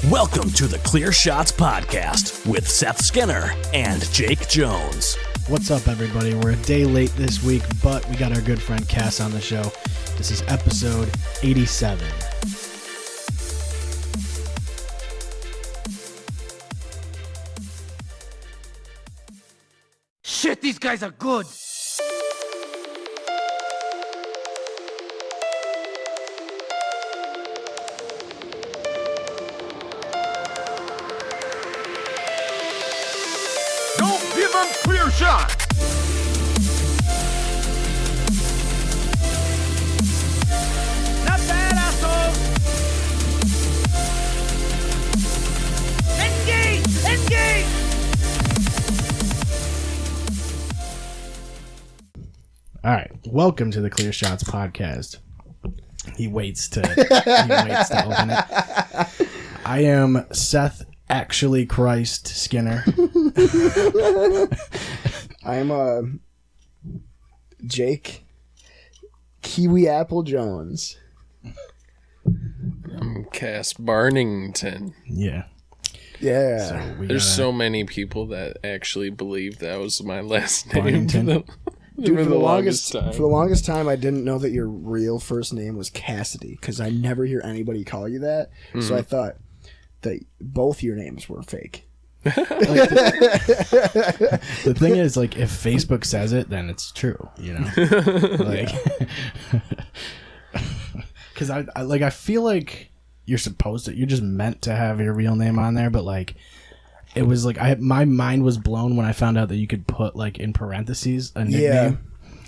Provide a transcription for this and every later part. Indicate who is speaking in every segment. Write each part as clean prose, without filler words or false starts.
Speaker 1: Welcome to the Clear Shots Podcast with Seth Skinner and Jake Jones.
Speaker 2: What's up, everybody? We're a day late this week, but we got our good friend Cass on the show. This is episode 87.
Speaker 3: Shit, these guys are good. Don't give them clear shots. Not bad, asshole. Engage! Engage!
Speaker 2: All right, welcome to the Clear Shots Podcast. He waits to open it. I am Seth Actually Christ Skinner.
Speaker 4: I'm Jake Kiwi Apple Jones.
Speaker 5: I'm Cass Barnington.
Speaker 2: Yeah.
Speaker 4: Yeah.
Speaker 2: So
Speaker 5: There's so many people that actually believe that was my last name.
Speaker 2: Barnington?
Speaker 4: Dude,
Speaker 5: for the longest time.
Speaker 4: For the longest time, I didn't know that your real first name was Cassidy because I never hear anybody call you that. Mm-hmm. So I thought that both your names were fake.
Speaker 2: The thing is, like, if Facebook says it, then it's true, you know? Like, because I feel like you're just meant to have your real name on there, but like, it was like my mind was blown when I found out that you could put like in parentheses a nickname. Yeah.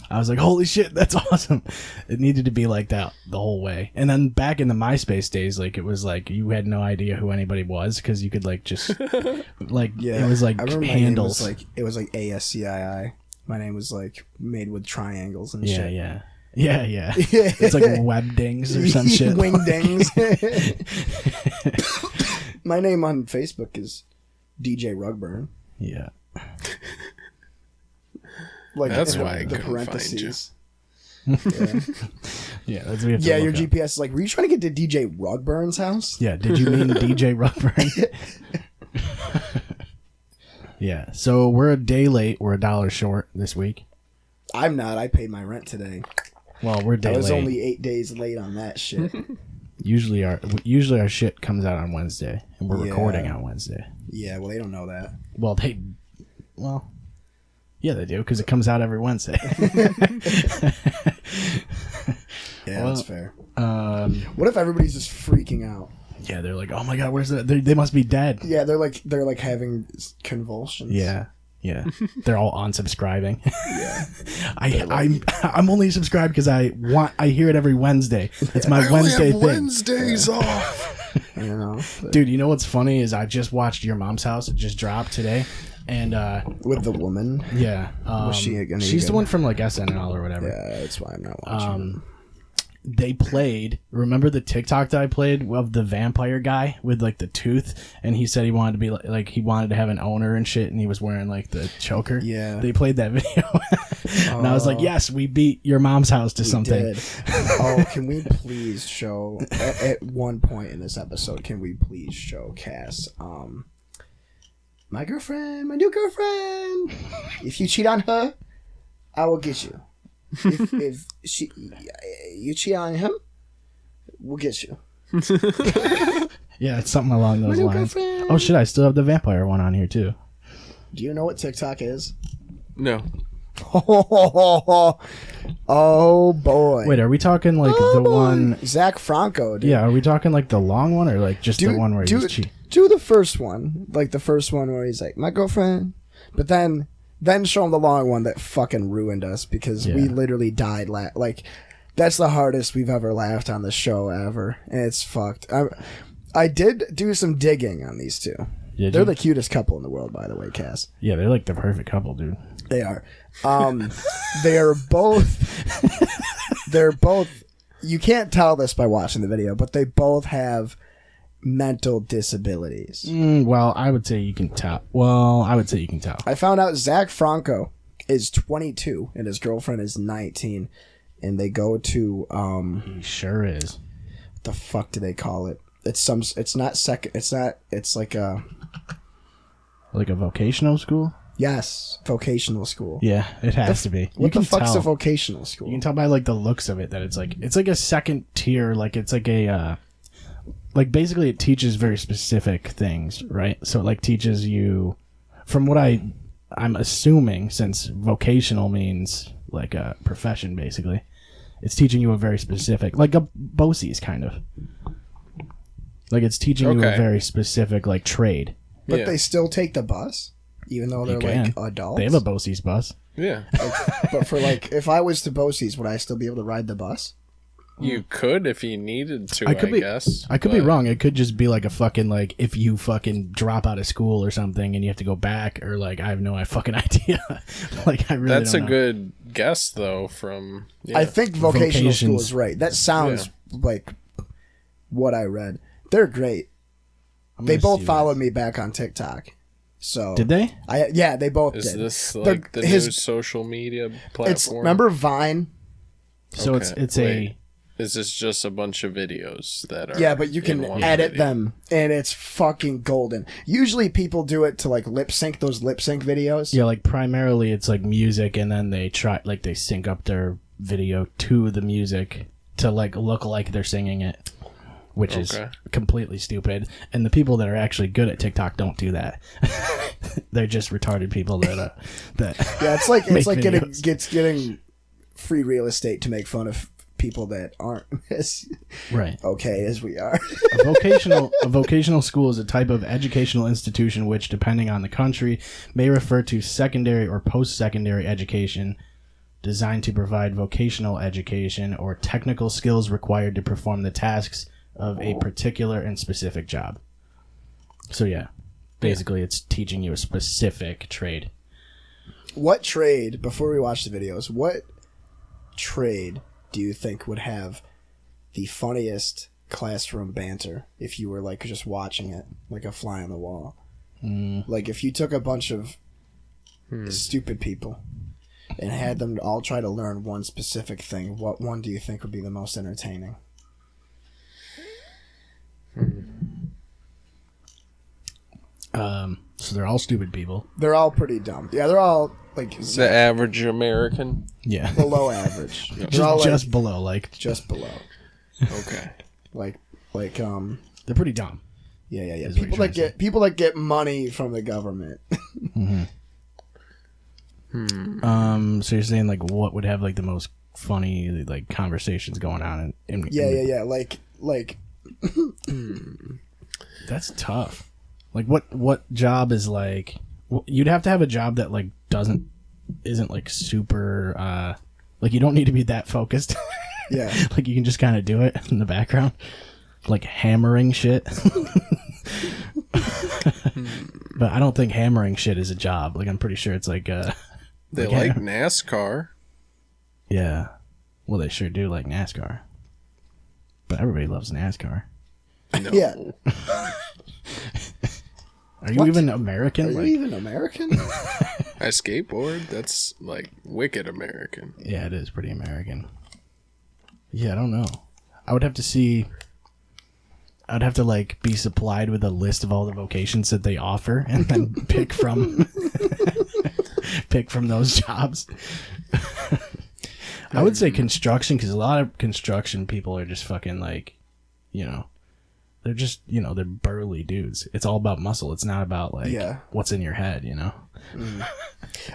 Speaker 2: I was like, holy shit, that's awesome. It needed to be like that the whole way. And then back in the MySpace days, like it was like you had no idea who anybody was because you could like just like it was like handles.
Speaker 4: It was like ASCII. My name was like made with triangles and shit.
Speaker 2: Yeah. It's like webdings or some shit.
Speaker 4: Wingdings. My name on Facebook is DJ Rugburn.
Speaker 2: Yeah.
Speaker 5: Like that's why I
Speaker 4: the
Speaker 5: couldn't
Speaker 4: parentheses.
Speaker 5: find you.
Speaker 2: Yeah, that's what we have to
Speaker 4: your
Speaker 2: look up.
Speaker 4: GPS is like, were you trying to get to DJ Rugburn's house?
Speaker 2: Yeah, did you mean DJ Rugburn? Yeah, so we're a day late. We're $1 short this week.
Speaker 4: I'm not. I paid my rent today.
Speaker 2: Well, we're day late.
Speaker 4: I was only 8 days late on that shit.
Speaker 2: Usually our shit comes out on Wednesday, and we're recording on Wednesday.
Speaker 4: Yeah, well, they don't know that.
Speaker 2: Yeah, they do, because it comes out every Wednesday.
Speaker 4: Yeah, that's fair. What if everybody's just freaking out?
Speaker 2: Yeah, they're like, oh my god, where's that? They must be dead.
Speaker 4: Yeah, they're like having convulsions.
Speaker 2: Yeah. They're all unsubscribing.
Speaker 4: Yeah.
Speaker 2: I'm only subscribed because I hear it every Wednesday. It's my Wednesday thing.
Speaker 5: Wednesdays off.
Speaker 4: I don't know.
Speaker 2: Dude, you know what's funny is I just watched Your Mom's House. It just dropped today. And
Speaker 4: with the woman,
Speaker 2: yeah,
Speaker 4: was she gonna
Speaker 2: she's the one from like SNL or whatever.
Speaker 4: Yeah, that's why I'm not watching.
Speaker 2: They played. Remember the TikTok that I played of the vampire guy with like the tooth, and he said he wanted to be like he wanted to have an owner and shit, and he was wearing like the choker.
Speaker 4: Yeah,
Speaker 2: they played that video, and I was like, yes, we beat Your Mom's House to something.
Speaker 4: Oh, can we please show at one point in this episode? Can we please show Cass? My girlfriend, my new girlfriend. If you cheat on her, I will get you. If you cheat on him, we'll get you.
Speaker 2: Yeah, it's something along those lines. Girlfriend. Oh shit, I still have the vampire one on here too.
Speaker 4: Do you know what TikTok is?
Speaker 5: No.
Speaker 4: Oh boy.
Speaker 2: Wait, are we talking like one
Speaker 4: Zach Franco, dude.
Speaker 2: Yeah, are we talking like the long one or like just the one where he's cheating?
Speaker 4: Do the first one. Like the first one where he's like, my girlfriend. But then show him the long one that fucking ruined us because we literally died. Like, that's the hardest we've ever laughed on the show ever. And it's fucked. I did do some digging on these two. They're the cutest couple in the world, by the way, Cass.
Speaker 2: Yeah, they're like the perfect couple, dude.
Speaker 4: They are. They are both. They're both. You can't tell this by watching the video, but they both have mental disabilities.
Speaker 2: Well, I would say you can tell. I
Speaker 4: found out Zach Franco is 22 and his girlfriend is 19, and they go to
Speaker 2: he sure is.
Speaker 4: What the fuck do they call it? It's like a
Speaker 2: vocational school.
Speaker 4: Yes, vocational school.
Speaker 2: Yeah, it has to be.
Speaker 4: What the fuck's a vocational school?
Speaker 2: You can tell by like the looks of it that it's like a second tier. Like it's like a like basically it teaches very specific things, right? So it like teaches you, from what I'm assuming, since vocational means like a profession, basically, it's teaching you a very specific, like a BOCES kind of. Like it's teaching you a very specific like trade.
Speaker 4: But they still take the bus, even though they're like adults.
Speaker 2: They have a BOCES bus.
Speaker 5: Yeah.
Speaker 4: But for like, if I was to BOCES, would I still be able to ride the bus?
Speaker 5: You could if you needed to, I guess.
Speaker 2: I could be wrong. It could just be like a fucking, like, if you fucking drop out of school or something and you have to go back, or like, I have no fucking idea. Like, I really
Speaker 5: That's
Speaker 2: don't
Speaker 5: a
Speaker 2: know.
Speaker 5: Good guess, though, from... Yeah.
Speaker 4: I think vocational school is right. That sounds like what I read. They're great. They both followed me back on TikTok. So
Speaker 2: did they?
Speaker 4: Yeah, they both
Speaker 5: did. Is this like the new social media platform?
Speaker 4: Remember Vine?
Speaker 2: So it's
Speaker 5: Wait. Is this just a bunch of videos that are...
Speaker 4: Yeah, but you can edit them, and it's fucking golden. Usually people do it to, like, those lip sync videos.
Speaker 2: Yeah, like, primarily it's, like, music, and then they they sync up their video to the music to, like, look like they're singing it, which is completely stupid. And the people that are actually good at TikTok don't do that. They're just retarded people that
Speaker 4: yeah, it's like getting free real estate to make fun of people that aren't as okay as we are.
Speaker 2: A vocational school is a type of educational institution which, depending on the country, may refer to secondary or post-secondary education designed to provide vocational education or technical skills required to perform the tasks of a particular and specific job. So yeah, basically it's teaching you a specific trade.
Speaker 4: What trade, before we watch the videos, what trade do you think would have the funniest classroom banter if you were like just watching it like a fly on the wall? Like if you took a bunch of stupid people and had them all try to learn one specific thing, what one do you think would be the most entertaining?
Speaker 2: So they're all stupid people.
Speaker 4: They're all pretty dumb. Yeah, they're all like
Speaker 5: the average American.
Speaker 2: Yeah,
Speaker 4: below average.
Speaker 2: just below, like
Speaker 4: just below.
Speaker 5: Okay.
Speaker 4: like
Speaker 2: they're pretty dumb.
Speaker 4: Yeah. People that get money from the government.
Speaker 2: So you're saying like what would have like the most funny like conversations going on in
Speaker 4: yeah. Like
Speaker 2: that's tough. Like what job is like? You'd have to have a job that like isn't like super like you don't need to be that focused.
Speaker 4: Yeah.
Speaker 2: Like you can just kind of do it in the background, like hammering shit. But I don't think hammering shit is a job. Like I'm pretty sure it's like
Speaker 5: they like NASCAR.
Speaker 2: Yeah. Well, they sure do like NASCAR. But everybody loves NASCAR.
Speaker 5: No.
Speaker 4: Yeah.
Speaker 2: Are you even American?
Speaker 4: Are you even American?
Speaker 5: I skateboard. That's like wicked American.
Speaker 2: Yeah, it is pretty American. Yeah, I don't know. I would have to see. I'd have to like be supplied with a list of all the vocations that they offer, and then pick from those jobs. I would say construction, because a lot of construction people are just fucking like, they're just, they're burly dudes. It's all about muscle. It's not about like what's in your head,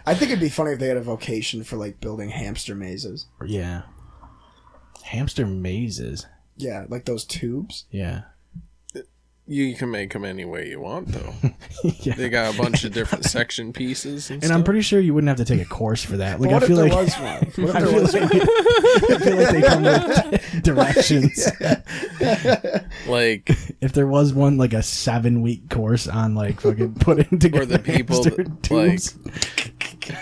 Speaker 4: I think it'd be funny if they had a vocation for like building hamster mazes.
Speaker 2: Yeah. Hamster mazes.
Speaker 4: Yeah, like those tubes.
Speaker 2: Yeah.
Speaker 5: You can make them any way you want, though.
Speaker 2: Yeah.
Speaker 5: They got a bunch of different section pieces and
Speaker 2: stuff. I'm pretty sure you wouldn't have to take a course for that. Like,
Speaker 4: what if there was one? What if there was one?
Speaker 2: I feel like they come with directions.
Speaker 5: Like,
Speaker 2: if there was one, like a 7-week course on like fucking putting together
Speaker 5: or the people
Speaker 2: tubes.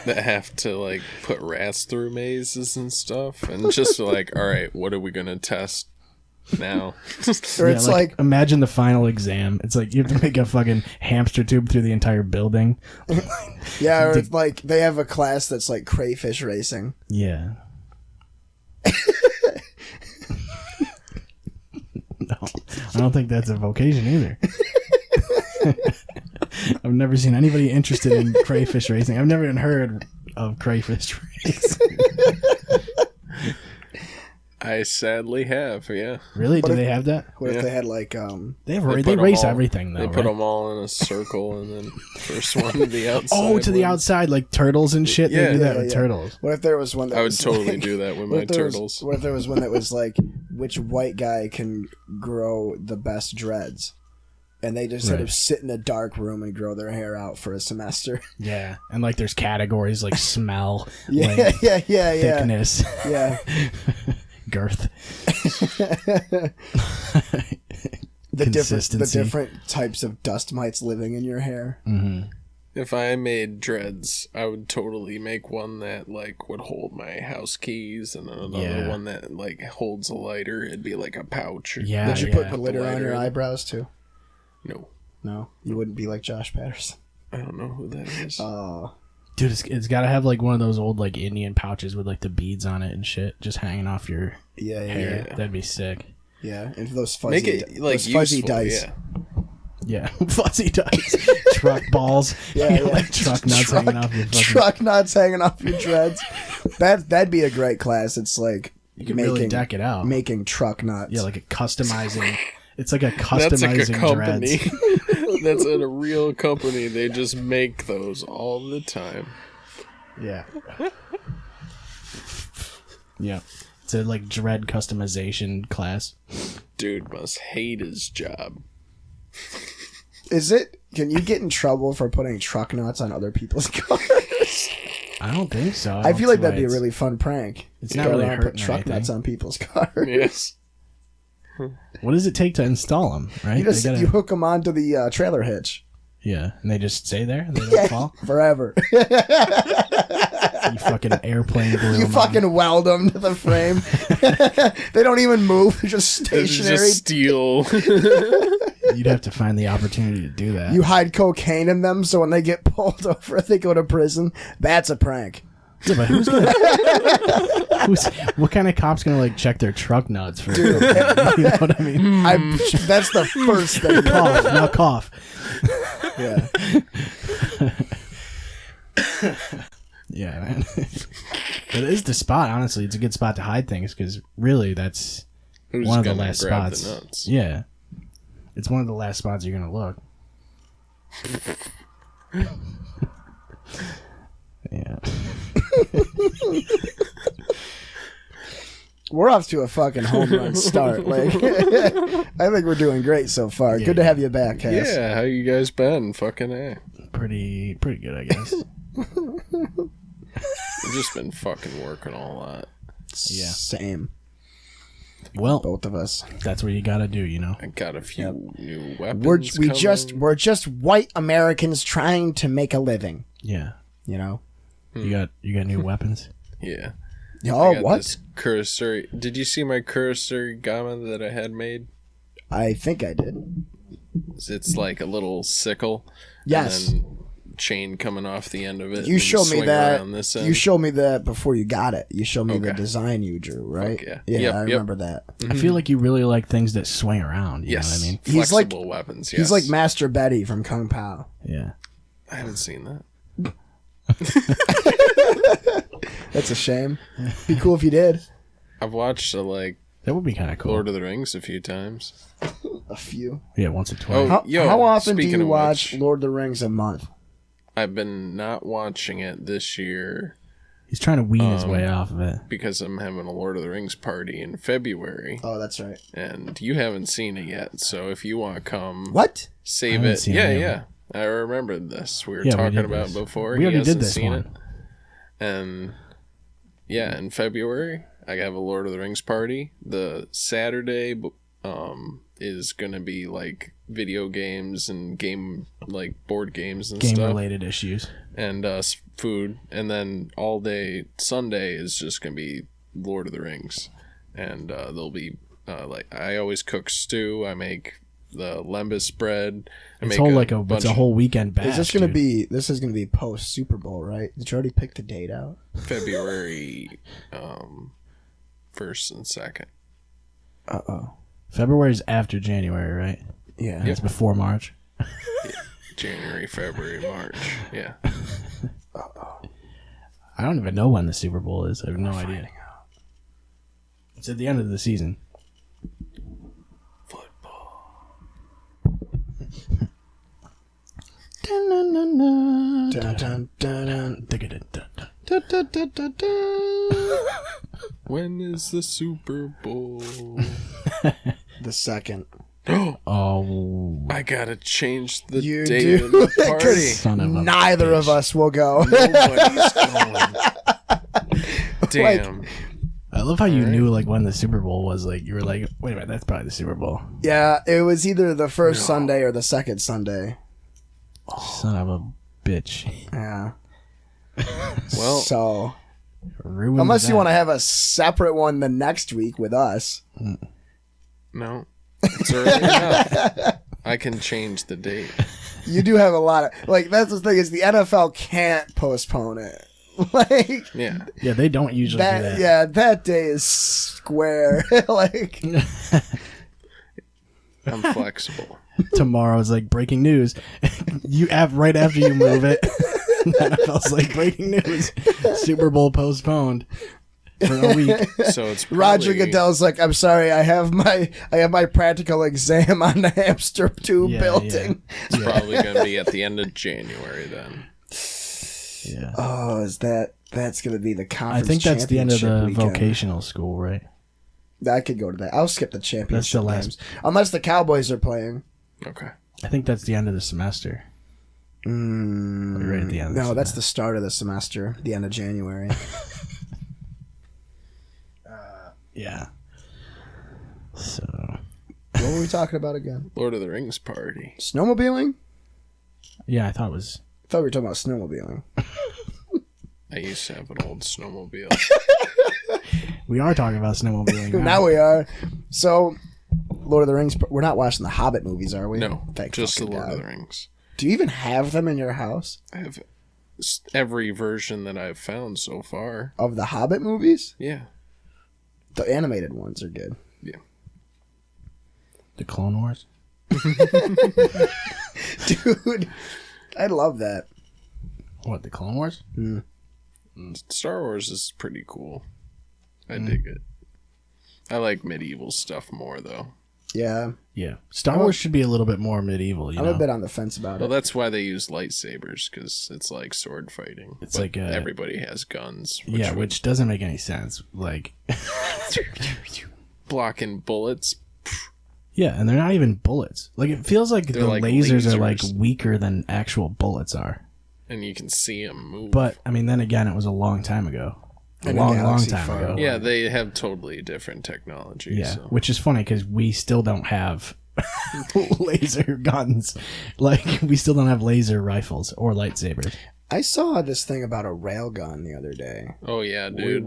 Speaker 5: That have to like put rats through mazes and stuff, and just like, all right, what are we gonna test now?
Speaker 4: Or it's like
Speaker 2: imagine the final exam. It's like you have to make a fucking hamster tube through the entire building.
Speaker 4: Yeah, or it's like they have a class that's like crayfish racing.
Speaker 2: Yeah. No, I don't think that's a vocation either. I've never seen anybody interested in crayfish racing. I've never even heard of crayfish racing.
Speaker 5: I sadly have, yeah.
Speaker 2: Really? Do they have that?
Speaker 4: What if they had like
Speaker 2: They race
Speaker 5: all,
Speaker 2: everything though.
Speaker 5: They put them all in a circle, and then first one to the outside.
Speaker 2: Oh, to the outside, like turtles and shit.
Speaker 5: Yeah.
Speaker 2: They do that with turtles.
Speaker 4: What if there was one that
Speaker 5: I would
Speaker 4: was
Speaker 5: totally
Speaker 4: like,
Speaker 5: do that with my turtles.
Speaker 4: What if there was one that was like, which white guy can grow the best dreads? And they just sort of sit in a dark room and grow their hair out for a semester.
Speaker 2: Yeah, and like there's categories like smell,
Speaker 4: Yeah, yeah,
Speaker 2: thickness,
Speaker 4: yeah.
Speaker 2: girth,
Speaker 4: The
Speaker 2: consistency.
Speaker 4: different types of dust mites living in your hair.
Speaker 2: Mm-hmm.
Speaker 5: If I made dreads, I would totally make one that like would hold my house keys, and another one that like holds a lighter. It'd be like a pouch.
Speaker 2: Yeah,
Speaker 4: Would you put glitter on your eyebrows too?
Speaker 5: No,
Speaker 4: you wouldn't be like Josh Patterson.
Speaker 5: I don't know who that is.
Speaker 2: Dude, it's got to have like one of those old like Indian pouches with like the beads on it and shit, just hanging off your hair. That'd be sick.
Speaker 4: Yeah, and those fuzzy,
Speaker 5: make it like
Speaker 4: those fuzzy
Speaker 5: useful,
Speaker 4: dice.
Speaker 2: Yeah, fuzzy dice, truck balls, like truck nuts hanging off your
Speaker 4: truck nuts hanging off your dreads. That'd be a great class. It's like
Speaker 2: you can really deck it out,
Speaker 4: making truck nuts.
Speaker 2: Yeah, like a customizing. It's like a customizing
Speaker 5: That's like a company.
Speaker 2: dreads.
Speaker 5: That's at a real company. They just make those all the time.
Speaker 2: Yeah. Yeah. It's a like dread customization class.
Speaker 5: Dude must hate his job.
Speaker 4: Is it? Can you get in trouble for putting truck nuts on other people's cars?
Speaker 2: I don't think so.
Speaker 4: I feel like that'd be a really fun prank.
Speaker 2: It's not really hurting
Speaker 4: put truck nuts on people's cars.
Speaker 5: Yes.
Speaker 2: What does it take to install them? Right?
Speaker 4: You hook them onto the trailer hitch.
Speaker 2: Yeah, and they just stay there. They don't fall
Speaker 4: forever.
Speaker 2: You fucking airplane glue.
Speaker 4: You fucking weld them to the frame. They don't even move. They're just stationary.
Speaker 5: It's just steel.
Speaker 2: You'd have to find the opportunity to do that.
Speaker 4: You hide cocaine in them, so when they get pulled over, they go to prison. That's a prank.
Speaker 2: Yeah, but who's gonna? What kind of cop's gonna like check their truck nuts for? Dude, you know what I mean?
Speaker 4: That's the first thing.
Speaker 2: Cough, now cough.
Speaker 4: Yeah.
Speaker 2: Yeah, man. It is the spot. Honestly, it's a good spot to hide things because really, that's one of the last spots.
Speaker 5: The nuts?
Speaker 2: Yeah, it's one of the last spots you're gonna look. Yeah.
Speaker 4: We're off to a fucking home run start. Like, I think we're doing great so far. Yeah. Good to have you back, Cass.
Speaker 5: Yeah, how you guys been? Fucking A.
Speaker 2: Pretty good, I guess.
Speaker 5: I've just been fucking working a lot.
Speaker 2: Yeah.
Speaker 4: Same.
Speaker 2: Well,
Speaker 4: both of us.
Speaker 2: That's what you gotta do, you know.
Speaker 5: I got a few new weapons.
Speaker 4: We're just white Americans trying to make a living.
Speaker 2: Yeah.
Speaker 4: You know.
Speaker 2: You got new weapons.
Speaker 4: Oh,
Speaker 5: what? This Kurosuri. Did you see my Kurosuri Gama that I had made?
Speaker 4: I think I did.
Speaker 5: It's like a little sickle.
Speaker 4: Yes.
Speaker 5: And then chain coming off the end of it.
Speaker 4: You showed me that.
Speaker 5: You
Speaker 4: showed me that before you got it. You showed me the design you drew, right?
Speaker 5: Yeah.
Speaker 4: Yeah, I remember that.
Speaker 2: Mm-hmm. I feel like you really like things that swing around. You know what I mean?
Speaker 5: Flexible weapons. Yes.
Speaker 4: He's like Master Betty from Kung Pao.
Speaker 2: Yeah.
Speaker 5: I haven't seen that.
Speaker 4: That's a shame. Be cool if you did.
Speaker 5: I've watched
Speaker 2: that would be kind of cool.
Speaker 5: Lord of the Rings a few times.
Speaker 4: A few.
Speaker 2: Yeah, once or twice.
Speaker 4: How often do you watch Lord of the Rings a month?
Speaker 5: I've been not watching it this year.
Speaker 2: He's trying to wean his way off of it.
Speaker 5: Because I'm having a Lord of the Rings party in February.
Speaker 4: Oh, that's right.
Speaker 5: And you haven't seen it yet, so if you want to come...
Speaker 4: What?
Speaker 5: Save it. Yeah. I remembered this. We were talking about before.
Speaker 2: We already did this one.
Speaker 5: It. And yeah, in February, I have a Lord of the Rings party. The Saturday is going to be like video games and board games and stuff.
Speaker 2: Game-related issues.
Speaker 5: And food. And then all day Sunday is just going to be Lord of the Rings. And there'll be, I always cook stew. I make the lembas bread.
Speaker 2: It's a whole weekend bash.
Speaker 4: This is gonna be post Super Bowl, right? Did you already pick the date out?
Speaker 5: February 1st and 2nd.
Speaker 2: February's after January, right?
Speaker 4: Yeah.
Speaker 2: And it's before March.
Speaker 5: January, February, March. Yeah.
Speaker 2: I don't even know when the Super Bowl is. I have no idea. It's at the end of the season.
Speaker 5: Football.
Speaker 4: Dun, dun, dun, dun.
Speaker 5: When is the Super Bowl?
Speaker 4: The second.
Speaker 2: Oh,
Speaker 5: I gotta change the
Speaker 4: You
Speaker 5: date
Speaker 4: do?
Speaker 5: of the party.
Speaker 2: son of a
Speaker 4: Neither
Speaker 2: bitch.
Speaker 4: of us will go.
Speaker 5: Nobody's going. Damn.
Speaker 2: I love how you knew like when the Super Bowl was. Like you were like, wait a minute, that's probably the Super Bowl.
Speaker 4: Yeah, it was either the first Sunday or the second Sunday.
Speaker 2: Son of a bitch.
Speaker 4: Yeah.
Speaker 5: Well,
Speaker 4: So,
Speaker 2: Ruined
Speaker 4: unless you
Speaker 2: that.
Speaker 4: want to have a separate one the next week with us.
Speaker 5: no. It's early enough. I can change the date.
Speaker 4: You do have a lot of like. That's the thing is the NFL can't postpone it. Like
Speaker 5: Yeah.
Speaker 2: Yeah, they don't usually do
Speaker 4: that.
Speaker 2: that.
Speaker 4: Yeah, that day is square. Like
Speaker 5: I'm flexible.
Speaker 2: Tomorrow's like breaking news. You have right after you move it. NFL's like breaking news. Super Bowl postponed for a week.
Speaker 5: So it's
Speaker 4: Roger
Speaker 5: probably-
Speaker 4: Goodell's like, I'm sorry, I have my practical exam on the hamster tube
Speaker 2: Yeah,
Speaker 4: building.
Speaker 5: It's probably gonna be at the end of January then.
Speaker 2: Yeah.
Speaker 4: Oh, that's gonna be the
Speaker 2: I
Speaker 4: conference?
Speaker 2: think that's the end of the
Speaker 4: championship weekend.
Speaker 2: vocational school, right?
Speaker 4: I could go to that. I'll skip the championship
Speaker 2: That's the last-
Speaker 4: games unless the Cowboys are playing.
Speaker 5: Okay.
Speaker 2: I think that's the end of the semester. Right at the end.
Speaker 4: No, that's the start of the semester, the end of January.
Speaker 2: Yeah. So
Speaker 4: What were we talking about again?
Speaker 5: Lord of the Rings party.
Speaker 4: Snowmobiling?
Speaker 2: yeah, I thought it was.
Speaker 4: I thought we were talking about snowmobiling.
Speaker 5: I used to have an old snowmobile.
Speaker 2: We are talking about snowmobiling now.
Speaker 4: Now we are. So, Lord of the Rings. We're not watching the Hobbit movies, are we?
Speaker 5: No,
Speaker 4: Thank
Speaker 5: just the
Speaker 4: fucking
Speaker 5: Lord
Speaker 4: God.
Speaker 5: of the Rings.
Speaker 4: Do you even have them in your house
Speaker 5: I have every version that I've found so far.
Speaker 4: of the Hobbit movies?
Speaker 5: Yeah.
Speaker 4: The animated ones are good.
Speaker 5: Yeah.
Speaker 2: The Clone Wars.
Speaker 4: Dude, I love that.
Speaker 2: What, the Clone Wars?
Speaker 5: Star Wars is pretty cool. I dig it. I like medieval stuff more though.
Speaker 4: Yeah,
Speaker 2: Yeah. Star Wars should be a little bit more medieval, you
Speaker 4: I'm
Speaker 2: know?
Speaker 4: a bit on the fence about
Speaker 5: Well,
Speaker 4: it.
Speaker 5: that's why they use lightsabers, because it's like sword fighting.
Speaker 2: It's
Speaker 5: But
Speaker 2: like a-
Speaker 5: everybody has guns.
Speaker 2: Which doesn't make any sense. Like,
Speaker 5: blocking bullets.
Speaker 2: yeah, and they're not even bullets. Like, it feels like
Speaker 5: They're
Speaker 2: the
Speaker 5: like
Speaker 2: lasers are like
Speaker 5: lasers.
Speaker 2: weaker than actual bullets are.
Speaker 5: And you can see them move.
Speaker 2: But I mean, then again, it was a long time ago. A
Speaker 4: In a
Speaker 2: long
Speaker 4: galaxy
Speaker 2: time
Speaker 4: far
Speaker 2: ago.
Speaker 4: away.
Speaker 5: yeah, they have totally different technology.
Speaker 2: Yeah,
Speaker 5: So.
Speaker 2: which is funny because we still don't have laser guns. Like, we still don't have laser rifles or lightsabers.
Speaker 4: I saw this thing about a railgun the other day.
Speaker 5: Oh yeah, dude.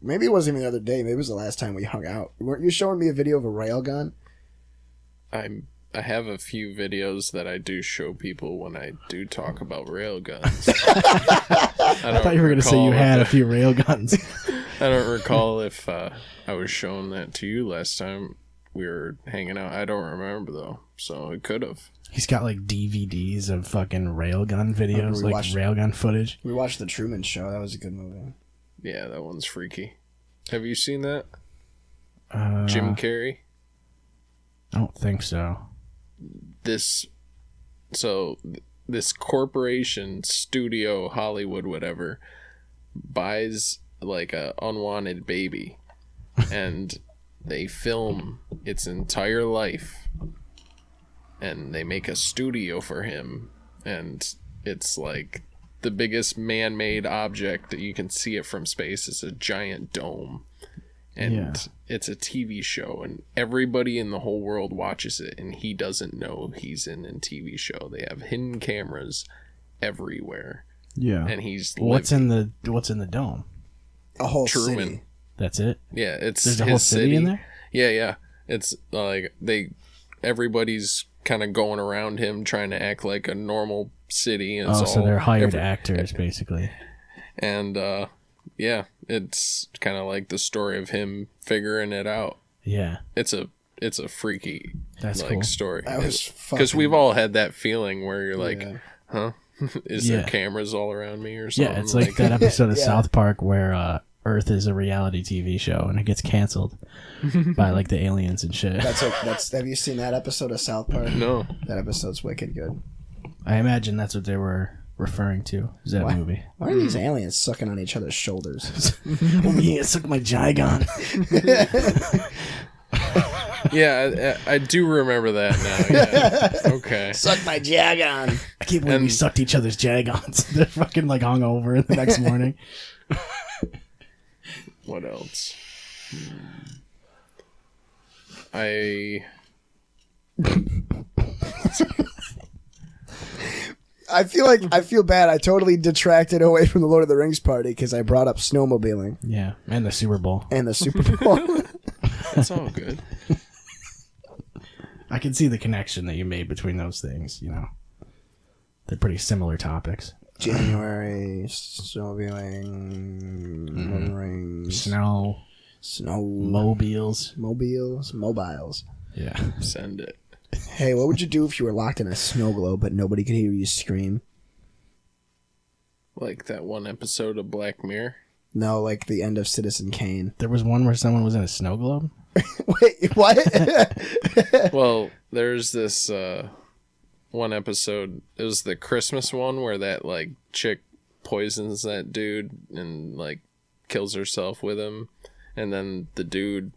Speaker 4: Maybe it wasn't even the other day. Maybe it was the last time we hung out. Weren't you showing me a video of a railgun?
Speaker 5: I have a few videos that I do show people when I do talk about railguns.
Speaker 2: I thought you were going to say you had a few rail guns.
Speaker 5: I don't recall if I was showing that to you last time we were hanging out. I don't remember though, so it could have.
Speaker 2: He's got like DVDs of fucking railgun videos,
Speaker 4: we
Speaker 2: like
Speaker 4: watched-
Speaker 2: railgun footage.
Speaker 4: We watched The Truman Show. That was a good movie.
Speaker 5: Yeah, that one's freaky. Have you seen that?
Speaker 2: Uh,
Speaker 5: Jim Carrey.
Speaker 2: I don't think so.
Speaker 5: This corporation, studio, Hollywood, whatever, buys like a unwanted baby, and they film its entire life, and they make a studio for him, and it's like the biggest man-made object that you can see it from space is a giant dome. And
Speaker 2: Yeah.
Speaker 5: it's a TV show, and everybody in the whole world watches it, and he doesn't know he's in a TV show. They have hidden cameras everywhere,
Speaker 2: Yeah.
Speaker 5: and he's
Speaker 2: What's in the dome?
Speaker 4: A whole
Speaker 5: Truman.
Speaker 4: city.
Speaker 2: That's it.
Speaker 5: Yeah, it's
Speaker 2: There's a
Speaker 5: his
Speaker 2: whole city in there.
Speaker 5: Yeah. It's like everybody's kind of going around him trying to act like a normal city. And it's
Speaker 2: So
Speaker 5: all
Speaker 2: they're hired actors, basically.
Speaker 5: And yeah, it's kind of like the story of him figuring it out.
Speaker 2: Yeah.
Speaker 5: It's it's a freaky
Speaker 2: That's cool.
Speaker 5: story.
Speaker 4: That was
Speaker 5: because
Speaker 4: fucking...
Speaker 5: we've all had that feeling where you're like,
Speaker 4: Yeah.
Speaker 5: huh? Is there cameras all around me or something?
Speaker 2: Yeah, it's like that episode of
Speaker 4: Yeah.
Speaker 2: South Park where Earth is a reality TV show and it gets canceled by like the aliens and shit.
Speaker 4: That's have you seen that episode of South Park?
Speaker 5: No.
Speaker 4: That episode's wicked good.
Speaker 2: I imagine that's what they were referring to. Is that movie?
Speaker 4: Why are these aliens sucking on each other's shoulders?
Speaker 2: Oh yeah, suck my Jigon.
Speaker 5: Yeah, I do remember that now. Yeah. Okay.
Speaker 4: Suck my Jagon.
Speaker 2: I can't believe we sucked each other's Jagons. They're fucking like hungover the next morning.
Speaker 5: What else? I
Speaker 4: feel bad. I totally detracted away from the Lord of the Rings party because I brought up snowmobiling
Speaker 2: Yeah, and the Super Bowl.
Speaker 4: and the Super Bowl.
Speaker 5: it's all good.
Speaker 2: I can see the connection that you made between those things, you know. They're pretty similar topics.
Speaker 4: January, snowmobiling, Lord of the Rings,
Speaker 2: Snow,
Speaker 4: mobiles.
Speaker 2: mobiles. Yeah.
Speaker 5: Send it.
Speaker 4: Hey, what would you do if you were locked in a snow globe but nobody could hear you scream?
Speaker 5: Like that one episode of Black Mirror.
Speaker 4: No, like the end of Citizen Kane.
Speaker 2: There was one where someone was in a snow globe?
Speaker 4: Wait, what?
Speaker 5: Well, there's this one episode. It was the Christmas one where that like chick poisons that dude and like kills herself with him, and then the dude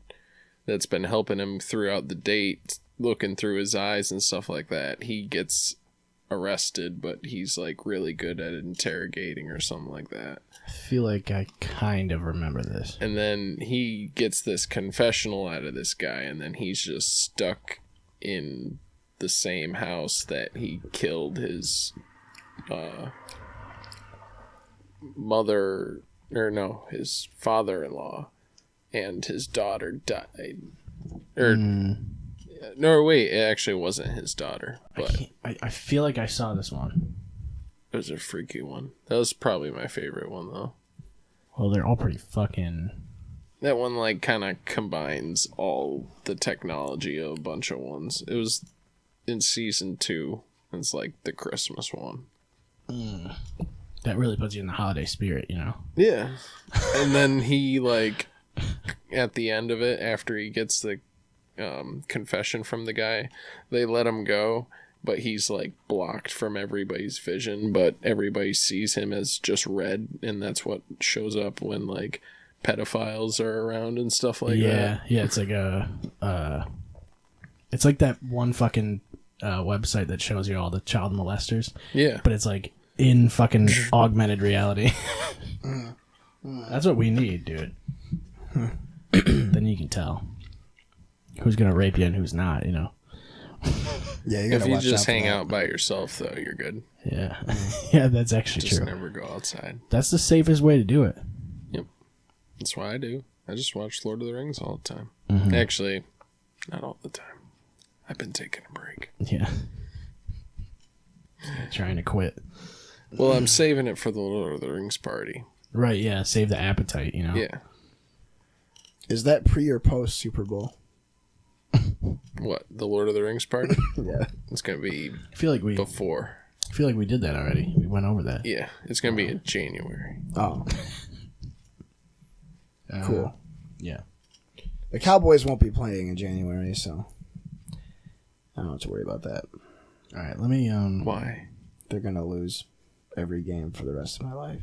Speaker 5: that's been helping him throughout the date, looking through his eyes and stuff like that, he gets arrested, but he's like really good at interrogating or something like that.
Speaker 2: I feel like I kind of remember this.
Speaker 5: And then he gets this confessional out of this guy, and then he's just stuck in the same house that he killed his his father-in-law, and his daughter died. No, wait, it actually wasn't his daughter, but
Speaker 2: I feel like I saw this one.
Speaker 5: it was a freaky one. That was probably my favorite one, though.
Speaker 2: Well, they're all pretty fucking...
Speaker 5: That one, like, kind of combines all the technology of a bunch of ones. It was in season 2. It's like the Christmas one.
Speaker 2: That really puts you in the holiday spirit, you know?
Speaker 5: Yeah. And then he, like, at the end of it, after he gets the confession from the guy, they let him go, but he's, like, blocked from everybody's vision, but everybody sees him as just red, and that's what shows up when, like, pedophiles are around and stuff like that.
Speaker 2: Yeah, it's like it's like that one fucking website that shows you all the child molesters.
Speaker 5: Yeah.
Speaker 2: But it's like in fucking augmented reality. That's what we need, dude. Then you can tell who's gonna rape you and who's not, you know.
Speaker 4: Yeah, you
Speaker 5: If
Speaker 4: gotta
Speaker 5: you
Speaker 4: watch
Speaker 5: just
Speaker 4: out for
Speaker 5: hang
Speaker 4: that.
Speaker 5: out by yourself, though, you're good.
Speaker 2: Yeah. Yeah, that's actually
Speaker 5: Just
Speaker 2: true.
Speaker 5: never go outside.
Speaker 2: That's the safest way to do it.
Speaker 5: Yep. That's why I do. I just watch Lord of the Rings all the time.
Speaker 2: Mm-hmm.
Speaker 5: Actually, not all the time. I've been taking a break.
Speaker 2: Yeah. Trying to quit.
Speaker 5: Well, I'm saving it for the Lord of the Rings party.
Speaker 2: Right, yeah, save the appetite, you know.
Speaker 5: Yeah.
Speaker 4: Is that pre or post Super Bowl?
Speaker 5: What? The Lord of the Rings party?
Speaker 4: Yeah.
Speaker 5: It's going to be
Speaker 2: I feel like we did that already. We went over that.
Speaker 5: Yeah. It's going to be in January.
Speaker 4: Oh, cool.
Speaker 2: Yeah.
Speaker 4: The Cowboys won't be playing in January, so I don't have to worry about that.
Speaker 2: All right, let me
Speaker 5: Why?
Speaker 4: They're gonna lose every game for the rest of my life.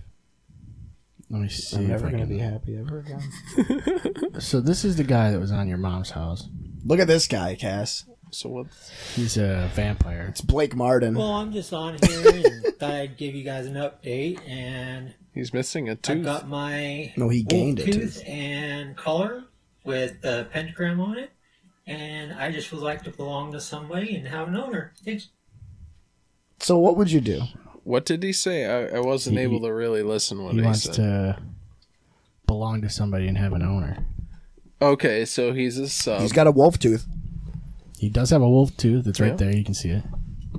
Speaker 2: let me see
Speaker 4: I'm
Speaker 2: if
Speaker 4: never
Speaker 2: I
Speaker 4: gonna
Speaker 2: can
Speaker 4: be happy ever again.
Speaker 2: So this is the guy that was on your mom's house.
Speaker 4: Look at this guy, Cass.
Speaker 5: So what?
Speaker 2: He's a vampire.
Speaker 4: It's Blake Martin.
Speaker 6: Well, I'm just on here and thought I'd give you guys an update, and
Speaker 5: He's missing a
Speaker 6: I've
Speaker 5: tooth.
Speaker 6: got my
Speaker 4: No, he gained
Speaker 6: wolf
Speaker 4: a
Speaker 6: tooth
Speaker 4: tooth.
Speaker 6: and collar with the pentagram on it, and I just would like to belong to somebody and have an owner. Thanks.
Speaker 4: So what would you do?
Speaker 5: What did he say? I wasn't
Speaker 2: He-
Speaker 5: able to really listen what
Speaker 2: He
Speaker 5: he
Speaker 2: wants
Speaker 5: said.
Speaker 2: to belong to somebody and have an owner.
Speaker 5: Okay, so he's a sub.
Speaker 4: He's got a wolf tooth.
Speaker 2: He does have a wolf tooth. It's right
Speaker 5: Yeah.
Speaker 2: there. You can see it.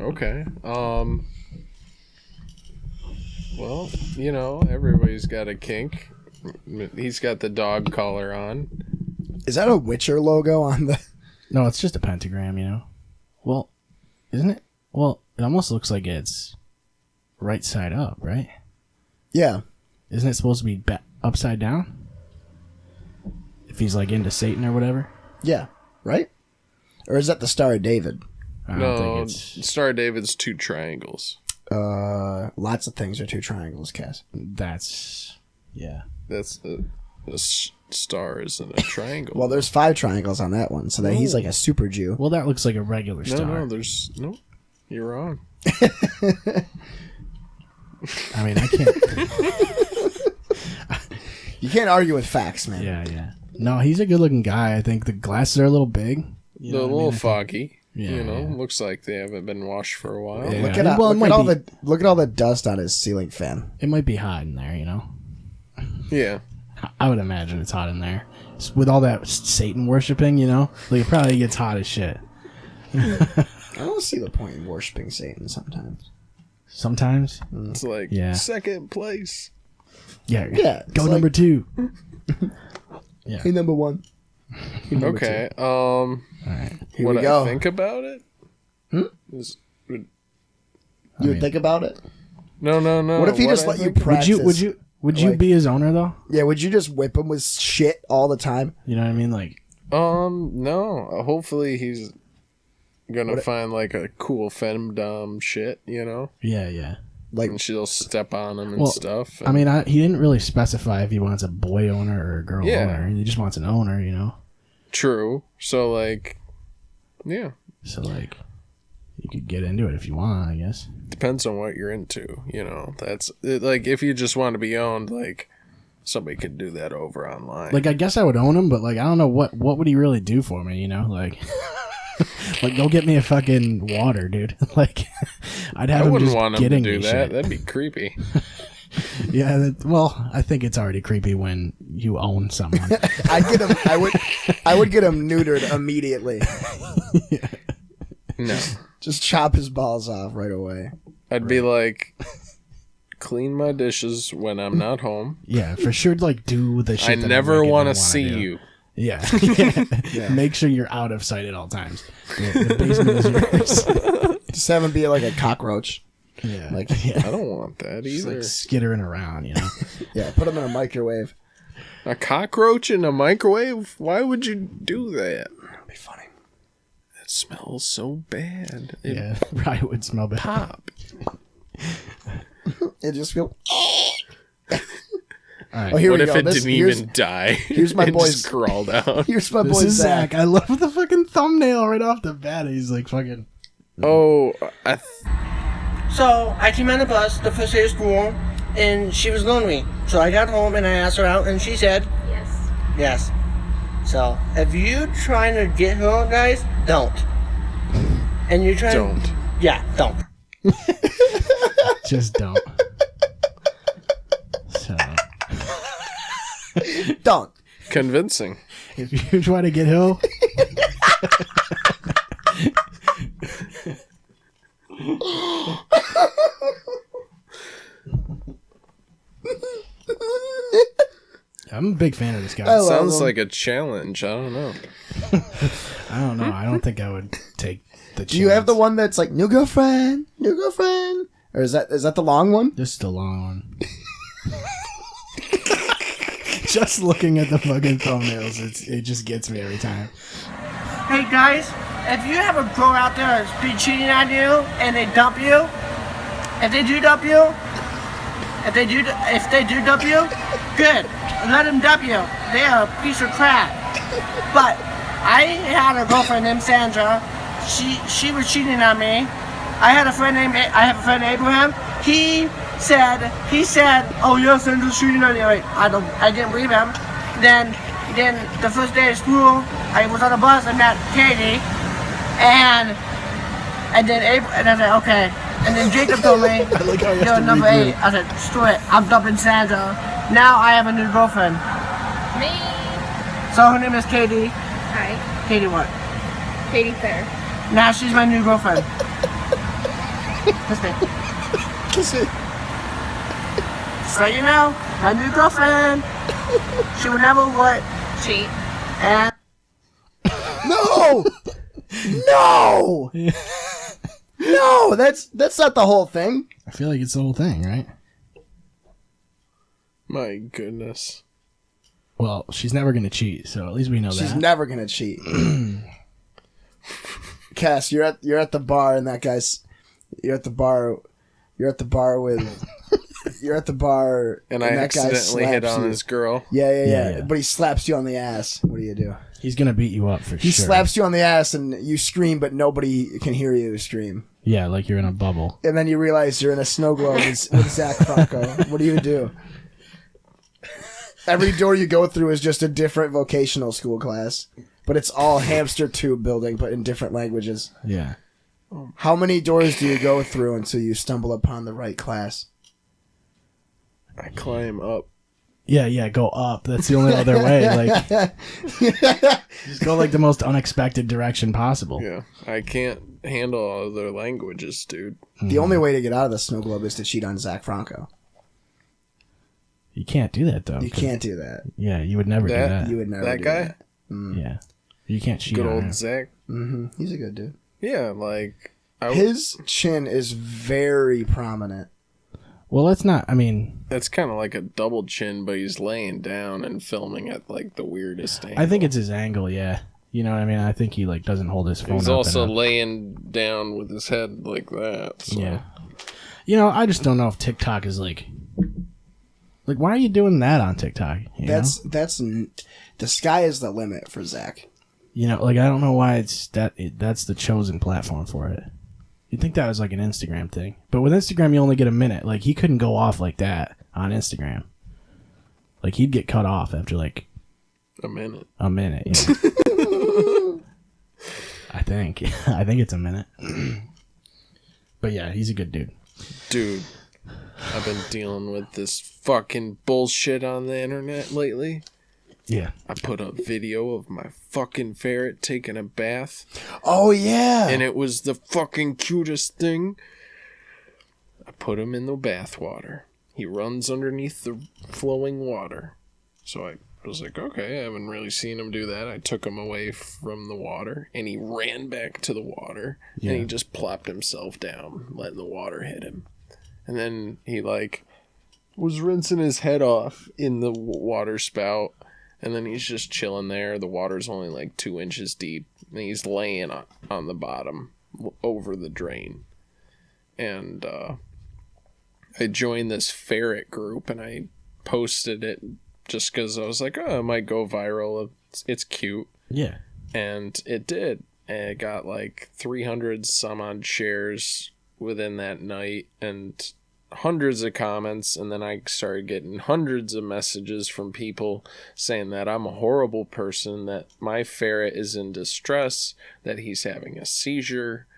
Speaker 5: Okay. Well, you know, everybody's got a kink. He's got the dog collar on.
Speaker 4: Is that a Witcher logo on the?
Speaker 2: No, it's just a pentagram, you know? Well, isn't it? Well, it almost looks like it's right side up, right?
Speaker 4: Yeah.
Speaker 2: Isn't it supposed to be upside down? If he's like into Satan or whatever?
Speaker 4: Yeah. Right? Or is that the Star of David?
Speaker 2: I don't
Speaker 5: No,
Speaker 2: think it's...
Speaker 5: Star of David's 2 triangles.
Speaker 4: Lots of things are 2 triangles, Cass.
Speaker 2: That's... Yeah.
Speaker 5: That's the star isn't a triangle.
Speaker 4: Well, there's 5 triangles on that one, so that he's like a super Jew.
Speaker 2: Well, that looks like a regular star.
Speaker 5: No, there's... No, you're wrong.
Speaker 2: I mean, I can't...
Speaker 4: You can't argue with facts, man.
Speaker 2: Yeah. No, he's a good-looking guy. I think the glasses are a little big. You
Speaker 5: They're
Speaker 2: know
Speaker 5: a
Speaker 2: what I
Speaker 5: little
Speaker 2: mean?
Speaker 5: foggy.
Speaker 2: Yeah,
Speaker 5: you know,
Speaker 2: yeah.
Speaker 5: looks like they haven't been washed for a while.
Speaker 2: Yeah.
Speaker 4: Look at look at all the dust on his ceiling fan.
Speaker 2: It might be hot in there, you know?
Speaker 5: Yeah.
Speaker 2: I would imagine it's hot in there. With all that Satan worshipping, you know? Like, it probably gets hot as shit.
Speaker 4: I don't see the point in worshiping Satan sometimes.
Speaker 2: Sometimes?
Speaker 5: It's like
Speaker 2: Yeah.
Speaker 5: second place.
Speaker 2: Yeah.
Speaker 4: Yeah,
Speaker 2: Go
Speaker 4: it's
Speaker 2: number
Speaker 4: like-
Speaker 2: 2.
Speaker 4: Hey, number 1.
Speaker 5: Okay.
Speaker 2: All right.
Speaker 4: Here
Speaker 5: What
Speaker 4: we go.
Speaker 5: I think about it? Is,
Speaker 4: You would think about it?
Speaker 5: no.
Speaker 4: What if he just let you practice?
Speaker 2: Would you
Speaker 4: Like-
Speaker 2: be his owner, though?
Speaker 4: Yeah, would you just whip him with shit all the time?
Speaker 2: You know what I mean? Like,
Speaker 5: No. Hopefully he's gonna find like a cool femdom shit, you know?
Speaker 2: yeah.
Speaker 4: Like,
Speaker 5: And she'll step on him and
Speaker 2: Well,
Speaker 5: stuff.
Speaker 2: I mean, he didn't really specify if he wants a boy owner or a girl
Speaker 5: Yeah.
Speaker 2: owner. He just wants an owner, you know?
Speaker 5: True. So like, yeah.
Speaker 2: So, like, you could get into it if you want, I guess.
Speaker 5: Depends on what you're into, you know. That's like if you just want to be owned, like somebody could do that over online.
Speaker 2: Like, I guess I would own him, but, like, I don't know what would he really do for me, you know? Like, like, go get me a fucking water, dude. Like, I'd have
Speaker 5: I
Speaker 2: him
Speaker 5: wouldn't
Speaker 2: just
Speaker 5: want him to
Speaker 2: getting
Speaker 5: do
Speaker 2: me
Speaker 5: that.
Speaker 2: shit.
Speaker 5: That'd be creepy.
Speaker 2: Yeah, well, I think it's already creepy when you own someone.
Speaker 4: I'd get him. I would get him neutered immediately.
Speaker 5: No.
Speaker 4: Just chop his balls off right away.
Speaker 5: I'd be like, clean my dishes when I'm not home.
Speaker 2: Yeah, for sure, like, do the shit
Speaker 5: I
Speaker 2: that
Speaker 5: never
Speaker 2: want
Speaker 5: to see
Speaker 2: do.
Speaker 5: you.
Speaker 2: Yeah. Make sure you're out of sight at all times. The basement is yours.
Speaker 4: Just have him be like a cockroach.
Speaker 2: Yeah.
Speaker 4: Like,
Speaker 5: I don't want that
Speaker 2: Just,
Speaker 5: either.
Speaker 2: like, skittering around, you know?
Speaker 4: yeah, put him in a microwave.
Speaker 5: A cockroach in a microwave? Why would you do that?
Speaker 4: That'd be funny.
Speaker 5: It smells so bad. It
Speaker 2: Yeah, probably would smell bad.
Speaker 5: pop.
Speaker 4: It just feel.
Speaker 2: All right.
Speaker 4: Oh, here
Speaker 5: What
Speaker 4: we
Speaker 5: if
Speaker 4: go.
Speaker 5: it
Speaker 4: This-
Speaker 5: didn't
Speaker 4: here's-
Speaker 5: even die?
Speaker 4: here's my
Speaker 5: and
Speaker 4: boy's-
Speaker 5: just crawled out.
Speaker 4: Here's my
Speaker 2: This
Speaker 4: boy
Speaker 2: is
Speaker 4: Zach.
Speaker 2: Zach. I love the fucking thumbnail right off the bat. He's like fucking.
Speaker 5: Oh,
Speaker 7: So I came on the bus the first day of school, and she was lonely. So I got home and I asked her out, and she said
Speaker 8: Yes.
Speaker 7: yes. So if you trying to get her, guys, don't. And you're trying.
Speaker 5: don't.
Speaker 7: Yeah, don't.
Speaker 2: Just don't. So,
Speaker 4: Don't.
Speaker 5: Convincing.
Speaker 2: if you try to get Hill, I'm a big fan of this guy.
Speaker 4: love
Speaker 5: Sounds
Speaker 4: him.
Speaker 5: like a challenge. I don't know.
Speaker 2: I don't know. I don't think I would take the.
Speaker 4: Do you have the one that's like new girlfriend, or is that the long one?
Speaker 2: This is the long one. Just looking at the fucking thumbnails, it just gets me every time.
Speaker 7: Hey guys, if you have a girl out there that's been cheating on you and they dump you, if they do dump you, good. Let them dump you. They are a piece of crap. But I had a girlfriend named Sandra. She was cheating on me. I have a friend Abraham. He said, oh yes, Sandra's cheating on you. I didn't believe him. Then the first day of school, I was on a bus. I met Katie, and then and I said okay. And then Jacob told me,
Speaker 2: like how you have
Speaker 7: you're
Speaker 2: to
Speaker 7: number
Speaker 2: regroup.
Speaker 7: 8. I said, screw it, I'm dumping Sandra. Now I have a new girlfriend.
Speaker 8: Me.
Speaker 7: So her name is Katie.
Speaker 8: Hi.
Speaker 7: Katie what?
Speaker 8: Katie Fair.
Speaker 7: Now she's my new girlfriend. Listen. So you know, my new girlfriend. She would never what?
Speaker 8: Cheat.
Speaker 7: And
Speaker 4: No, No! No, that's not the whole thing.
Speaker 2: I feel like it's the whole thing, right?
Speaker 5: My goodness.
Speaker 2: Well, she's never going to cheat, so at least we know
Speaker 4: She's
Speaker 2: that.
Speaker 4: never gonna cheat. Cass, you're at the bar, and that guy's. You're at the bar with. You're at the bar,
Speaker 5: And
Speaker 4: that
Speaker 5: I
Speaker 4: guy
Speaker 5: accidentally hit
Speaker 4: slaps
Speaker 5: on
Speaker 4: you.
Speaker 5: this girl.
Speaker 4: Yeah. But he slaps you on the ass. What do you do?
Speaker 2: He's going to beat you up for
Speaker 4: He
Speaker 2: sure.
Speaker 4: slaps you on the ass, and you scream, but nobody can hear you scream.
Speaker 2: Yeah, like you're in a bubble.
Speaker 4: And then you realize you're in a snow globe with Zach Franco. What do you do? Every door you go through is just a different vocational school class, but it's all hamster tube building, but in different languages.
Speaker 2: Yeah.
Speaker 4: How many doors do you go through until you stumble upon the right class?
Speaker 5: I climb up.
Speaker 2: Yeah, go up. That's the only other way. Like, just go like the most unexpected direction possible.
Speaker 5: Yeah. I can't handle other languages, dude.
Speaker 4: The only way to get out of the snow globe is to cheat on Zach Franco.
Speaker 2: You can't do that, though.
Speaker 4: You can't do that.
Speaker 2: Yeah, you would never do that.
Speaker 4: You would never
Speaker 5: That
Speaker 4: do
Speaker 5: guy?
Speaker 4: that.
Speaker 2: Yeah. You can't cheat
Speaker 5: Good
Speaker 2: on
Speaker 5: old
Speaker 2: him.
Speaker 5: Zach.
Speaker 4: Mm-hmm. He's a good dude.
Speaker 5: Yeah, like...
Speaker 4: His chin is very prominent.
Speaker 2: Well, let's not, I mean...
Speaker 5: That's kind of like a double chin, but he's laying down and filming at, like, the weirdest angle.
Speaker 2: I think it's his angle, yeah. You know what I mean? I think he, like, doesn't hold his phone
Speaker 5: He's
Speaker 2: up
Speaker 5: also
Speaker 2: enough.
Speaker 5: laying down with his head like that. So.
Speaker 2: Yeah. You know, I just don't know if TikTok is, like... Like, why are you doing that on TikTok?
Speaker 4: That's the sky is the limit for Zach.
Speaker 2: You know, like, I don't know why that's the chosen platform for it. You'd think that was like an Instagram thing. But with Instagram, you only get a minute. Like, he couldn't go off like that on Instagram. Like, he'd get cut off after, like...
Speaker 5: A minute.
Speaker 2: Yeah. I think it's a minute. But yeah, he's a good dude.
Speaker 5: Dude, I've been dealing with this fucking bullshit on the internet lately.
Speaker 2: Yeah.
Speaker 5: I put up video of my fucking ferret taking a bath.
Speaker 4: Oh, yeah.
Speaker 5: And it was the fucking cutest thing. I put him in the bath water. He runs underneath the flowing water. So I was like, okay, I haven't really seen him do that. I took him away from the water, and he ran back to the water, and he just plopped himself down, letting the water hit him. And then he, like, was rinsing his head off in the water spout, and then he's just chilling there. The water's only, like, 2 inches deep, and he's laying on the bottom over the drain. And I joined this ferret group, and I posted it just because I was like, oh, it might go viral. It's cute.
Speaker 2: Yeah.
Speaker 5: And it did. And it got like 300 some odd shares within that night and hundreds of comments. And then I started getting hundreds of messages from people saying that I'm a horrible person, that my ferret is in distress, that he's having a seizure,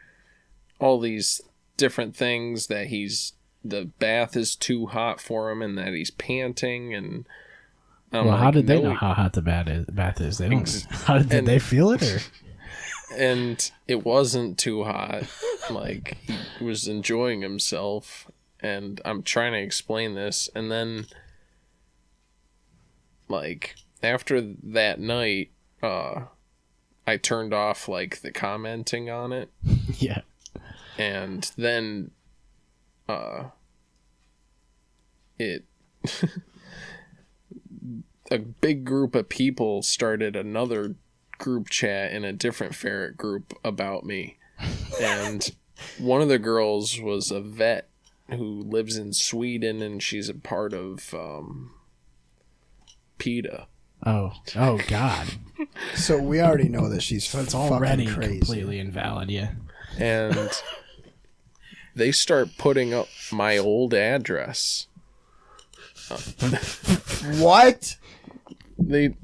Speaker 5: all these different things, that the bath is too hot for him and that he's panting. And
Speaker 2: well, how did they know how hot the bath is? They don't. How did they feel it? Or?
Speaker 5: And it wasn't too hot. Like, he was enjoying himself. And I'm trying to explain this. And then, like, after that night, I turned off, like, the commenting on it.
Speaker 2: Yeah.
Speaker 5: And then, a big group of people started another group chat in a different ferret group about me. And one of the girls was a vet who lives in Sweden, and she's a part of PETA.
Speaker 2: Oh God.
Speaker 4: So we already know that she's
Speaker 2: It's already
Speaker 4: crazy.
Speaker 2: completely invalid, yeah.
Speaker 5: And they start putting up my old address.
Speaker 4: What?
Speaker 5: They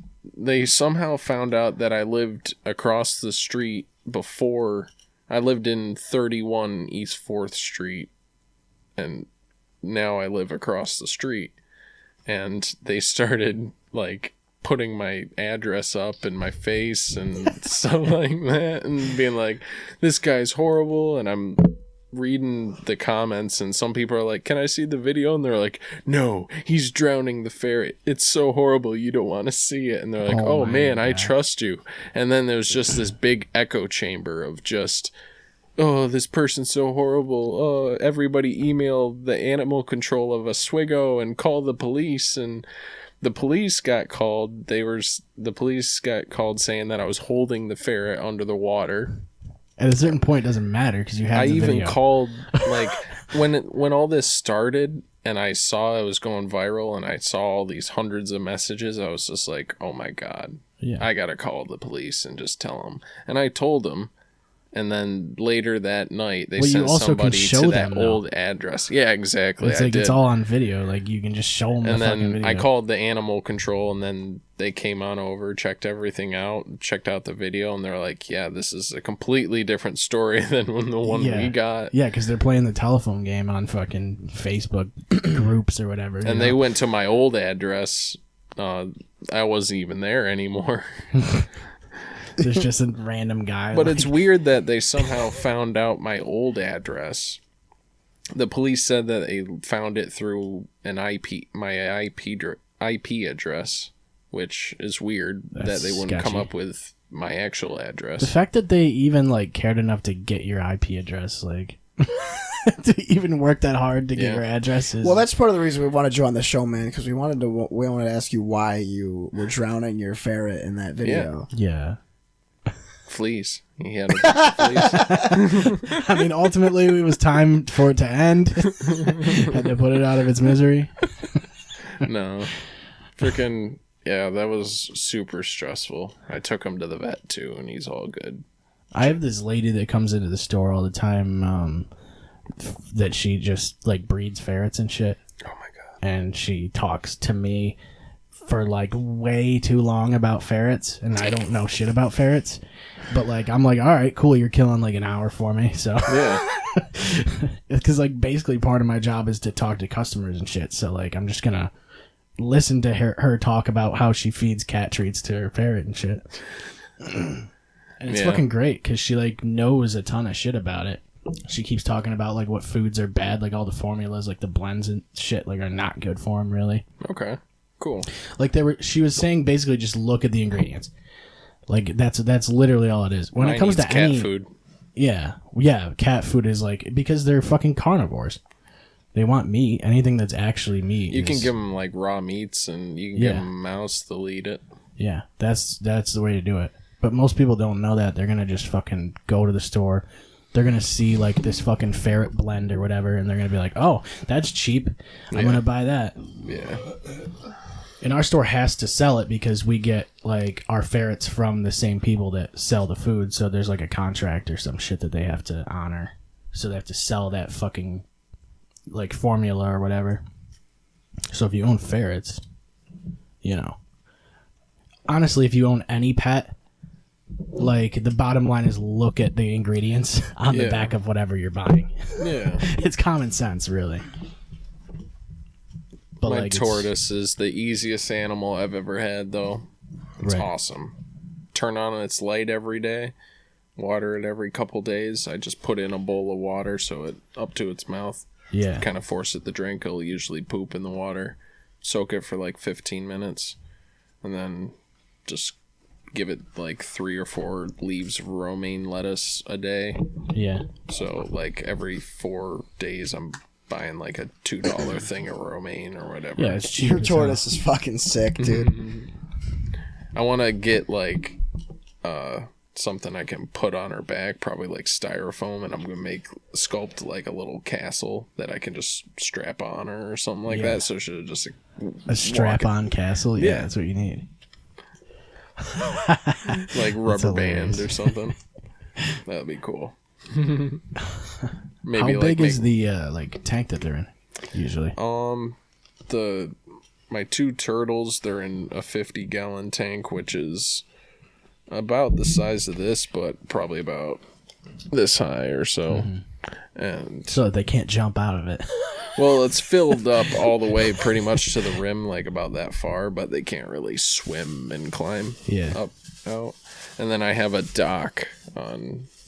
Speaker 5: somehow found out that I lived across the street before. I lived in 31 East 4th Street, and now I live across the street. And they started, like, putting my address up in my face and stuff like that, and being like, this guy's horrible. And I'm reading the comments, and some people are like, can I see the video? And they're like, no, he's drowning the ferret. It's so horrible. You don't want to see it. And they're like, oh man, I trust you. And then there's just this big echo chamber of just, oh, this person's so horrible. Oh, everybody email the animal control of Oswego and call the police. And the police got called. The police got called saying that I was holding the ferret under the water.
Speaker 2: At a certain point, it doesn't matter because you have the video. I even
Speaker 5: called, like, when all this started and I saw it was going viral and I saw all these hundreds of messages, I was just like, oh my God, I got to call the police and just tell them. And I told them. And then later that night, they sent somebody to that old address. Yeah, exactly.
Speaker 2: It's like it's all on video. Like you can just show them the fucking video.
Speaker 5: And then I called the animal control, and then they came on over, checked everything out, checked out the video, and they're like, "Yeah, this is a completely different story than the one we got."
Speaker 2: Yeah, because they're playing the telephone game on fucking Facebook groups or whatever.
Speaker 5: And they went to my old address. I wasn't even there anymore.
Speaker 2: There's just a random guy.
Speaker 5: But it's weird that they somehow found out my old address. The police said that they found it through my IP address, which is weird that they wouldn't come up with my actual address.
Speaker 2: The fact that they even like cared enough to get your IP address, like to even work that hard to get your address is...
Speaker 4: Well, that's part of the reason we wanted you on the show, man, because we wanted to ask you why you were drowning your ferret in that video.
Speaker 2: Yeah.
Speaker 5: Fleas. He had a bunch of fleas.
Speaker 2: I mean, ultimately, it was time for it to end. Had to put it out of its misery.
Speaker 5: No. Freaking, yeah, that was super stressful. I took him to the vet, too, and he's all good.
Speaker 2: I have this lady that comes into the store all the time that she just, like, breeds ferrets and shit.
Speaker 5: Oh, my God.
Speaker 2: And she talks to me for, like, way too long about ferrets, and I don't know shit about ferrets. But, like, I'm like, all right, cool, you're killing, like, an hour for me, so.
Speaker 5: Yeah.
Speaker 2: Because, like, basically part of my job is to talk to customers and shit, so, like, I'm just gonna listen to her talk about how she feeds cat treats to her ferret and shit. And it's fucking great, because she, like, knows a ton of shit about it. She keeps talking about, like, what foods are bad, like, all the formulas, like, the blends and shit, like, are not good for them, really.
Speaker 5: Okay, cool.
Speaker 2: Like, she was saying, basically, just look at the ingredients. Like, that's literally all it is. When it comes to
Speaker 5: cat food.
Speaker 2: Yeah, cat food is like, because they're fucking carnivores. They want meat. Anything that's actually meat.
Speaker 5: You can give them like raw meats, and you can give them a mouse, they'll eat it.
Speaker 2: Yeah, that's the way to do it. But most people don't know that. They're gonna just fucking go to the store. They're gonna see like this fucking ferret blend or whatever, and they're gonna be like, "Oh, that's cheap. I'm gonna buy that."
Speaker 5: Yeah.
Speaker 2: And our store has to sell it because we get, like, our ferrets from the same people that sell the food. So there's, like, a contract or some shit that they have to honor. So they have to sell that fucking, like, formula or whatever. So if you own ferrets, you know. Honestly, if you own any pet, like, the bottom line is look at the ingredients on the back of whatever you're buying.
Speaker 5: Yeah.
Speaker 2: It's common sense, really. But
Speaker 5: my
Speaker 2: like,
Speaker 5: tortoise is the easiest animal I've ever had, though. It's awesome. Turn on its light every day. Water it every couple days. I just put in a bowl of water so it up to its mouth.
Speaker 2: Yeah.
Speaker 5: Kind of force it to drink. It'll usually poop in the water. Soak it for like 15 minutes. And then just give it like 3 or 4 leaves of romaine lettuce a day.
Speaker 2: Yeah.
Speaker 5: So like every 4 days I'm buying like a $2 thing of romaine or whatever.
Speaker 2: Yeah, it's cheap.
Speaker 4: Your tortoise is fucking sick, dude.
Speaker 5: I want to get like something I can put on her back, probably like styrofoam, and I'm gonna sculpt like a little castle that I can just strap on her or something like that. So she'll just
Speaker 2: a strap-on castle. Yeah, that's what you need.
Speaker 5: Like rubber band or something. That'd be cool.
Speaker 2: Maybe how big is the like tank that they're in usually?
Speaker 5: My 2 turtles, they're in a 50-gallon tank, which is about the size of this, but probably about this high or so. And
Speaker 2: so that they can't jump out of it.
Speaker 5: Well, it's filled up all the way pretty much to the rim, like about that far, but they can't really swim and climb up out. And then I have a dock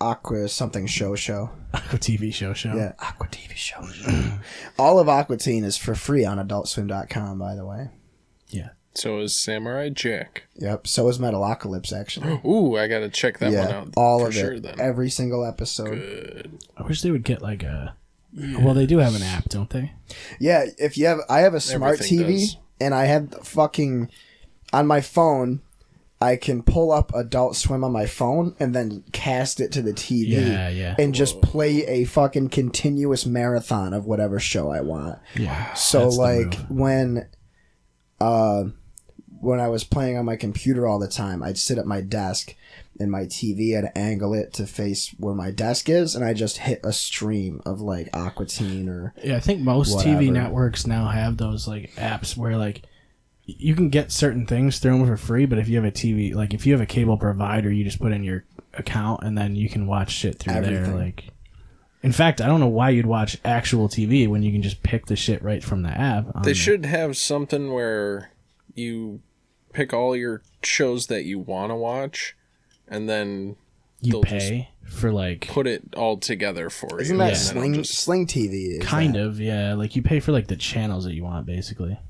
Speaker 4: Aqua something show.
Speaker 2: Aqua TV show.
Speaker 4: Yeah, Aqua TV show. All of Aqua Teen is for free on AdultSwim.com, by the way.
Speaker 2: Yeah.
Speaker 5: So is Samurai Jack.
Speaker 4: Yep. So is Metalocalypse, actually.
Speaker 5: Ooh, I gotta check that one out.
Speaker 4: All
Speaker 5: for
Speaker 4: of
Speaker 5: sure,
Speaker 4: it.
Speaker 5: then.
Speaker 4: Every single episode.
Speaker 5: Good.
Speaker 2: I wish they would get like a. Well, they do have an app, don't they?
Speaker 4: Yeah. If you have, I have a smart
Speaker 5: Everything
Speaker 4: TV,
Speaker 5: does.
Speaker 4: and I have fucking on my phone. I can pull up Adult Swim on my phone and then cast it to the TV and just play a fucking continuous marathon of whatever show I want.
Speaker 2: Yeah.
Speaker 4: So like when I was playing on my computer all the time, I'd sit at my desk and my TV, I'd angle it to face where my desk is, and I just hit a stream of like Aqua Teen or
Speaker 2: I think most
Speaker 4: whatever.
Speaker 2: TV networks now have those like apps where like you can get certain things through them for free, but if you have a TV, like if you have a cable provider, you just put in your account and then you can watch shit through there. Like, in fact, I don't know why you'd watch actual TV when you can just pick the shit right from the app.
Speaker 5: They should have something where you pick all your shows that you want to watch, and then
Speaker 2: you pay for like
Speaker 5: put it all together for you.
Speaker 4: Isn't that Sling TV?
Speaker 2: Kind of, yeah. Like you pay for like the channels that you want, basically.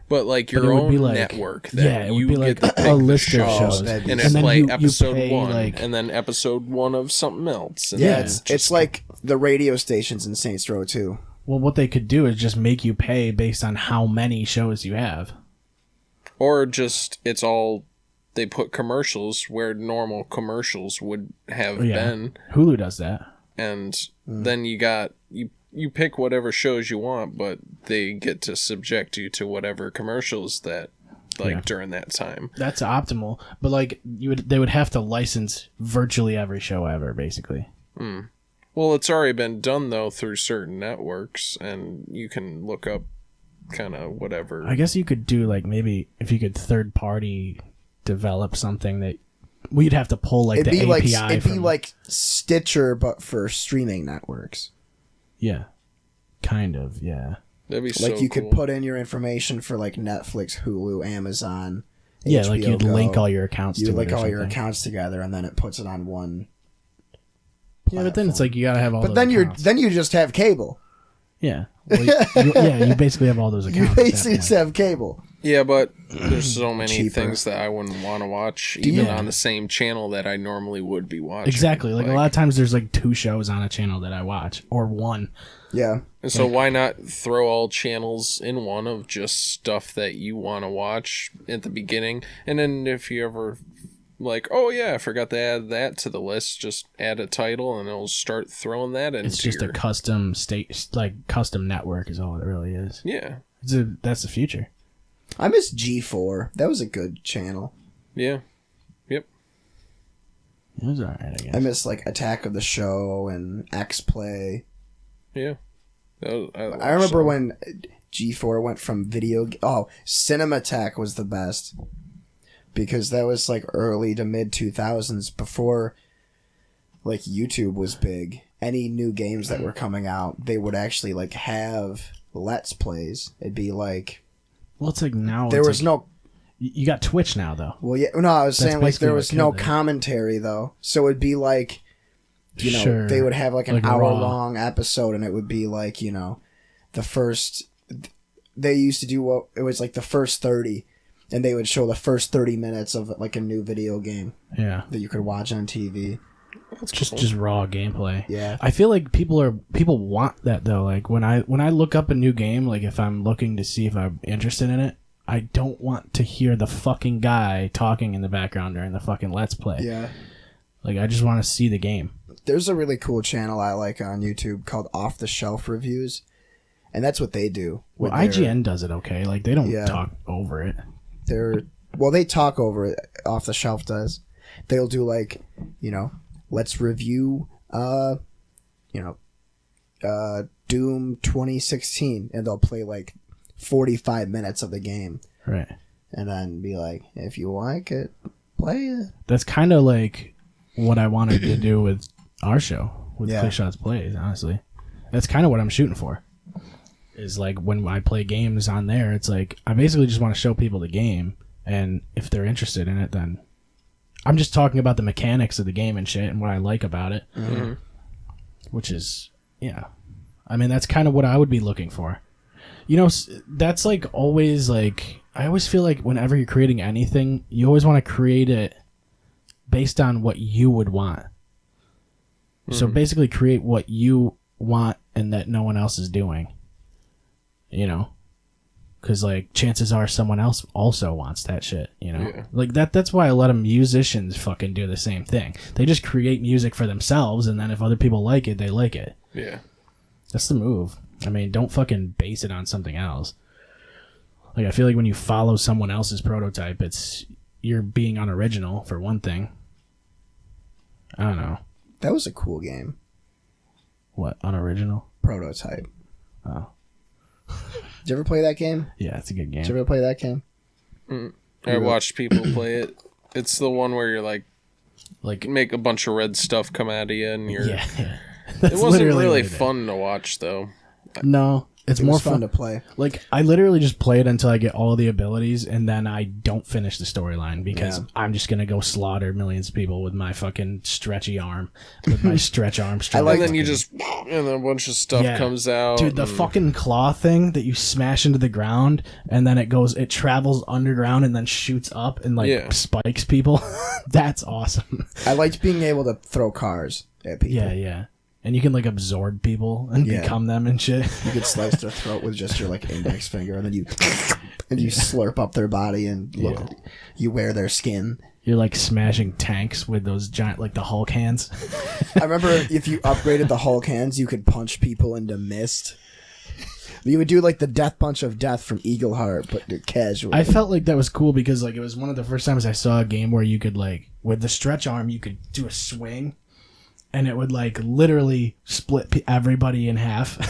Speaker 5: But like your own network that
Speaker 2: it would
Speaker 5: you
Speaker 2: be like
Speaker 5: get to
Speaker 2: a list of shows,
Speaker 5: and it play episode 1, and then episode 1 of something else. And
Speaker 4: it's like the radio stations in Saints Row too.
Speaker 2: Well, what they could do is just make you pay based on how many shows you have,
Speaker 5: or just it's all they put commercials where normal commercials would have been.
Speaker 2: Hulu does that,
Speaker 5: and then you pick whatever shows you want, but they get to subject you to whatever commercials that during that time.
Speaker 2: That's optimal, but like they would have to license virtually every show ever, basically.
Speaker 5: Well, it's already been done though through certain networks, and you can look up kind of whatever.
Speaker 2: I guess you could do like maybe if you could third party develop something that we'd have to pull like the API.
Speaker 4: It'd be like Stitcher, but for streaming networks.
Speaker 2: Yeah, kind of. Yeah,
Speaker 5: that'd be
Speaker 4: like
Speaker 5: so
Speaker 4: you
Speaker 5: cool.
Speaker 4: could put in your information for like Netflix, Hulu, Amazon.
Speaker 2: Yeah,
Speaker 4: HBO
Speaker 2: like you'd
Speaker 4: Go.
Speaker 2: link all your accounts.
Speaker 4: You
Speaker 2: to
Speaker 4: link
Speaker 2: it or
Speaker 4: all your
Speaker 2: something.
Speaker 4: accounts together, and then it puts it on one.
Speaker 2: Yeah, but then it's like you gotta have all.
Speaker 4: But
Speaker 2: those
Speaker 4: then
Speaker 2: accounts.
Speaker 4: you just have cable.
Speaker 2: Yeah, well, you basically have all those accounts.
Speaker 4: You basically just have cable.
Speaker 5: Yeah, but there's so many
Speaker 4: Cheaper.
Speaker 5: things that I wouldn't want to watch, even on the same channel that I normally would be watching.
Speaker 2: Exactly. Like a lot of times, there's like 2 shows on a channel that I watch, or 1.
Speaker 4: Yeah.
Speaker 5: And so why not throw all channels in one of just stuff that you want to watch at the beginning, and then if you ever like, oh yeah, I forgot to add that to the list, just add a title and it'll start throwing that into.
Speaker 2: It's just a custom custom network is all it really is.
Speaker 5: Yeah.
Speaker 2: That's the future.
Speaker 4: I miss G4. That was a good channel.
Speaker 5: Yeah. Yep.
Speaker 2: It was alright, I guess.
Speaker 4: I miss like Attack of the Show and X Play.
Speaker 5: Yeah.
Speaker 4: I remember when G4 went from Cinematech was the best. Because that was like early to mid 2000s before like YouTube was big. Any new games that were coming out, they would actually like have Let's Plays. It'd be like,
Speaker 2: well, it's like now
Speaker 4: there was no.
Speaker 2: You got Twitch now though.
Speaker 4: Well, yeah, no, I was
Speaker 2: That's
Speaker 4: saying like there
Speaker 2: basically
Speaker 4: was
Speaker 2: what
Speaker 4: no
Speaker 2: killed it.
Speaker 4: commentary though, so it'd be like, you know,
Speaker 2: Sure.
Speaker 4: they would have like an
Speaker 2: Like
Speaker 4: hour
Speaker 2: Raw.
Speaker 4: long episode, and it would be like, you know, the first. They used to do what it was like the first 30. And they would show the first 30 minutes of like a new video game.
Speaker 2: Yeah.
Speaker 4: That you could watch on TV.
Speaker 2: Just raw gameplay.
Speaker 4: Yeah.
Speaker 2: I feel like people want that though. Like when I look up a new game, like if I'm looking to see if I'm interested in it, I don't want to hear the fucking guy talking in the background during the fucking Let's Play.
Speaker 4: Yeah.
Speaker 2: Like I just want to see the game.
Speaker 4: There's a really cool channel I like on YouTube called Off the Shelf Reviews. And that's what they do.
Speaker 2: Well, IGN does it okay. Like they don't talk over it.
Speaker 4: They talk over it. Off the Shelf does. They'll do like, you know, let's review Doom 2016, and they'll play like 45 minutes of the game.
Speaker 2: Right.
Speaker 4: And then be like, if you like it, play it.
Speaker 2: That's kind of like what I wanted to do with our show, with Play Shots Plays, honestly. That's kind of what I'm shooting for. Is like when I play games on there, it's like I basically just want to show people the game, and if they're interested in it, then I'm just talking about the mechanics of the game and shit and what I like about it.
Speaker 5: Mm-hmm.
Speaker 2: Which is, yeah. I mean, that's kind of what I would be looking for. You know, that's like always like, I always feel like whenever you're creating anything, you always want to create it based on what you would want. So basically create what you want and that no one else is doing. You know? Because, like, chances are someone else also wants that shit, you know?
Speaker 5: Yeah.
Speaker 2: Like, that's why a lot of musicians fucking do the same thing. They just create music for themselves, and then if other people like it, they like it.
Speaker 5: Yeah.
Speaker 2: That's the move. I mean, don't fucking base it on something else. Like, I feel like when you follow someone else's prototype, you're being unoriginal, for one thing. I don't know.
Speaker 4: That was a cool game.
Speaker 2: What, unoriginal?
Speaker 4: Prototype.
Speaker 2: Oh.
Speaker 4: Did you ever play that game?
Speaker 2: Yeah, it's a good game.
Speaker 4: Did you ever play that game?
Speaker 5: I watched people play it. It's the one where you're like make a bunch of red stuff come out of you, and you're.
Speaker 2: Yeah.
Speaker 5: It wasn't really fun to watch, though.
Speaker 2: No, it's more
Speaker 4: fun to play.
Speaker 2: Like, I literally just play it until I get all the abilities, and then I don't finish the storyline because I'm just gonna go slaughter millions of people with my fucking stretchy arm, with my stretch arm.
Speaker 5: And then you just, and then a bunch of stuff comes out.
Speaker 2: Dude, the fucking claw thing that you smash into the ground, and then it travels underground and then shoots up and spikes people. That's awesome.
Speaker 4: I liked being able to throw cars at people.
Speaker 2: Yeah. And you can like absorb people and become them and shit.
Speaker 4: You could slice their throat with just your like index finger, and then you slurp up their body and you wear their skin.
Speaker 2: You're like smashing tanks with those giant, like the Hulk hands.
Speaker 4: I remember if you upgraded the Hulk hands, you could punch people into mist. You would do like the death punch of death from Eagle Heart, but casual.
Speaker 2: I felt like that was cool because like it was one of the first times I saw a game where you could like with the stretch arm you could do a swing. And it would, like, literally split everybody in half.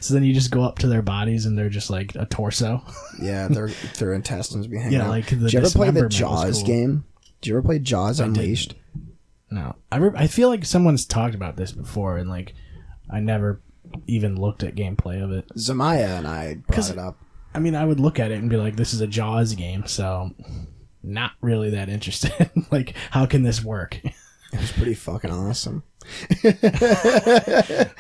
Speaker 2: So then you just go up to their bodies and they're just, like, a torso.
Speaker 4: Yeah, their intestines be hanging out.
Speaker 2: Like,
Speaker 4: did you ever play the Jaws game? Did you ever play Jaws Unleashed?
Speaker 2: No. I feel like someone's talked about this before, and, like, I never even looked at gameplay of it.
Speaker 4: Zamaya and I brought it up.
Speaker 2: I mean, I would look at it and be like, this is a Jaws game, so not really that interested. Like, how can this work?
Speaker 4: It was pretty fucking awesome. That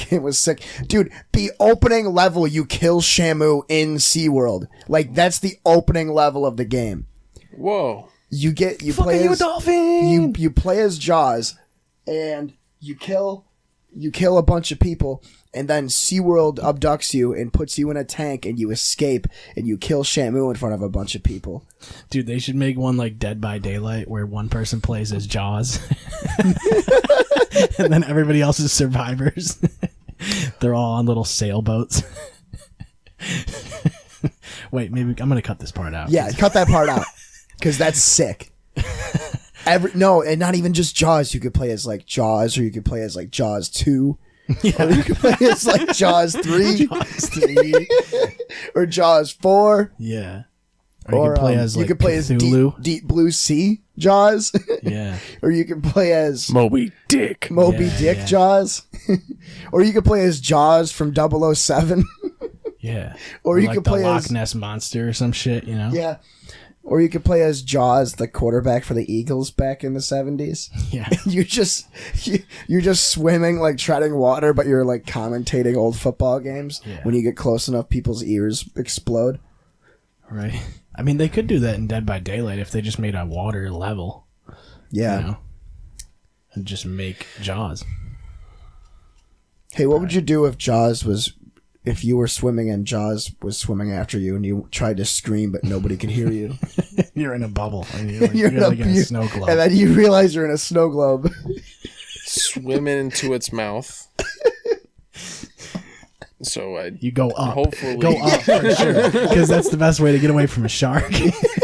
Speaker 4: game was sick. Dude, the opening level, you kill Shamu in SeaWorld. Like, that's the opening level of the game.
Speaker 5: Whoa.
Speaker 4: You play as dolphin. You play as Jaws, and you kill a bunch of people, and then SeaWorld abducts you and puts you in a tank, and you escape, and you kill Shamu in front of a bunch of people.
Speaker 2: Dude, they should make one like Dead by Daylight where one person plays as Jaws. And then everybody else is survivors. They're all on little sailboats. Wait, maybe I'm going to cut this part out.
Speaker 4: Yeah, cut that part out. Because that's sick. No, and not even just Jaws. You could play as like Jaws, or you could play as like Jaws 2. Yeah. Or you could play as like Jaws 3. Or Jaws 4.
Speaker 2: Yeah. Or you could play as like
Speaker 4: you could play
Speaker 2: Cthulhu.
Speaker 4: as Deep Blue Sea Jaws.
Speaker 2: Yeah.
Speaker 4: Or you could play as
Speaker 5: Moby Dick.
Speaker 4: Dick Jaws. Or you could play as Jaws from 007.
Speaker 2: Yeah.
Speaker 4: Or you
Speaker 2: like
Speaker 4: could
Speaker 2: the
Speaker 4: play
Speaker 2: Loch
Speaker 4: as
Speaker 2: Ness Monster or some shit, you know?
Speaker 4: Yeah. Or you could play as Jaws, the quarterback for the Eagles back in the 70s.
Speaker 2: Yeah.
Speaker 4: You're just swimming, like treading water, but you're like commentating old football games. Yeah. When you get close enough, people's ears explode.
Speaker 2: Right. I mean, they could do that in Dead by Daylight if they just made a water level.
Speaker 4: Yeah.
Speaker 2: You know? And just make Jaws.
Speaker 4: Hey, what would you do if you were swimming and Jaws was swimming after you and you tried to scream but nobody could hear you?
Speaker 2: You're in a bubble. And you're like in a snow globe.
Speaker 4: And then you realize you're in a snow globe.
Speaker 5: Swimming into its mouth. So
Speaker 2: you go up.
Speaker 5: Hopefully.
Speaker 2: Go up for sure. Because that's the best way to get away from a shark.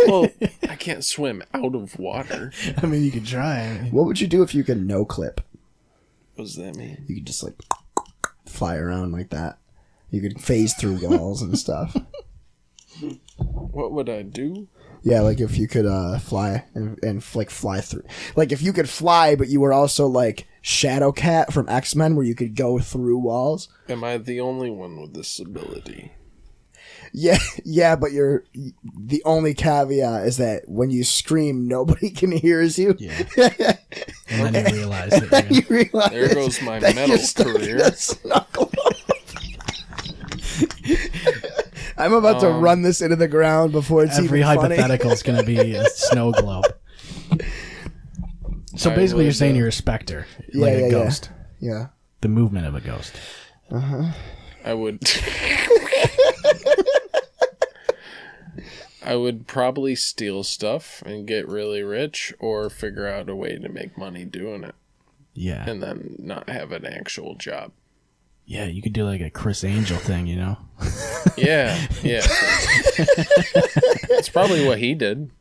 Speaker 5: Well, I can't swim out of water.
Speaker 2: I mean, you could try.
Speaker 4: What would you do if you could no clip?
Speaker 5: What does that mean?
Speaker 4: You could just like fly around like that. You could phase through walls and stuff.
Speaker 5: What would I do?
Speaker 4: Yeah, like if you could fly and like fly through. Like if you could fly, but you were also like Shadow Cat from X-Men, where you could go through walls.
Speaker 5: Am I the only one with this ability?
Speaker 4: Yeah, but the only caveat is that when you scream, nobody can hear you.
Speaker 2: Yeah. And then you realize that
Speaker 4: You realize
Speaker 5: There goes my
Speaker 4: that
Speaker 5: metal
Speaker 4: you're stuck in
Speaker 5: career.
Speaker 4: a snuggle. I'm about to run this into the ground before it's
Speaker 2: every
Speaker 4: even funny.
Speaker 2: hypothetical is going to be a snow globe. So
Speaker 5: I
Speaker 2: basically, you're
Speaker 5: would,
Speaker 2: saying you're a specter, like a ghost.
Speaker 4: Yeah.
Speaker 2: The movement of a ghost.
Speaker 5: I would. I would probably steal stuff and get really rich, or figure out a way to make money doing it,
Speaker 2: Yeah.
Speaker 5: and then not have an actual job.
Speaker 2: Yeah, you could do like a Chris Angel thing, you know?
Speaker 5: Yeah. It's probably what he did.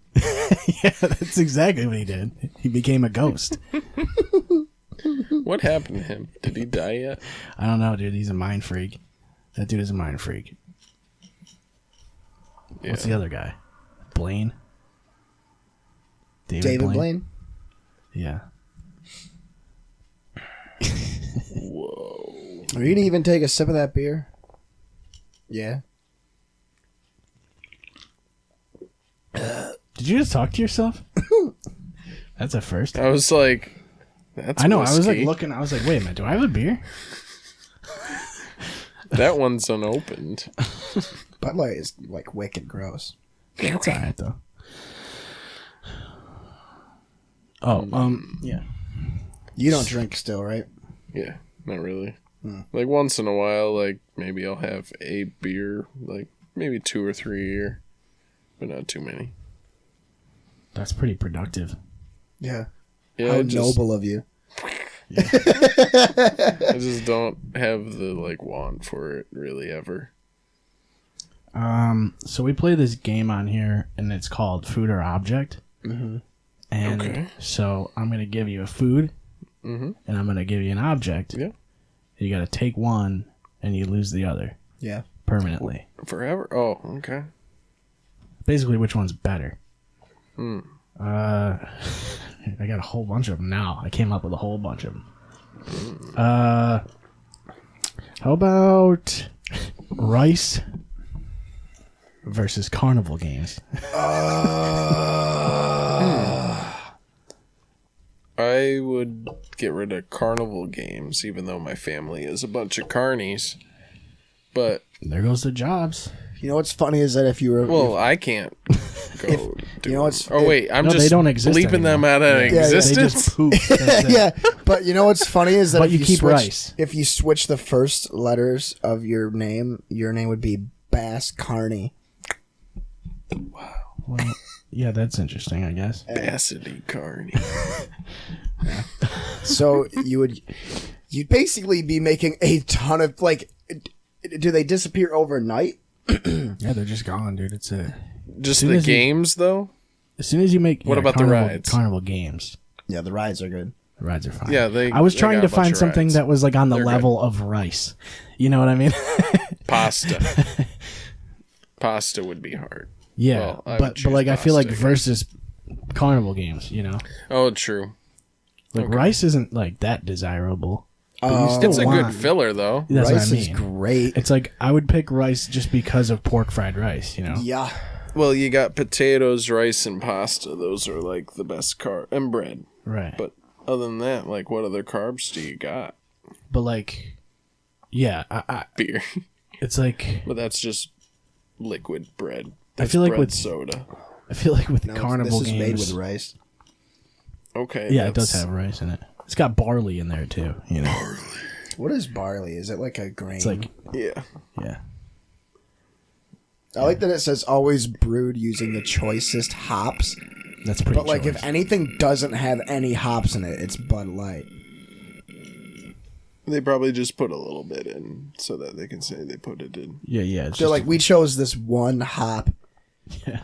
Speaker 2: Yeah, that's exactly what he did. He became a ghost.
Speaker 5: What happened to him? Did he die yet?
Speaker 2: I don't know, dude. He's a mind freak. That dude is a mind freak.
Speaker 5: Yeah.
Speaker 2: What's the other guy? Blaine?
Speaker 4: David Blaine?
Speaker 2: Yeah.
Speaker 5: Whoa.
Speaker 4: Are you gonna even take a sip of that beer? Yeah.
Speaker 2: Did you just talk to yourself? That's a first.
Speaker 5: I was like, that's
Speaker 2: I know. I was like
Speaker 5: whiskey.
Speaker 2: looking. I was like, wait a minute. Do I have a beer?
Speaker 5: That one's unopened.
Speaker 4: Bud Light is like wicked gross.
Speaker 2: Yeah, it's alright though. Oh, yeah.
Speaker 4: You don't drink still, right?
Speaker 5: Yeah, not really. Like once in a while, like maybe I'll have a beer, like maybe 2 or 3 a year, but not too many.
Speaker 2: That's pretty productive.
Speaker 4: Yeah.
Speaker 5: Yeah,
Speaker 4: How
Speaker 5: I just,
Speaker 4: noble of you.
Speaker 5: I just don't have the like want for it really ever.
Speaker 2: So we play this game on here, and it's called Food or Object. Mm-hmm. And
Speaker 5: Okay.
Speaker 2: so I'm gonna give you a food, and I'm gonna give you an object.
Speaker 5: Yeah.
Speaker 2: You gotta take one, and you lose the other
Speaker 4: Yeah.
Speaker 2: permanently.
Speaker 5: Forever? Oh, okay.
Speaker 2: Basically, which one's better? I got a whole bunch of them now. I came up with a whole bunch of them. How about rice versus carnival games?
Speaker 5: I would get rid of carnival games, even though my family is a bunch of carnies. But
Speaker 2: There goes the jobs.
Speaker 4: You know what's funny is that if you were
Speaker 5: well, I can't go. Do
Speaker 4: you know what's-
Speaker 5: oh wait, I'm
Speaker 2: No,
Speaker 5: just
Speaker 2: they don't exist
Speaker 5: bleeping them out of
Speaker 2: They
Speaker 5: existence.
Speaker 2: just poop. That's it.
Speaker 4: yeah, but you know what's funny is that
Speaker 2: But
Speaker 4: if
Speaker 2: you
Speaker 4: you
Speaker 2: keep
Speaker 4: switch,
Speaker 2: rice.
Speaker 4: if you switch the first letters of your name would be Bass Carney.
Speaker 2: Well, yeah, that's interesting, I guess.
Speaker 5: Cassidy Barney.
Speaker 4: So you'd basically be making a ton of like. Do they disappear overnight?
Speaker 2: Yeah, they're just gone, dude. It's a
Speaker 5: Just
Speaker 2: Soon
Speaker 5: the
Speaker 2: as you-
Speaker 5: games, though.
Speaker 2: as soon as you make
Speaker 5: What about the
Speaker 2: carnival,
Speaker 5: rides?
Speaker 2: Carnival games.
Speaker 4: Yeah, the rides are good.
Speaker 2: The rides are fine.
Speaker 5: Yeah,
Speaker 2: I was
Speaker 5: they
Speaker 2: trying
Speaker 5: got
Speaker 2: to
Speaker 5: a bunch
Speaker 2: find
Speaker 5: of
Speaker 2: something
Speaker 5: rides.
Speaker 2: that was like on the
Speaker 5: They're
Speaker 2: level of rice. You know what I mean?
Speaker 5: Pasta. Pasta would be hard.
Speaker 2: Yeah,
Speaker 5: Well, I would
Speaker 2: but
Speaker 5: choose
Speaker 2: like I feel like
Speaker 5: pasta.
Speaker 2: versus carnival games, you know,
Speaker 5: Oh, true.
Speaker 2: like
Speaker 5: Okay.
Speaker 2: rice isn't like that desirable. But you still
Speaker 5: It's a
Speaker 2: want,
Speaker 5: good filler, though.
Speaker 2: That's
Speaker 4: Rice
Speaker 2: what I
Speaker 4: is
Speaker 2: mean.
Speaker 4: great.
Speaker 2: It's like I would pick rice just because of pork fried rice, you know.
Speaker 4: Yeah.
Speaker 5: Well, you got potatoes, rice, and pasta. Those are like the best carb and bread.
Speaker 2: Right.
Speaker 5: But other than that, like, what other carbs do you got?
Speaker 2: But like, yeah,
Speaker 5: Beer.
Speaker 2: it's like
Speaker 5: But that's just liquid bread.
Speaker 2: I
Speaker 5: That's
Speaker 2: feel like
Speaker 5: bread
Speaker 2: with
Speaker 5: soda.
Speaker 2: I feel like with
Speaker 4: No,
Speaker 2: carnival
Speaker 4: this is made
Speaker 2: games,
Speaker 4: with rice.
Speaker 5: Okay.
Speaker 2: yeah, it does
Speaker 5: that's-
Speaker 2: have rice in it. It's got barley in there too, you know.
Speaker 4: What is barley? Is it like a grain?
Speaker 2: It's like
Speaker 5: Yeah.
Speaker 2: yeah.
Speaker 4: I like that it says always brewed using the choicest hops.
Speaker 2: That's pretty.
Speaker 4: But like,
Speaker 2: choice.
Speaker 4: if anything doesn't have any hops in it, it's Bud Light.
Speaker 5: They probably just put a little bit in so that they can say they put it in.
Speaker 2: yeah, it's
Speaker 4: They're
Speaker 2: just
Speaker 4: like, we chose this one hop.
Speaker 2: yeah.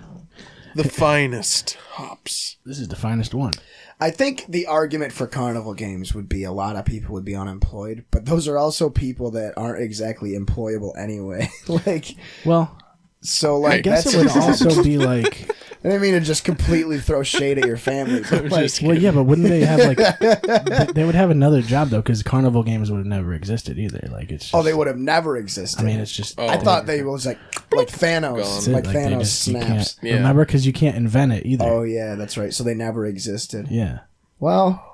Speaker 5: The finest hops.
Speaker 2: This is the finest one.
Speaker 4: I think the argument for carnival games would be a lot of people would be unemployed, but those are also people that aren't exactly employable anyway. Like,
Speaker 2: Well,
Speaker 4: so like,
Speaker 2: I guess
Speaker 4: that's
Speaker 2: it would also be like,
Speaker 4: I didn't mean to just completely throw shade at your family, but like,
Speaker 2: well, yeah, but wouldn't they have like they would have another job though, because carnival games would have never existed either. Like it's just,
Speaker 4: oh, they would have never existed.
Speaker 2: I mean, it's just
Speaker 4: I thought they was like, like Thanos.
Speaker 5: Gone.
Speaker 4: Like
Speaker 2: They
Speaker 4: Thanos
Speaker 2: just- you
Speaker 4: snaps.
Speaker 2: can't- Remember, because you can't invent it either.
Speaker 4: Oh yeah, that's right. So they never existed.
Speaker 2: Yeah.
Speaker 4: Well,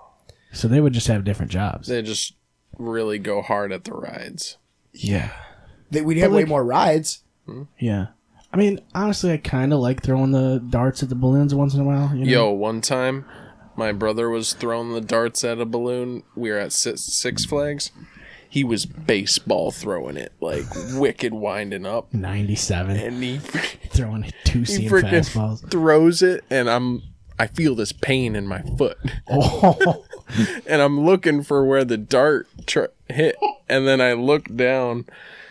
Speaker 2: So they would just have different jobs.
Speaker 5: They just really go hard at the rides.
Speaker 2: Yeah.
Speaker 4: we'd have way
Speaker 2: like-
Speaker 4: more rides.
Speaker 2: Yeah. I mean, honestly, I kind of like throwing the darts at the balloons once in a while. You know?
Speaker 5: Yo, one time, my brother was throwing the darts at a balloon. We were at Six Flags. He was baseball throwing it, like wicked winding up.
Speaker 2: 97.
Speaker 5: And he
Speaker 2: Throwing two-seam
Speaker 5: freaking
Speaker 2: fastballs.
Speaker 5: throws it, and I feel this pain in my foot.
Speaker 2: Oh.
Speaker 5: And I'm looking for where the dart hit. And then I look down,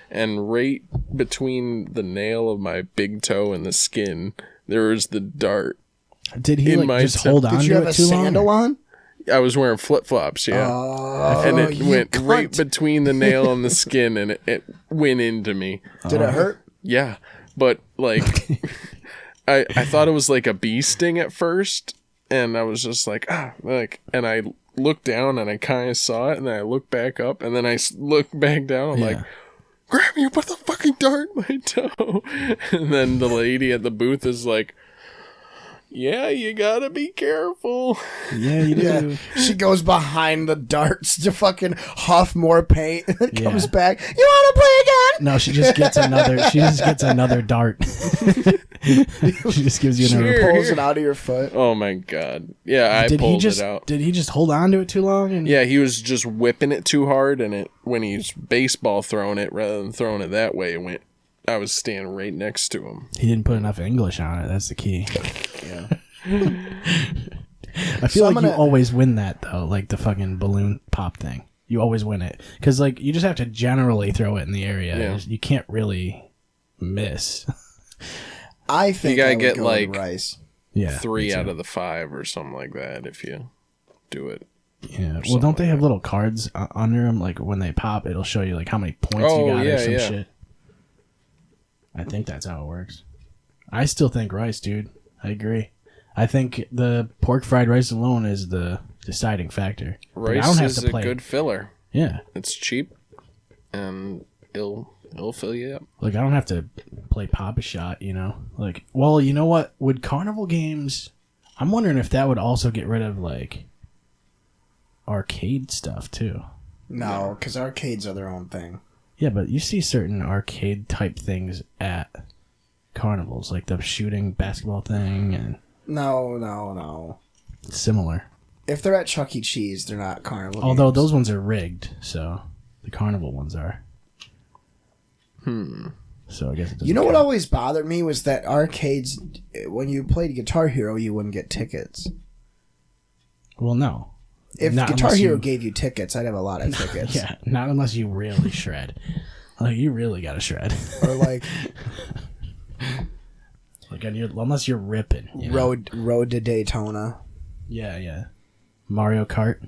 Speaker 5: and right between the nail of my big toe and the skin, there was the dart.
Speaker 2: Did he
Speaker 5: in my
Speaker 2: just hold on
Speaker 4: Did you
Speaker 2: to
Speaker 4: have
Speaker 2: it
Speaker 4: a
Speaker 2: too
Speaker 4: sandal
Speaker 2: long?
Speaker 4: on?
Speaker 5: I was wearing flip-flops, yeah. And it
Speaker 4: you
Speaker 5: went
Speaker 4: cunt.
Speaker 5: right between the nail and the skin, and it went into me.
Speaker 4: Did it hurt?
Speaker 5: Yeah, but like, I thought it was like a bee sting at first, and I was just like, and I looked down and I kind of saw it, and then I looked back up, and then I looked back down. I'm like, grab me, put the fucking dart in my toe. And then the lady at the booth is like, yeah, you gotta be careful.
Speaker 2: Yeah, you do.
Speaker 4: Yeah. She goes behind the darts to fucking huff more paint and then comes back. You want to play again?
Speaker 2: No, she just gets another. She just gets another dart. She just gives you another.
Speaker 5: Sure.
Speaker 4: Pulls it out of your foot.
Speaker 5: Oh my god. Yeah, I pulled it out.
Speaker 2: Did he just hold on to it too long? And
Speaker 5: Yeah, he was just whipping it too hard, and when he's baseball throwing it rather than throwing it that way, I was standing right next to him.
Speaker 2: he didn't put enough English on it. That's the key.
Speaker 4: Yeah.
Speaker 2: I feel like you always win that though, like the fucking balloon pop thing. You always win it because like you just have to generally throw it in the area.
Speaker 5: Yeah.
Speaker 2: You can't really miss.
Speaker 4: I think
Speaker 5: You gotta
Speaker 4: I would
Speaker 5: get,
Speaker 4: go
Speaker 5: like,
Speaker 4: with rice.
Speaker 2: Yeah,
Speaker 5: 3 out of the 5 or something like that if you do it.
Speaker 2: Yeah. Well, don't they have little cards under them? Like when they pop, it'll show you like how many points you got or some shit. I think that's how it works. I still think rice, dude. I agree. I think the pork fried rice alone is the deciding factor. But I
Speaker 5: Rice
Speaker 2: don't have
Speaker 5: is
Speaker 2: to
Speaker 5: a
Speaker 2: play.
Speaker 5: good filler.
Speaker 2: Yeah.
Speaker 5: It's cheap, and it'll fill you up.
Speaker 2: Like I don't have to play Pop a Shot, you know? Like, well, you know what? Would carnival games... I'm wondering if that would also get rid of, like, arcade stuff, too.
Speaker 4: No, because arcades are their own thing.
Speaker 2: Yeah, but you see certain arcade-type things at carnivals, like the shooting basketball thing, and...
Speaker 4: No.
Speaker 2: Similar.
Speaker 4: If they're at Chuck E. Cheese, they're not carnival
Speaker 2: Although
Speaker 4: games.
Speaker 2: those ones are rigged, so the carnival ones are. So I guess it doesn't
Speaker 4: You know what
Speaker 2: count.
Speaker 4: always bothered me was that arcades, when you played Guitar Hero, you wouldn't get tickets.
Speaker 2: Well, no.
Speaker 4: If
Speaker 2: Not
Speaker 4: Guitar
Speaker 2: unless
Speaker 4: Hero
Speaker 2: you-
Speaker 4: gave you tickets, I'd have a lot of tickets.
Speaker 2: Yeah, not unless you really shred. Like, you really gotta shred.
Speaker 4: Or like
Speaker 2: Like, unless you're ripping. You know?
Speaker 4: Road to Daytona.
Speaker 2: Yeah. Mario Kart.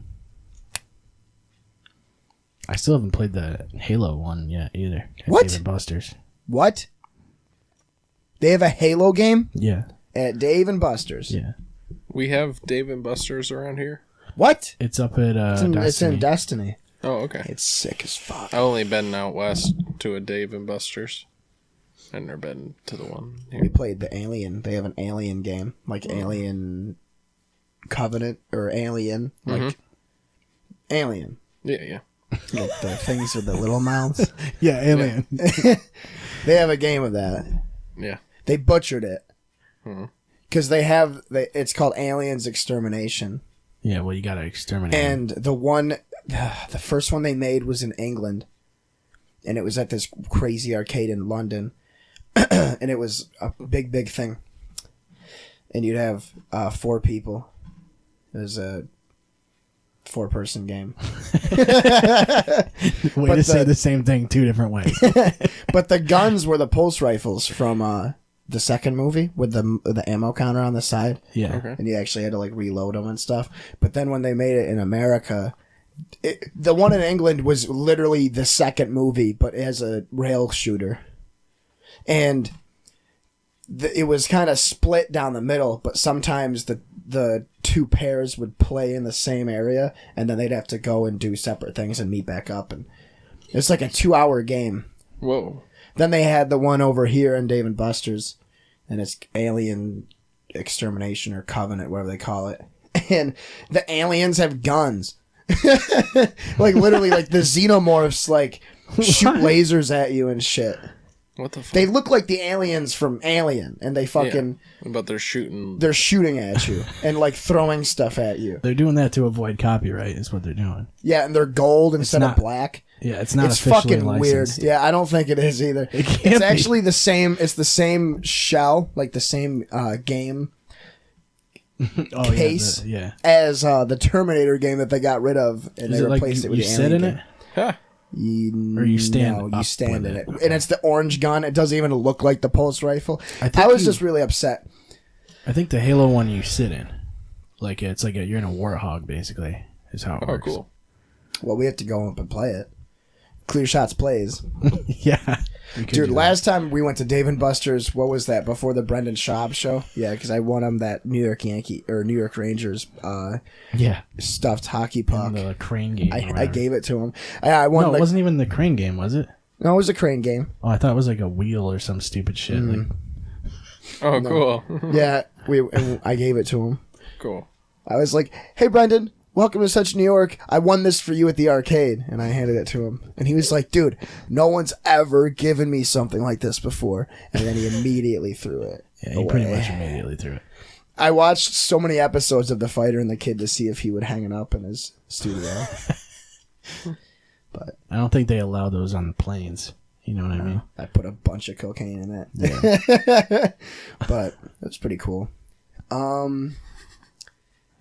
Speaker 2: I still haven't played the Halo one yet either.
Speaker 4: What?
Speaker 2: Dave & Buster's.
Speaker 4: What? They have a Halo game
Speaker 2: Yeah.
Speaker 4: at Dave and Buster's.
Speaker 2: Yeah.
Speaker 5: We have Dave and Buster's around here.
Speaker 4: What?
Speaker 2: It's up at
Speaker 4: It's in
Speaker 2: Destiny.
Speaker 4: Destiny.
Speaker 5: Oh, okay.
Speaker 4: It's sick as fuck.
Speaker 5: I've only been out west to a Dave and Buster's. I've never been to the one
Speaker 4: We
Speaker 5: here.
Speaker 4: played the Alien. They have an Alien game, like Alien Covenant or Alien, like Alien.
Speaker 5: Yeah.
Speaker 4: Like the things with the little mouths.
Speaker 2: Yeah, Alien.
Speaker 4: They have a game of that.
Speaker 5: Yeah.
Speaker 4: They butchered it because it's called Aliens Extermination.
Speaker 2: Yeah, well, you gotta exterminate.
Speaker 4: And the first one they made was in England, and it was at this crazy arcade in London, and it was a big thing. And you'd have 4 people. It was a 4-person game.
Speaker 2: Way to say the same thing 2 different ways.
Speaker 4: But the guns were the pulse rifles from the second movie with the ammo counter on the side.
Speaker 2: Yeah.
Speaker 5: Okay.
Speaker 4: And you actually had to like reload them and stuff. But then when they made it in America, the one in England was literally the second movie, but as a rail shooter. And it was kind of split down the middle, but sometimes the 2 pairs would play in the same area, and then they'd have to go and do separate things and meet back up. And it's like a 2-hour game.
Speaker 5: Whoa.
Speaker 4: Then they had the one over here in Dave and Buster's, and it's Alien Extermination or Covenant, whatever they call it. And the aliens have guns. Like literally, like the xenomorphs like shoot lasers at you and shit.
Speaker 5: What the fuck?
Speaker 4: They look like the aliens from Alien, and they fucking.
Speaker 5: Yeah, but they're shooting.
Speaker 4: They're shooting at you and like throwing stuff at you.
Speaker 2: They're doing that to avoid copyright. Is what they're doing.
Speaker 4: Yeah, and they're gold instead of black.
Speaker 2: Yeah, it's not.
Speaker 4: It's
Speaker 2: officially
Speaker 4: fucking
Speaker 2: licensed.
Speaker 4: weird. Yeah, I don't think it is either. It's actually the same. It's the same shell, like the same game case as the Terminator game that they got rid of, and they replaced it with the Alien
Speaker 2: in
Speaker 4: game.
Speaker 2: it?
Speaker 5: Huh.
Speaker 2: Or you stand
Speaker 4: you stand in it.
Speaker 2: Okay.
Speaker 4: And it's the orange gun. It doesn't even look like the pulse rifle. I was just really upset.
Speaker 2: I think the Halo one you sit in, like it's like you're in a warthog basically. Is how it works.
Speaker 5: Cool.
Speaker 4: Well, we have to go up and play it. Clear Shots plays.
Speaker 2: Yeah.
Speaker 4: Dude, last time we went to Dave and Buster's, what was that? Before the Brendan Schaub show? Yeah, because I won him that New York Rangers stuffed hockey puck.
Speaker 2: The crane game.
Speaker 4: I gave it to him. I won.
Speaker 2: No, it wasn't even the crane game, was it?
Speaker 4: No, it was a crane game.
Speaker 2: Oh, I thought it was like a wheel or some stupid shit. Like,
Speaker 5: oh, cool.
Speaker 4: Yeah, I gave it to him.
Speaker 5: Cool.
Speaker 4: I was like, "Hey, Brendan, welcome to Such New York. I won this for you at the arcade," and I handed it to him. And he was like, "Dude, no one's ever given me something like this before." And then he immediately threw it.
Speaker 2: Yeah, he pretty much immediately threw it.
Speaker 4: I watched so many episodes of The Fighter and the Kid to see if he would hang it up in his studio. But
Speaker 2: I don't think they allow those on the planes. You know what I mean?
Speaker 4: I put a bunch of cocaine in it.
Speaker 2: Yeah.
Speaker 4: But it was pretty cool.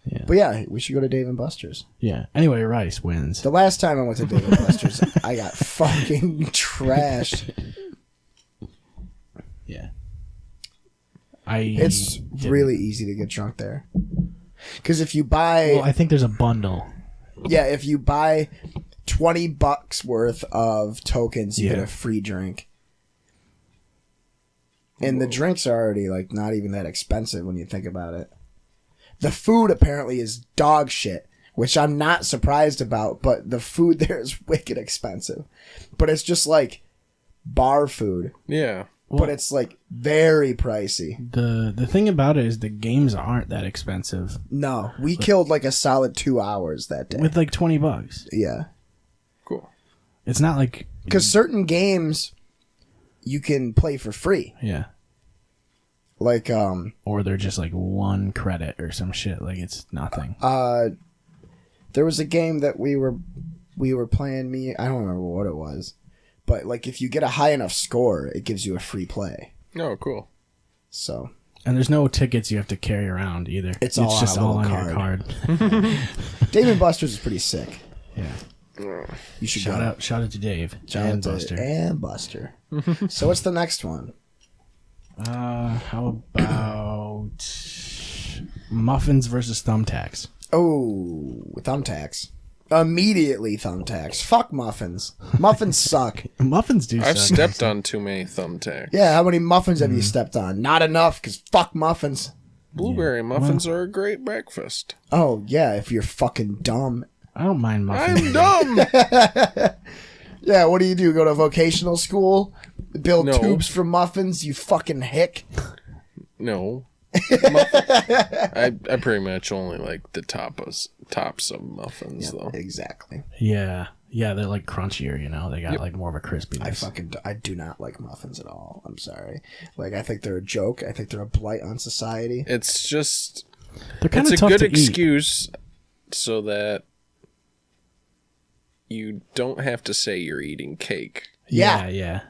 Speaker 2: Yeah.
Speaker 4: But yeah, we should go to Dave and Buster's.
Speaker 2: Yeah. Anyway, Rice wins.
Speaker 4: The last time I went to Dave and Buster's, I got fucking trashed.
Speaker 2: Yeah.
Speaker 4: It's really easy to get drunk there. Because if you buy...
Speaker 2: Well, I think there's a bundle.
Speaker 4: Yeah, if you buy $20 worth of tokens, you get a free drink. And the drinks are already like not even that expensive when you think about it. The food apparently is dog shit, which I'm not surprised about, but the food there is wicked expensive. But it's just like bar food.
Speaker 5: Yeah.
Speaker 4: But it's like very pricey.
Speaker 2: The thing about it is the games aren't that expensive.
Speaker 4: No, we killed like a solid 2 hours that day.
Speaker 2: With like $20.
Speaker 4: Yeah.
Speaker 5: Cool.
Speaker 2: It's not like...
Speaker 4: Because certain games you can play for free.
Speaker 2: Yeah.
Speaker 4: Like,
Speaker 2: or they're just like 1 credit or some shit. Like it's nothing.
Speaker 4: There was a game that we were playing. I don't remember what it was, but like if you get a high enough score, it gives you a free play.
Speaker 5: Oh, cool.
Speaker 4: So.
Speaker 2: And there's no tickets you have to carry around either.
Speaker 4: It's all
Speaker 2: just all on
Speaker 4: card.
Speaker 2: your card.
Speaker 4: Dave & Buster's is pretty sick.
Speaker 2: Yeah.
Speaker 4: You should
Speaker 2: shout out to Dave and Buster.
Speaker 4: And Buster. So what's the next one?
Speaker 2: How about muffins versus thumbtacks?
Speaker 4: Oh, thumbtacks. Immediately thumbtacks. Fuck muffins. Muffins suck.
Speaker 2: Muffins do
Speaker 5: I've
Speaker 2: suck.
Speaker 5: stepped on too many thumbtacks.
Speaker 4: Yeah, how many muffins have you stepped on? Not enough, because fuck muffins.
Speaker 5: Blueberry muffins are a great breakfast.
Speaker 4: Oh, yeah, if you're fucking dumb.
Speaker 2: I don't mind muffins.
Speaker 5: I'm dumb!
Speaker 4: Yeah, what do? Go to vocational school? Build
Speaker 5: No.
Speaker 4: tubes for muffins, you fucking hick?
Speaker 5: No. I pretty much only like the tops of muffins, though.
Speaker 4: Exactly.
Speaker 2: Yeah, they're like crunchier, you know. They got like more of a crispiness.
Speaker 4: I do not like muffins at all. I'm sorry. Like, I think they're a joke. I think they're a blight on society.
Speaker 5: It's just...
Speaker 2: They're kind
Speaker 5: It's
Speaker 2: of
Speaker 5: a
Speaker 2: tough
Speaker 5: good
Speaker 2: to eat.
Speaker 5: excuse so that you don't have to say you're eating cake.
Speaker 2: Yeah.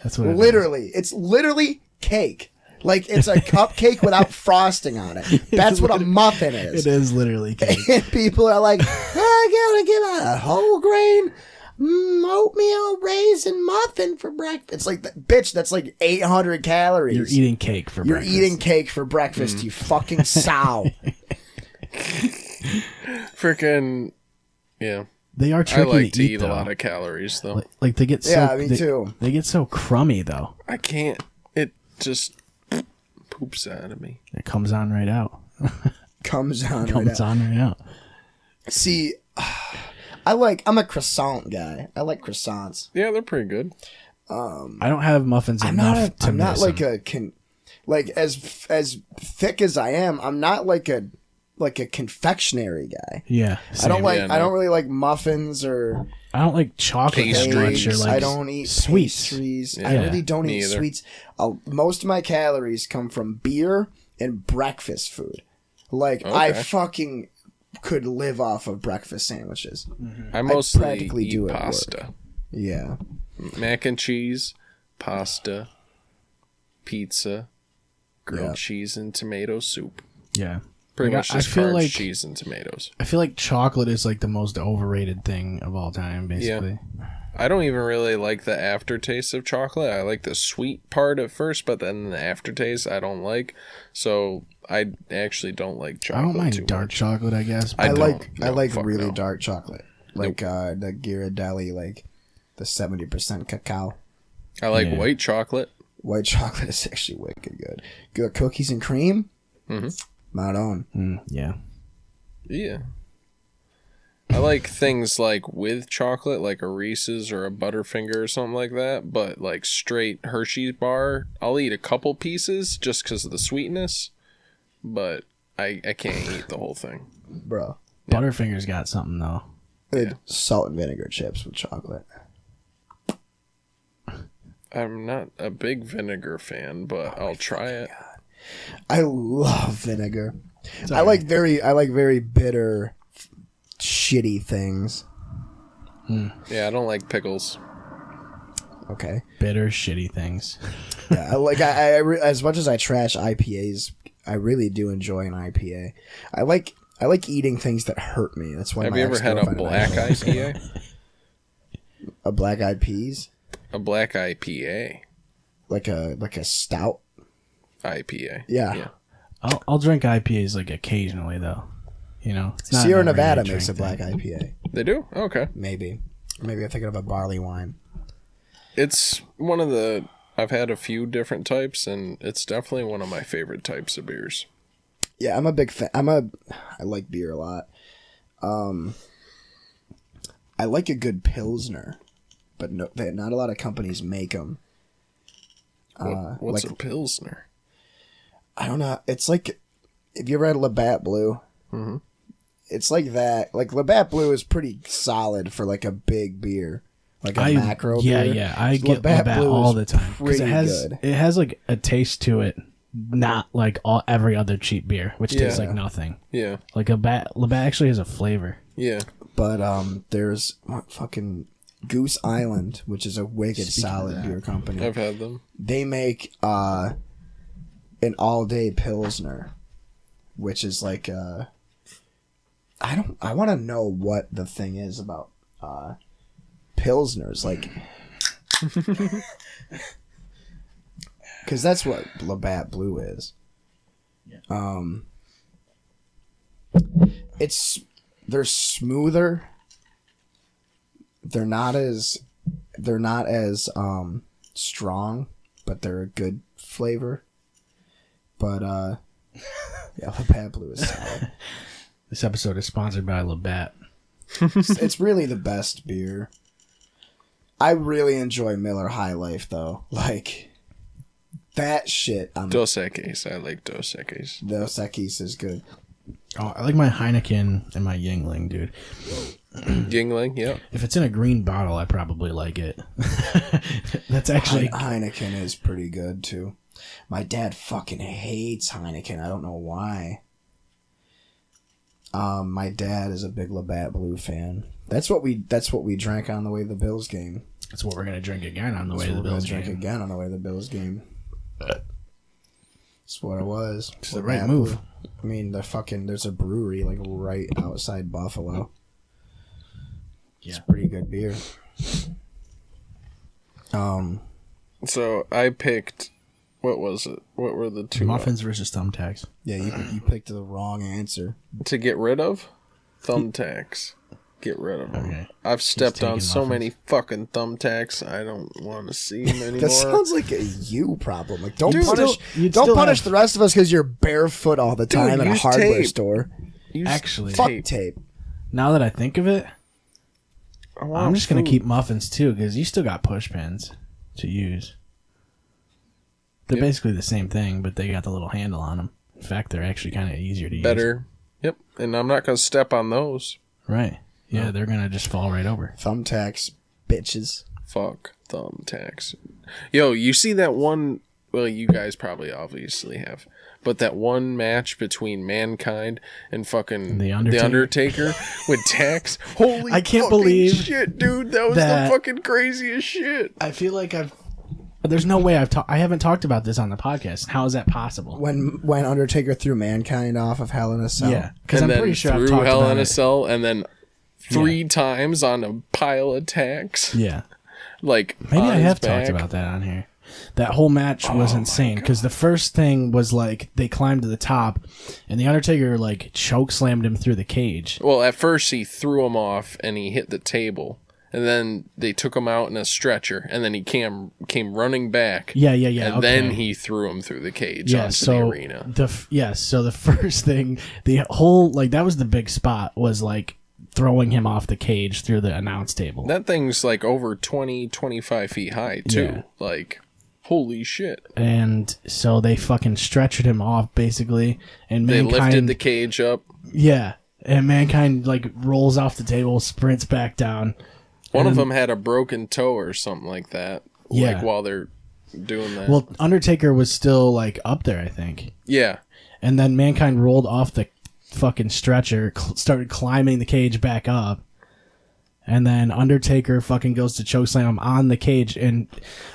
Speaker 2: That's what it
Speaker 4: literally. It's literally cake. Like, it's a cupcake without frosting on it. That's what a muffin is.
Speaker 2: It is literally cake.
Speaker 4: And people are like, I gotta give a whole grain oatmeal raisin muffin for breakfast. It's like, bitch, that's like 800 calories.
Speaker 2: You're eating cake for breakfast.
Speaker 4: You're eating cake for breakfast, you fucking sow.
Speaker 5: Freaking, yeah.
Speaker 2: They are
Speaker 5: I
Speaker 2: tricky
Speaker 5: like to
Speaker 2: eat,
Speaker 5: eat
Speaker 2: though.
Speaker 5: a lot of calories, though.
Speaker 2: Like they get so...
Speaker 4: Yeah, me too.
Speaker 2: They get so crummy, though.
Speaker 5: I can't. It just poops out of me.
Speaker 2: It comes on right out.
Speaker 4: Comes on
Speaker 2: right out.
Speaker 4: See, I'm a croissant guy. I like croissants.
Speaker 5: Yeah, they're pretty good.
Speaker 2: I don't have muffins
Speaker 4: I'm
Speaker 2: enough to
Speaker 4: not
Speaker 2: miss
Speaker 4: like
Speaker 2: them.
Speaker 4: as thick as I am. I'm not like a confectionery guy.
Speaker 2: Yeah,
Speaker 4: I don't
Speaker 2: same.
Speaker 4: I don't really like muffins or
Speaker 2: I don't like chocolate that much or like
Speaker 4: I don't eat
Speaker 2: sweets.
Speaker 4: pastries.
Speaker 5: Yeah.
Speaker 4: I really don't
Speaker 5: Me
Speaker 4: eat
Speaker 5: either.
Speaker 4: sweets. Most of my calories come from beer and breakfast food. Like I
Speaker 5: Okay.
Speaker 4: fucking could live off of breakfast sandwiches.
Speaker 5: I mostly
Speaker 4: practically
Speaker 5: eat
Speaker 4: do it at work.
Speaker 5: pasta.
Speaker 4: Yeah.
Speaker 5: Mac and cheese, pasta, pizza, grilled
Speaker 4: Yeah.
Speaker 5: cheese and tomato soup.
Speaker 2: Yeah.
Speaker 5: Pretty
Speaker 2: Like,
Speaker 5: much
Speaker 2: I
Speaker 5: just
Speaker 2: feel
Speaker 5: carbs,
Speaker 2: like-
Speaker 5: cheese, and tomatoes.
Speaker 2: I feel like chocolate is like the most overrated thing of all time, basically.
Speaker 5: I don't even really like the aftertaste of chocolate. I like the sweet part at first, but then the aftertaste I don't like. So I actually don't like
Speaker 2: I
Speaker 5: chocolate
Speaker 2: don't mind
Speaker 5: too
Speaker 2: dark
Speaker 5: much.
Speaker 2: chocolate, I guess.
Speaker 5: I
Speaker 4: I
Speaker 2: but-
Speaker 5: don't.
Speaker 4: like
Speaker 5: No, fuck
Speaker 4: really
Speaker 5: no.
Speaker 4: dark chocolate. Like the Ghirardelli, like the 70% cacao.
Speaker 5: I like
Speaker 2: Yeah.
Speaker 5: white chocolate.
Speaker 4: White chocolate is actually wicked good. Good cookies and cream.
Speaker 5: Mhm.
Speaker 4: Not on.
Speaker 2: Yeah.
Speaker 5: Yeah. I like things like with chocolate, like a Reese's or a Butterfinger or something like that. But like straight Hershey's bar, I'll eat a couple pieces just because of the sweetness. But I can't eat the whole thing.
Speaker 4: Bro.
Speaker 2: Butterfinger's got something though.
Speaker 4: Salt and vinegar chips with chocolate.
Speaker 5: I'm not a big vinegar fan, but I'll try it.
Speaker 4: I love vinegar. I like very bitter, shitty things.
Speaker 5: Yeah, I don't like pickles.
Speaker 4: Okay.
Speaker 2: Bitter, shitty things.
Speaker 4: Yeah, as much as I trash IPAs, I really do enjoy an IPA. I like eating things that hurt me. That's why.
Speaker 5: Have
Speaker 4: my
Speaker 5: you ever had a
Speaker 4: ex-girlfriend and I
Speaker 5: black
Speaker 4: don't like so
Speaker 5: IPA?
Speaker 4: much. A black eyed peas,
Speaker 5: A black IPA.
Speaker 4: like a stout.
Speaker 5: IPA.
Speaker 4: Yeah.
Speaker 2: I'll drink IPAs like occasionally though. You know, it's not
Speaker 4: Sierra
Speaker 2: an everyday
Speaker 4: Nevada
Speaker 2: drink
Speaker 4: makes a
Speaker 2: thing.
Speaker 4: black IPA.
Speaker 5: They do? Okay.
Speaker 4: Maybe I'm thinking of a barley wine.
Speaker 5: It's one of the... I've had a few different types, and it's definitely one of my favorite types of beers.
Speaker 4: Yeah, I'm a big fan. I like beer a lot. I like a good Pilsner, but not a lot of companies make them.
Speaker 5: What's
Speaker 4: like-
Speaker 5: a Pilsner?
Speaker 4: I don't know. It's like, have you ever had Labatt Blue?
Speaker 5: Mm-hmm.
Speaker 4: It's like that. Like Labatt Blue is pretty solid for like a big beer, like a macro beer.
Speaker 2: Yeah. I get Labatt
Speaker 4: Blue
Speaker 2: all
Speaker 4: is
Speaker 2: the time because
Speaker 4: pretty good.
Speaker 2: it has like a taste to it, not like every other cheap beer, which tastes like nothing.
Speaker 5: Yeah.
Speaker 2: Like Labatt actually has a flavor.
Speaker 5: Yeah.
Speaker 4: But there's fucking Goose Island, which is a wicked solid beer company.
Speaker 5: I've had them.
Speaker 4: They make an all-day Pilsner, which is like I want to know what the thing is about Pilsners, like, because that's what Labatt Blue is. They're smoother. They're not as strong, but they're a good flavor. But yeah, Labatt Blue is solid.
Speaker 2: This episode is sponsored by Labatt.
Speaker 4: It's really the best beer. I really enjoy Miller High Life though. Like that shit.
Speaker 5: Dos Equis. I like Dos Equis.
Speaker 4: Dos Equis is good.
Speaker 2: Oh, I like my Heineken and my Yingling, dude.
Speaker 5: Yingling, yeah.
Speaker 2: If it's in a green bottle, I probably like it. That's actually
Speaker 4: Heineken is pretty good too. My dad fucking hates Heineken. I don't know why. My dad is a big Labatt Blue fan. That's what we drank on the way to the Bills game.
Speaker 2: That's what we're gonna drink again on the way to the
Speaker 4: We're gonna
Speaker 2: Bills
Speaker 4: drink
Speaker 2: game.
Speaker 4: again on the way to the Bills game. That's what it was.
Speaker 2: It's the right move.
Speaker 4: Blue. I mean, there's a brewery like right outside Buffalo.
Speaker 2: Yeah.
Speaker 4: It's pretty good beer.
Speaker 5: So I picked... What was it? What were the two?
Speaker 2: Muffins versus thumbtacks.
Speaker 4: Yeah, you picked the wrong answer.
Speaker 5: To get rid of? Thumbtacks. Get rid of them.
Speaker 2: Okay.
Speaker 5: I've stepped on
Speaker 2: taking
Speaker 5: so
Speaker 2: muffins.
Speaker 5: many fucking thumbtacks. I don't want to see them anymore.
Speaker 4: That sounds like a you problem. Like don't
Speaker 5: Dude,
Speaker 4: punish
Speaker 2: you'd
Speaker 4: don't
Speaker 2: still
Speaker 4: punish
Speaker 2: have-
Speaker 4: the rest of us because you're barefoot all the time in a
Speaker 5: use
Speaker 4: hardware
Speaker 5: tape.
Speaker 4: store.
Speaker 5: Use
Speaker 2: Actually,
Speaker 4: Fuck
Speaker 5: tape.
Speaker 4: tape.
Speaker 2: now that I think of it,
Speaker 5: I want
Speaker 2: I'm just gonna
Speaker 5: food.
Speaker 2: keep muffins too because you still got push pins. to use. They're basically the same thing, but they got the little handle on them. In fact, they're actually kind of easier to use.
Speaker 5: Better. Yep. And I'm not going to step on those.
Speaker 2: Right. Yeah, they're going to just fall right over.
Speaker 4: Thumbtacks, bitches.
Speaker 5: Fuck thumbtacks. Yo, you see that one... Well, you guys probably obviously have. But that one match between Mankind and fucking The Undertaker with tacks. Holy
Speaker 2: I can't
Speaker 5: fucking
Speaker 2: believe
Speaker 5: shit, dude. That was the fucking craziest shit.
Speaker 2: I feel like there's no way I haven't talked about this on the podcast. How is that possible?
Speaker 4: When Undertaker threw Mankind off of Hell in a Cell.
Speaker 2: Yeah, because I'm pretty sure I've talked about it.
Speaker 5: Hell in a Cell and then 3 times on a pile of tacks.
Speaker 2: Yeah.
Speaker 5: Like,
Speaker 2: maybe I have talked about that on here. That whole match was insane because the first thing was like they climbed to the top and the Undertaker like choke slammed him through the cage.
Speaker 5: Well, at first he threw him off and he hit the table. And then they took him out in a stretcher, and then he came running back.
Speaker 2: Yeah.
Speaker 5: And then he threw him through the cage onto the arena.
Speaker 2: So the first thing, the whole like that was the big spot was like throwing him off the cage through the announce table.
Speaker 5: That thing's like over 25 feet high too.
Speaker 2: Yeah.
Speaker 5: Like, holy shit.
Speaker 2: And so they fucking stretchered him off basically, and
Speaker 5: they lifted the cage up.
Speaker 2: Yeah, and Mankind like rolls off the table, sprints back down.
Speaker 5: One of them had a broken toe or something like that.
Speaker 2: Yeah.
Speaker 5: Like while they're doing that.
Speaker 2: Well, Undertaker was still like up there, I think.
Speaker 5: Yeah.
Speaker 2: And then Mankind rolled off the fucking stretcher, started climbing the cage back up. And then Undertaker fucking goes to chokeslam him on the cage. And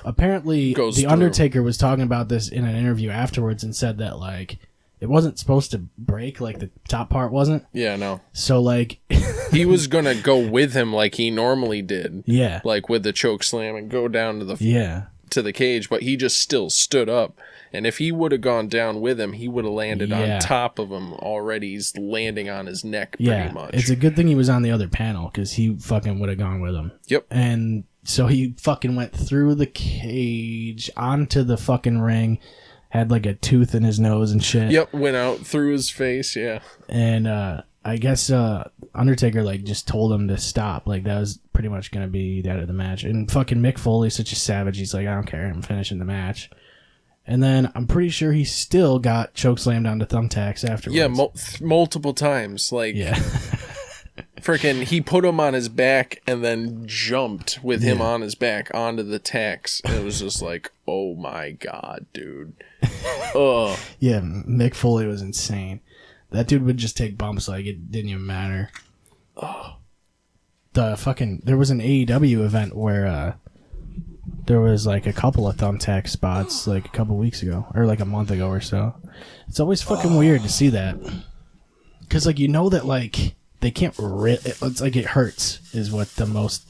Speaker 2: apparently Undertaker was talking about this in an interview afterwards and said that like it wasn't supposed to break, like the top part wasn't.
Speaker 5: Yeah, no.
Speaker 2: So like
Speaker 5: he was gonna go with him like he normally did.
Speaker 2: Yeah.
Speaker 5: Like with the choke slam and go down to the cage, but he just still stood up. And if he would have gone down with him, he would have landed on top of him already. He's landing on his neck pretty much.
Speaker 2: It's a good thing he was on the other panel because he fucking would have gone with him.
Speaker 5: Yep.
Speaker 2: And so he fucking went through the cage onto the fucking ring. Had like a tooth in his nose and shit.
Speaker 5: Yep, went out through his face, yeah.
Speaker 2: And I guess Undertaker like just told him to stop. Like that was pretty much gonna be the end of the match. And fucking Mick Foley's such a savage. He's like, I don't care, I'm finishing the match. And then I'm pretty sure he still got chokeslammed onto thumbtacks afterwards.
Speaker 5: Yeah, multiple times. Like,
Speaker 2: yeah.
Speaker 5: Freaking, he put him on his back and then jumped with him on his back onto the tacks. And it was just like, oh my god, dude. Ugh.
Speaker 2: Yeah, Mick Foley was insane. That dude would just take bumps like it didn't even matter.
Speaker 5: Oh.
Speaker 2: There was an AEW event where there was like a couple of thumbtack spots like a couple weeks ago or like a month ago or so. It's always fucking weird to see that. Cuz like you know that like they can't it's like it hurts is what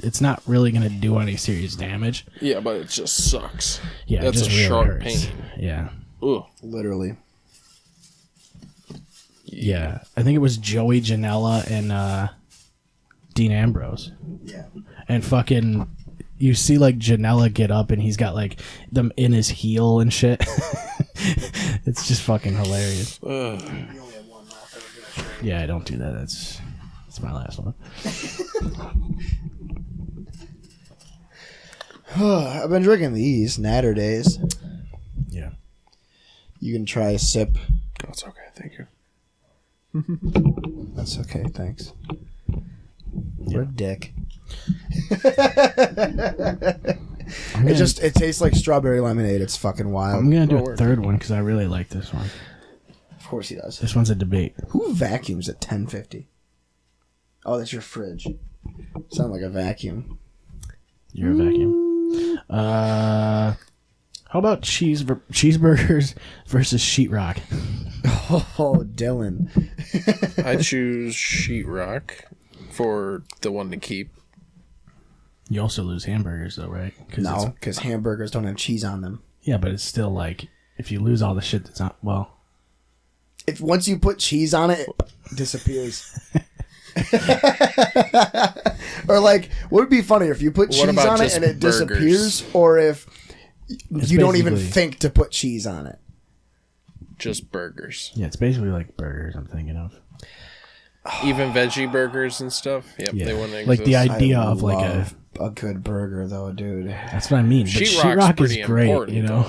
Speaker 2: it's not really going to do any serious damage.
Speaker 5: Yeah, but it just sucks.
Speaker 2: Yeah,
Speaker 5: that's
Speaker 2: it just
Speaker 5: a
Speaker 2: really
Speaker 5: sharp
Speaker 2: hurts.
Speaker 5: pain.
Speaker 2: Yeah.
Speaker 5: Ugh.
Speaker 4: Literally.
Speaker 2: Yeah. I think it was Joey Janela and Dean Ambrose.
Speaker 4: Yeah.
Speaker 2: And fucking you see like Janela get up and he's got like them in his heel and shit. It's just fucking hilarious. Yeah, don't do that. That's my last one.
Speaker 4: I've been drinking these Natter Days.
Speaker 2: Yeah.
Speaker 4: You can try a sip.
Speaker 5: That's okay, thank you.
Speaker 4: That's okay, thanks. You're a dick. It tastes like strawberry lemonade. It's fucking wild.
Speaker 2: I'm gonna do a third one because I really like this one.
Speaker 4: Of course he does.
Speaker 2: This one's a debate.
Speaker 4: Who vacuums at 10:50? Oh, that's your fridge. Sound like a vacuum.
Speaker 2: You're a vacuum. How about cheeseburgers versus sheetrock?
Speaker 4: Oh, Dylan.
Speaker 5: I choose sheetrock for the one to keep.
Speaker 2: You also lose hamburgers though, right?
Speaker 4: No, because hamburgers don't have cheese on them.
Speaker 2: Yeah, but it's still like if you lose all the shit that's not
Speaker 4: if once you put cheese on it, it disappears. Or like, what would be funnier if you put cheese on it and it disappears, or if you don't even think to put cheese on it?
Speaker 5: Just burgers.
Speaker 2: Yeah, it's basically like burgers I'm thinking of.
Speaker 5: Even veggie burgers and stuff. Yep,
Speaker 2: yeah.
Speaker 5: They wouldn't exist.
Speaker 2: Like the idea of like
Speaker 4: a good burger, though, dude.
Speaker 2: That's what I mean. But sheetrock is great, you know.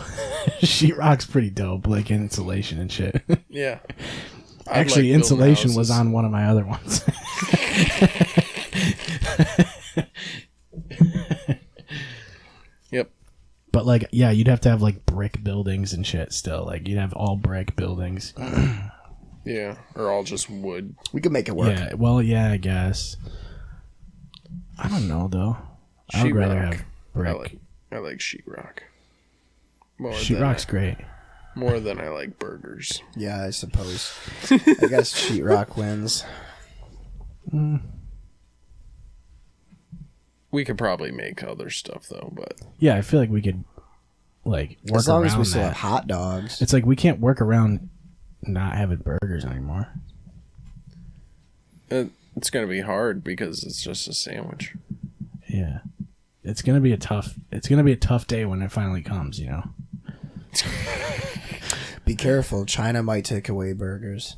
Speaker 2: Sheetrock's pretty dope, like insulation and shit.
Speaker 5: Yeah.
Speaker 2: Actually, insulation was on one of my other ones.
Speaker 5: Yep.
Speaker 2: But like, yeah, you'd have to have like brick buildings and shit still. Like you'd have all brick buildings.
Speaker 5: Yeah, or all just wood.
Speaker 4: We could make it work.
Speaker 2: Yeah, well, yeah, I guess. I don't know though. I would rather have brick.
Speaker 5: I like sheetrock.
Speaker 2: Sheetrock's great.
Speaker 5: More than I like burgers.
Speaker 4: Yeah, I suppose. I guess sheetrock wins.
Speaker 5: We could probably make other stuff though, but
Speaker 2: yeah, I feel like we could like work
Speaker 4: as long
Speaker 2: around
Speaker 4: as we still
Speaker 2: that.
Speaker 4: have hot dogs.
Speaker 2: It's like we can't work around not having burgers anymore.
Speaker 5: It's gonna be hard because it's just a sandwich.
Speaker 2: Yeah, it's gonna be a tough day when it finally comes. You know.
Speaker 4: Be careful, China might take away burgers.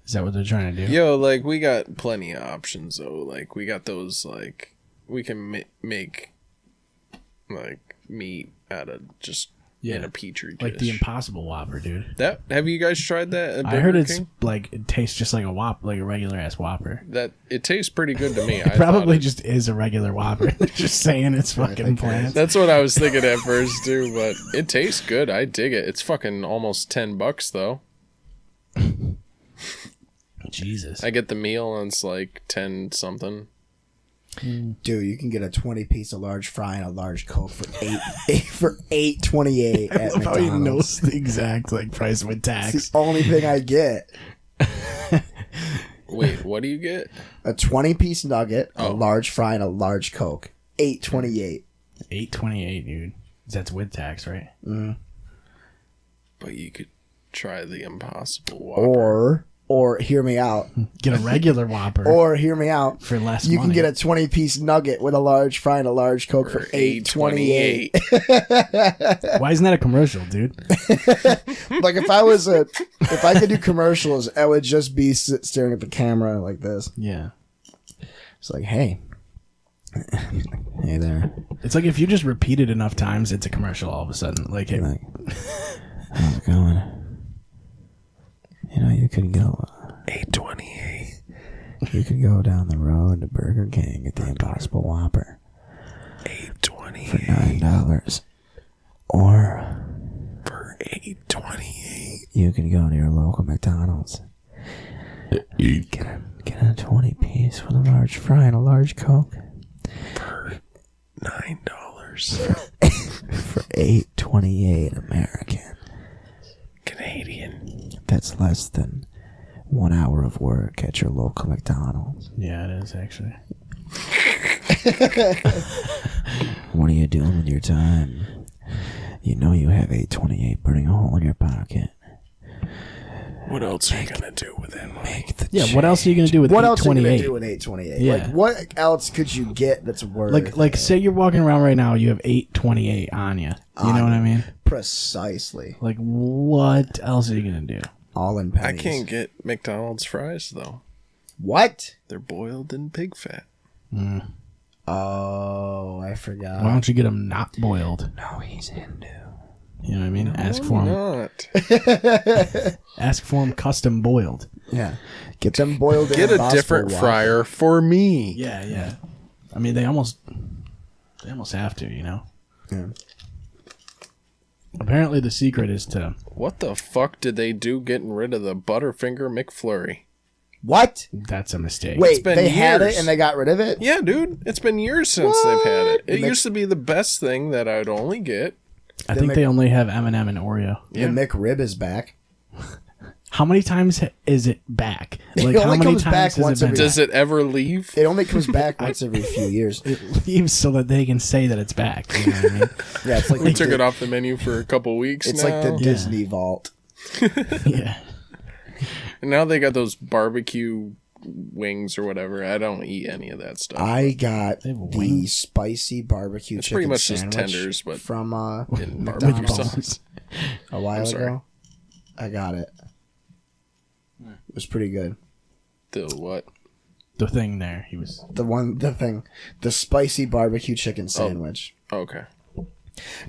Speaker 2: Is that what they're trying to do?
Speaker 5: Yo, like we got plenty of options though. Like we got those like. We can make like meat out of just in a petri dish.
Speaker 2: Like the Impossible Whopper, dude.
Speaker 5: That have you guys tried that?
Speaker 2: I heard it's like it tastes just like a Whopper, like a regular ass Whopper.
Speaker 5: That it tastes pretty good to me.
Speaker 2: It probably just is a regular Whopper. They're just saying it's fucking plants.
Speaker 5: That's what I was thinking at first too, but it tastes good. I dig it. It's fucking almost $10 though.
Speaker 2: Jesus.
Speaker 5: I get the meal and it's like 10 something.
Speaker 4: Dude, you can get a 20-piece, a large fry, and a large Coke for $8.28 at
Speaker 2: love how he knows
Speaker 4: McDonald's.
Speaker 2: the exact like price with tax.
Speaker 4: It's the only thing I get.
Speaker 5: Wait, what do you get?
Speaker 4: A 20-piece nugget, a large fry, and a large Coke. $8.28.
Speaker 2: $8.28, dude. That's with tax, right?
Speaker 5: But you could try the Impossible Whopper.
Speaker 4: Or hear me out.
Speaker 2: Get a regular Whopper.
Speaker 4: Or hear me out.
Speaker 2: For less
Speaker 4: you
Speaker 2: money.
Speaker 4: can get a 20-piece nugget with a large fry and a large Coke for $8.28.
Speaker 2: Why isn't that a commercial, dude?
Speaker 4: Like if I could do commercials, I would just be staring at the camera like this.
Speaker 2: Yeah.
Speaker 4: It's like, hey there.
Speaker 2: It's like if you just repeat it enough times, it's a commercial all of a sudden. Like, hey,
Speaker 4: how's it going? You know, you could go
Speaker 5: $8.28.
Speaker 4: You could go down the road to Burger King, get the Impossible Whopper
Speaker 5: $8.28
Speaker 4: for $9, or
Speaker 5: for $8.28
Speaker 4: you can go to your local McDonald's. Get a 20-piece with a large fry and a large Coke
Speaker 5: for $9
Speaker 4: for $8.28 American.
Speaker 5: Canadian.
Speaker 4: That's less than 1 hour of work at your local McDonald's.
Speaker 2: yeah, it is actually.
Speaker 4: What are you doing with your time? You know you have $8.28 burning a hole in your pocket.
Speaker 5: What else are you gonna do with that money?
Speaker 2: What else are you gonna do with
Speaker 4: What else are you gonna
Speaker 2: $8.28?
Speaker 4: do with $8.28?
Speaker 2: Yeah.
Speaker 4: Like, what else could you get that's worth
Speaker 2: Like,
Speaker 4: it?
Speaker 2: say you're walking around right now, you have $8.28 on you. You know what I mean?
Speaker 4: Precisely.
Speaker 2: Like, what else are you gonna do?
Speaker 4: All in
Speaker 5: I
Speaker 4: pennies.
Speaker 5: can't get McDonald's fries though.
Speaker 4: What?
Speaker 5: They're boiled in pig fat.
Speaker 4: Oh, I forgot.
Speaker 2: Why don't you get them not boiled?
Speaker 4: No, he's Hindu.
Speaker 2: You know what I mean? Ask for them.
Speaker 5: Not.
Speaker 2: Ask for them custom boiled.
Speaker 4: Yeah. Get them boiled in
Speaker 5: Get a
Speaker 4: Impossible
Speaker 5: different
Speaker 4: Whopper.
Speaker 5: fryer for me.
Speaker 2: Yeah. I mean, they almost have to, you know.
Speaker 4: Yeah.
Speaker 2: Apparently, the secret is to.
Speaker 5: What the fuck did they do getting rid of the Butterfinger McFlurry?
Speaker 4: What?
Speaker 2: That's a mistake.
Speaker 4: Wait,
Speaker 5: been
Speaker 4: they had
Speaker 5: years.
Speaker 4: it and they got rid of it?
Speaker 5: Yeah, dude. It's been years since they've had it. It
Speaker 4: Mc-
Speaker 5: used to be the best thing that I'd only get.
Speaker 2: I think they only have M&M and Oreo.
Speaker 4: The McRib is back.
Speaker 2: How many times is it back? Like,
Speaker 4: It
Speaker 2: how
Speaker 4: only
Speaker 2: many
Speaker 4: comes
Speaker 2: times
Speaker 4: back
Speaker 2: has
Speaker 4: once
Speaker 2: it been
Speaker 4: every-
Speaker 2: back?
Speaker 5: Does it ever leave?
Speaker 4: It only comes back once every few years.
Speaker 2: It leaves so that they can say that it's back. You know what I mean?
Speaker 4: Yeah, it's like
Speaker 5: We took it off the menu for a couple weeks
Speaker 4: It's
Speaker 5: now.
Speaker 4: like the Disney Vault.
Speaker 2: Yeah.
Speaker 5: And now they got those barbecue wings or whatever. I don't eat any of that stuff.
Speaker 4: I got
Speaker 2: They have
Speaker 4: the
Speaker 2: wings?
Speaker 4: spicy barbecue
Speaker 5: It's
Speaker 4: chicken
Speaker 5: pretty much just
Speaker 4: sandwich
Speaker 5: tenders, but
Speaker 4: from
Speaker 5: in
Speaker 2: Barbecue
Speaker 5: barbecue
Speaker 2: sauce.
Speaker 5: sauce.
Speaker 4: a while
Speaker 5: sorry.
Speaker 4: ago. I got it. It was pretty good.
Speaker 5: The what?
Speaker 2: the thing there. He was
Speaker 4: the spicy barbecue chicken sandwich.
Speaker 5: Okay.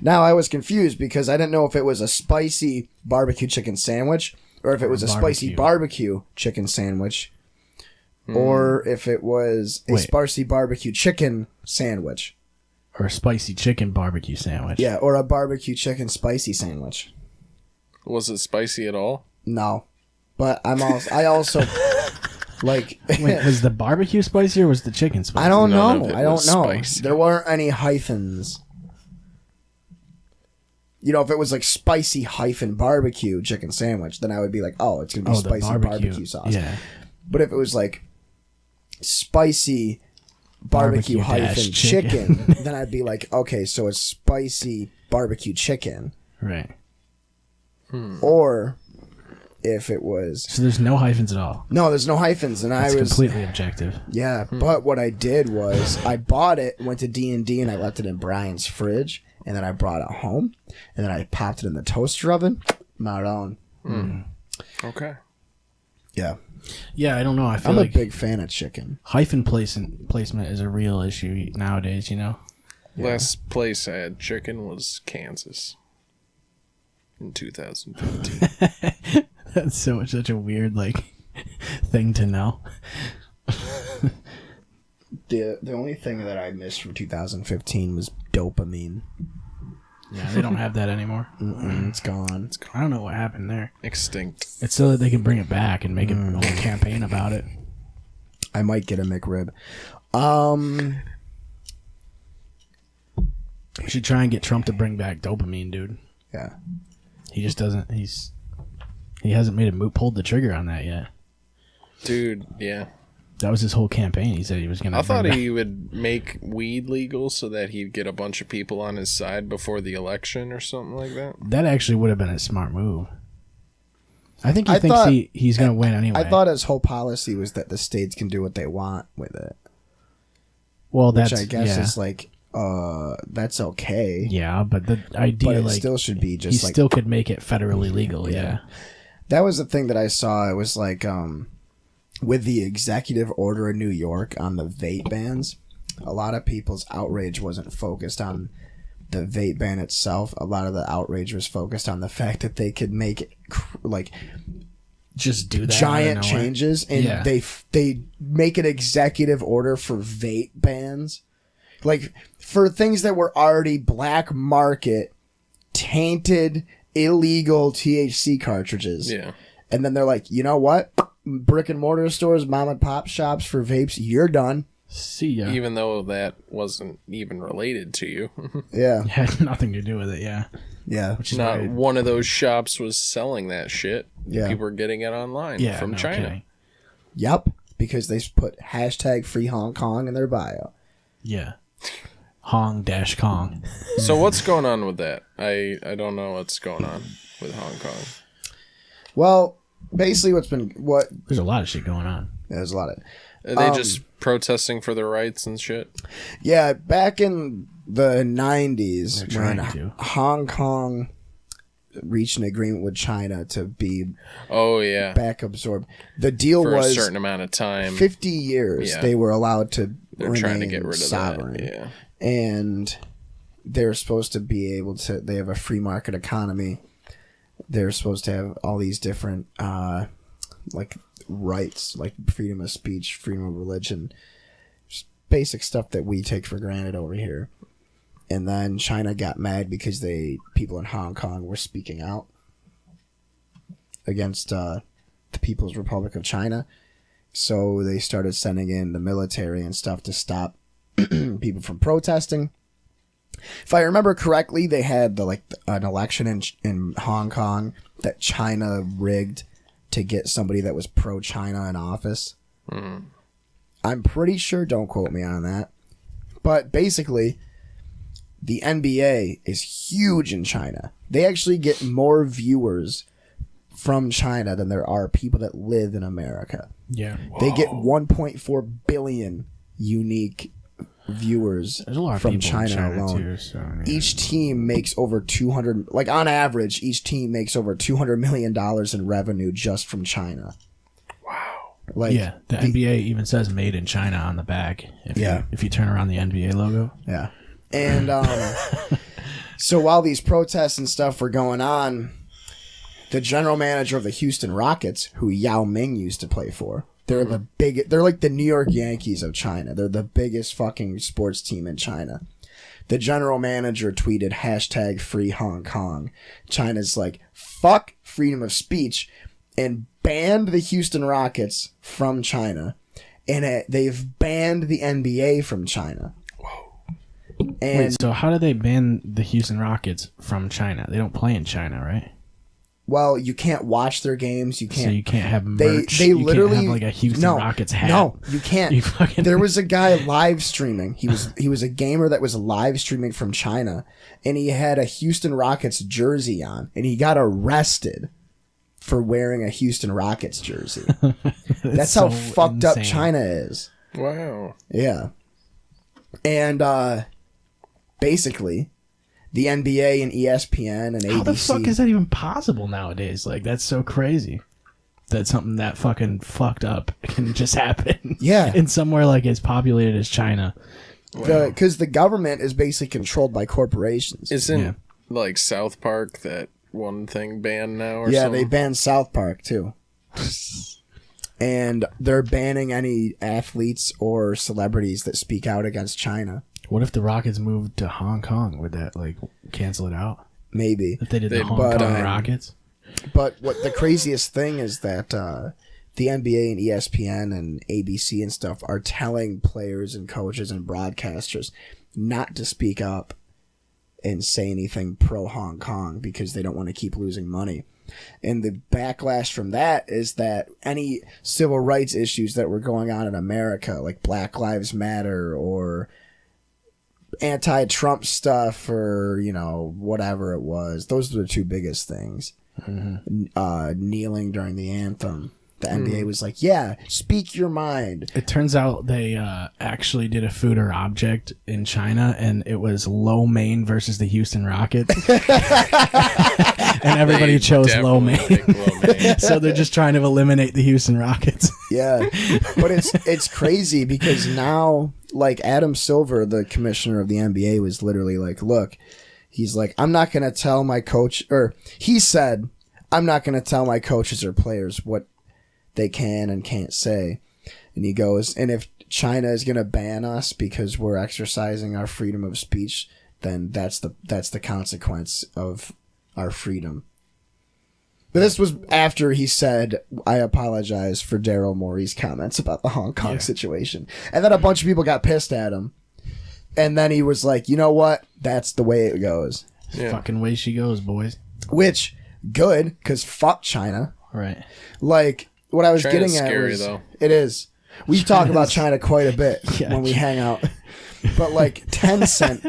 Speaker 4: Now I was confused because I didn't know if it was a spicy barbecue chicken sandwich or if it was a spicy barbecue chicken sandwich or if it was a spicy barbecue chicken sandwich.
Speaker 2: Or a spicy chicken barbecue sandwich.
Speaker 4: Yeah, or a barbecue chicken spicy sandwich.
Speaker 5: Was it spicy at all?
Speaker 4: No. But I also like
Speaker 2: Wait, was the barbecue spicy or was the chicken spicy?
Speaker 4: I don't
Speaker 5: None
Speaker 4: know.
Speaker 5: of it
Speaker 4: I don't
Speaker 5: was
Speaker 4: know.
Speaker 5: spicy.
Speaker 4: There weren't any hyphens. You know, if it was like spicy hyphen barbecue chicken sandwich, then I would be like, oh, it's going to be spicy barbecue sauce.
Speaker 2: Yeah.
Speaker 4: But if it was like spicy barbecue hyphen chicken, then I'd be like, okay, so it's spicy barbecue chicken.
Speaker 2: Right.
Speaker 4: Or if it was...
Speaker 2: So there's no hyphens at all?
Speaker 4: No, there's no hyphens. And
Speaker 2: That's
Speaker 4: I was...
Speaker 2: completely objective.
Speaker 4: Yeah, but what I did was I bought it, went to D&D, and I left it in Brian's fridge. And then I brought it home, and then I popped it in the toaster oven. Maron.
Speaker 5: Okay.
Speaker 4: Yeah.
Speaker 2: Yeah, I don't know. I feel
Speaker 4: I'm
Speaker 2: like
Speaker 4: a big fan of chicken.
Speaker 2: hyphen placement is a real issue nowadays, you know?
Speaker 5: Last place I had chicken was Kansas in 2015.
Speaker 2: That's such a weird, thing to know.
Speaker 4: The only thing that I missed from 2015 was dopamine.
Speaker 2: Yeah, they don't have that anymore.
Speaker 4: It's gone.
Speaker 2: I don't know what happened there.
Speaker 5: Extinct.
Speaker 2: It's so that they can bring it back and make a whole campaign about it.
Speaker 4: I might get a McRib.
Speaker 2: We should try and get Trump to bring back dopamine, dude.
Speaker 4: Yeah.
Speaker 2: He just doesn't. He hasn't pulled the trigger on that yet.
Speaker 5: Dude, yeah.
Speaker 2: That was his whole campaign. He said he was going to.
Speaker 5: I thought he would make weed legal so that he'd get a bunch of people on his side before the election or something like that.
Speaker 2: That actually would have been a smart move. I think he thinks he's going to win anyway.
Speaker 4: I thought his whole policy was that the states can do what they want with it.
Speaker 2: Well,
Speaker 4: which I guess is that's okay.
Speaker 2: Yeah, but the idea,
Speaker 4: but it still should be just
Speaker 2: he still could make it federally legal. Yeah.
Speaker 4: That was the thing that I saw. It was with the executive order in New York on the vape bans, a lot of people's outrage wasn't focused on the vape ban itself. A lot of the outrage was focused on the fact that they could make it
Speaker 2: just do that
Speaker 4: giant changes, and they make an executive order for vape bans, for things that were already black market, tainted, illegal THC cartridges.
Speaker 5: Yeah.
Speaker 4: And then they're like, you know what? Brick and mortar stores, mom and pop shops for vapes, you're done.
Speaker 2: See ya.
Speaker 5: Even though that wasn't even related to you.
Speaker 4: Yeah.
Speaker 2: It had nothing to do with it, yeah.
Speaker 4: Yeah.
Speaker 2: Which is
Speaker 5: Not one of those shops was selling that shit.
Speaker 4: Yeah.
Speaker 5: People were getting it online from China.
Speaker 2: Kidding.
Speaker 4: Yep. Because they put hashtag free Hong Kong in their bio.
Speaker 2: Yeah. Hong-Kong.
Speaker 5: So what's going on with that? I don't know what's going on with Hong Kong.
Speaker 4: Well, basically
Speaker 2: there's a lot of shit going on.
Speaker 4: Yeah, there's a lot of...
Speaker 5: Are they just protesting for their rights and shit?
Speaker 4: Yeah, back in the 90s, when Hong Kong reached an agreement with China to be back absorbed, the deal
Speaker 5: for
Speaker 4: was
Speaker 5: a certain amount of time,
Speaker 4: 50 years, they were allowed to
Speaker 5: They're
Speaker 4: remain
Speaker 5: trying to get rid of
Speaker 4: sovereign.
Speaker 5: that. Yeah.
Speaker 4: And they're supposed to be able to... They have a free market economy. They're supposed to have all these different rights, like freedom of speech, freedom of religion, just basic stuff that we take for granted over here. And then China got mad because people in Hong Kong were speaking out against the People's Republic of China. So they started sending in the military and stuff to stop people from protesting. If I remember correctly, they had an election in Hong Kong that China rigged to get somebody that was pro-China in office. I'm pretty sure, don't quote me on that. But basically, the NBA is huge in China. They actually get more viewers from China than there are people that live in America.
Speaker 2: Yeah.
Speaker 4: They get 1.4 billion unique viewers from China alone.
Speaker 2: Too, so, yeah.
Speaker 4: Each team makes over 200, on average, each team makes over $200 million in revenue just from China.
Speaker 5: Wow.
Speaker 4: Like,
Speaker 2: yeah, the NBA even says "Made in China" on the back. If you turn around the NBA logo.
Speaker 4: Yeah, and so while these protests and stuff were going on, the general manager of the Houston Rockets, who Yao Ming used to play for, they're like the New York Yankees of China. They're the biggest fucking sports team in China. The general manager tweeted #free Hong Kong. China's like, fuck freedom of speech, and banned the Houston Rockets from China. And they've banned the NBA from China. Whoa. And
Speaker 2: wait, so how do they ban the Houston Rockets from China? They don't play in China, right?
Speaker 4: Well, you can't watch their games. You can't.
Speaker 2: So you can't have merch.
Speaker 4: They literally
Speaker 2: can't have like a Houston Rockets hat.
Speaker 4: No, you can't.
Speaker 2: You fucking...
Speaker 4: There was a guy live streaming. He was a gamer that was live streaming from China, and he had a Houston Rockets jersey on, and he got arrested for wearing a Houston Rockets jersey. That's how fucked up China is.
Speaker 5: Wow.
Speaker 4: Yeah. And basically, the NBA and ESPN and ABC.
Speaker 2: How the fuck is that even possible nowadays? Like, that's so crazy that something that fucking fucked up can just happen.
Speaker 4: Yeah.
Speaker 2: In somewhere like as populated as China.
Speaker 4: Because the government is basically controlled by corporations.
Speaker 5: Isn't like South Park that one thing banned now or
Speaker 4: yeah,
Speaker 5: something?
Speaker 4: they banned South Park too. And they're banning any athletes or celebrities that speak out against China.
Speaker 2: What if the Rockets moved to Hong Kong? Would that like cancel it out?
Speaker 4: Maybe.
Speaker 2: If they did the Hong Kong Rockets?
Speaker 4: But what the craziest thing is that the NBA and ESPN and ABC and stuff are telling players and coaches and broadcasters not to speak up and say anything pro Hong Kong because they don't want to keep losing money. And the backlash from that is that any civil rights issues that were going on in America, like Black Lives Matter or anti-Trump stuff or, you know, whatever it was, those are the two biggest things. Mm-hmm. Kneeling during the anthem. The NBA was like, yeah, speak your mind.
Speaker 2: It turns out they actually did a food or object in China, and it was lo mein versus the Houston Rockets. And everybody chose lo mein. So they're just trying to eliminate the Houston Rockets.
Speaker 4: Yeah. But it's crazy because now, like, Adam Silver, the commissioner of the NBA, was literally like, look, he's like, I'm not going to tell my coach, or he said, I'm not going to tell my coaches or players what they can and can't say. And he goes, and if China is going to ban us because we're exercising our freedom of speech, then that's the consequence of our freedom. But this was after he said, I apologize for Daryl Morey's comments about the Hong Kong situation. And then a bunch of people got pissed at him. And then he was like, you know what? That's the way it goes.
Speaker 2: Yeah. Fucking way she goes, boys.
Speaker 4: Which, good, because fuck China.
Speaker 2: Right.
Speaker 4: Like, what I was
Speaker 5: China's
Speaker 4: getting at
Speaker 5: scary,
Speaker 4: was,
Speaker 5: though.
Speaker 4: It is. We talk about China quite a bit when we hang out. But like Tencent,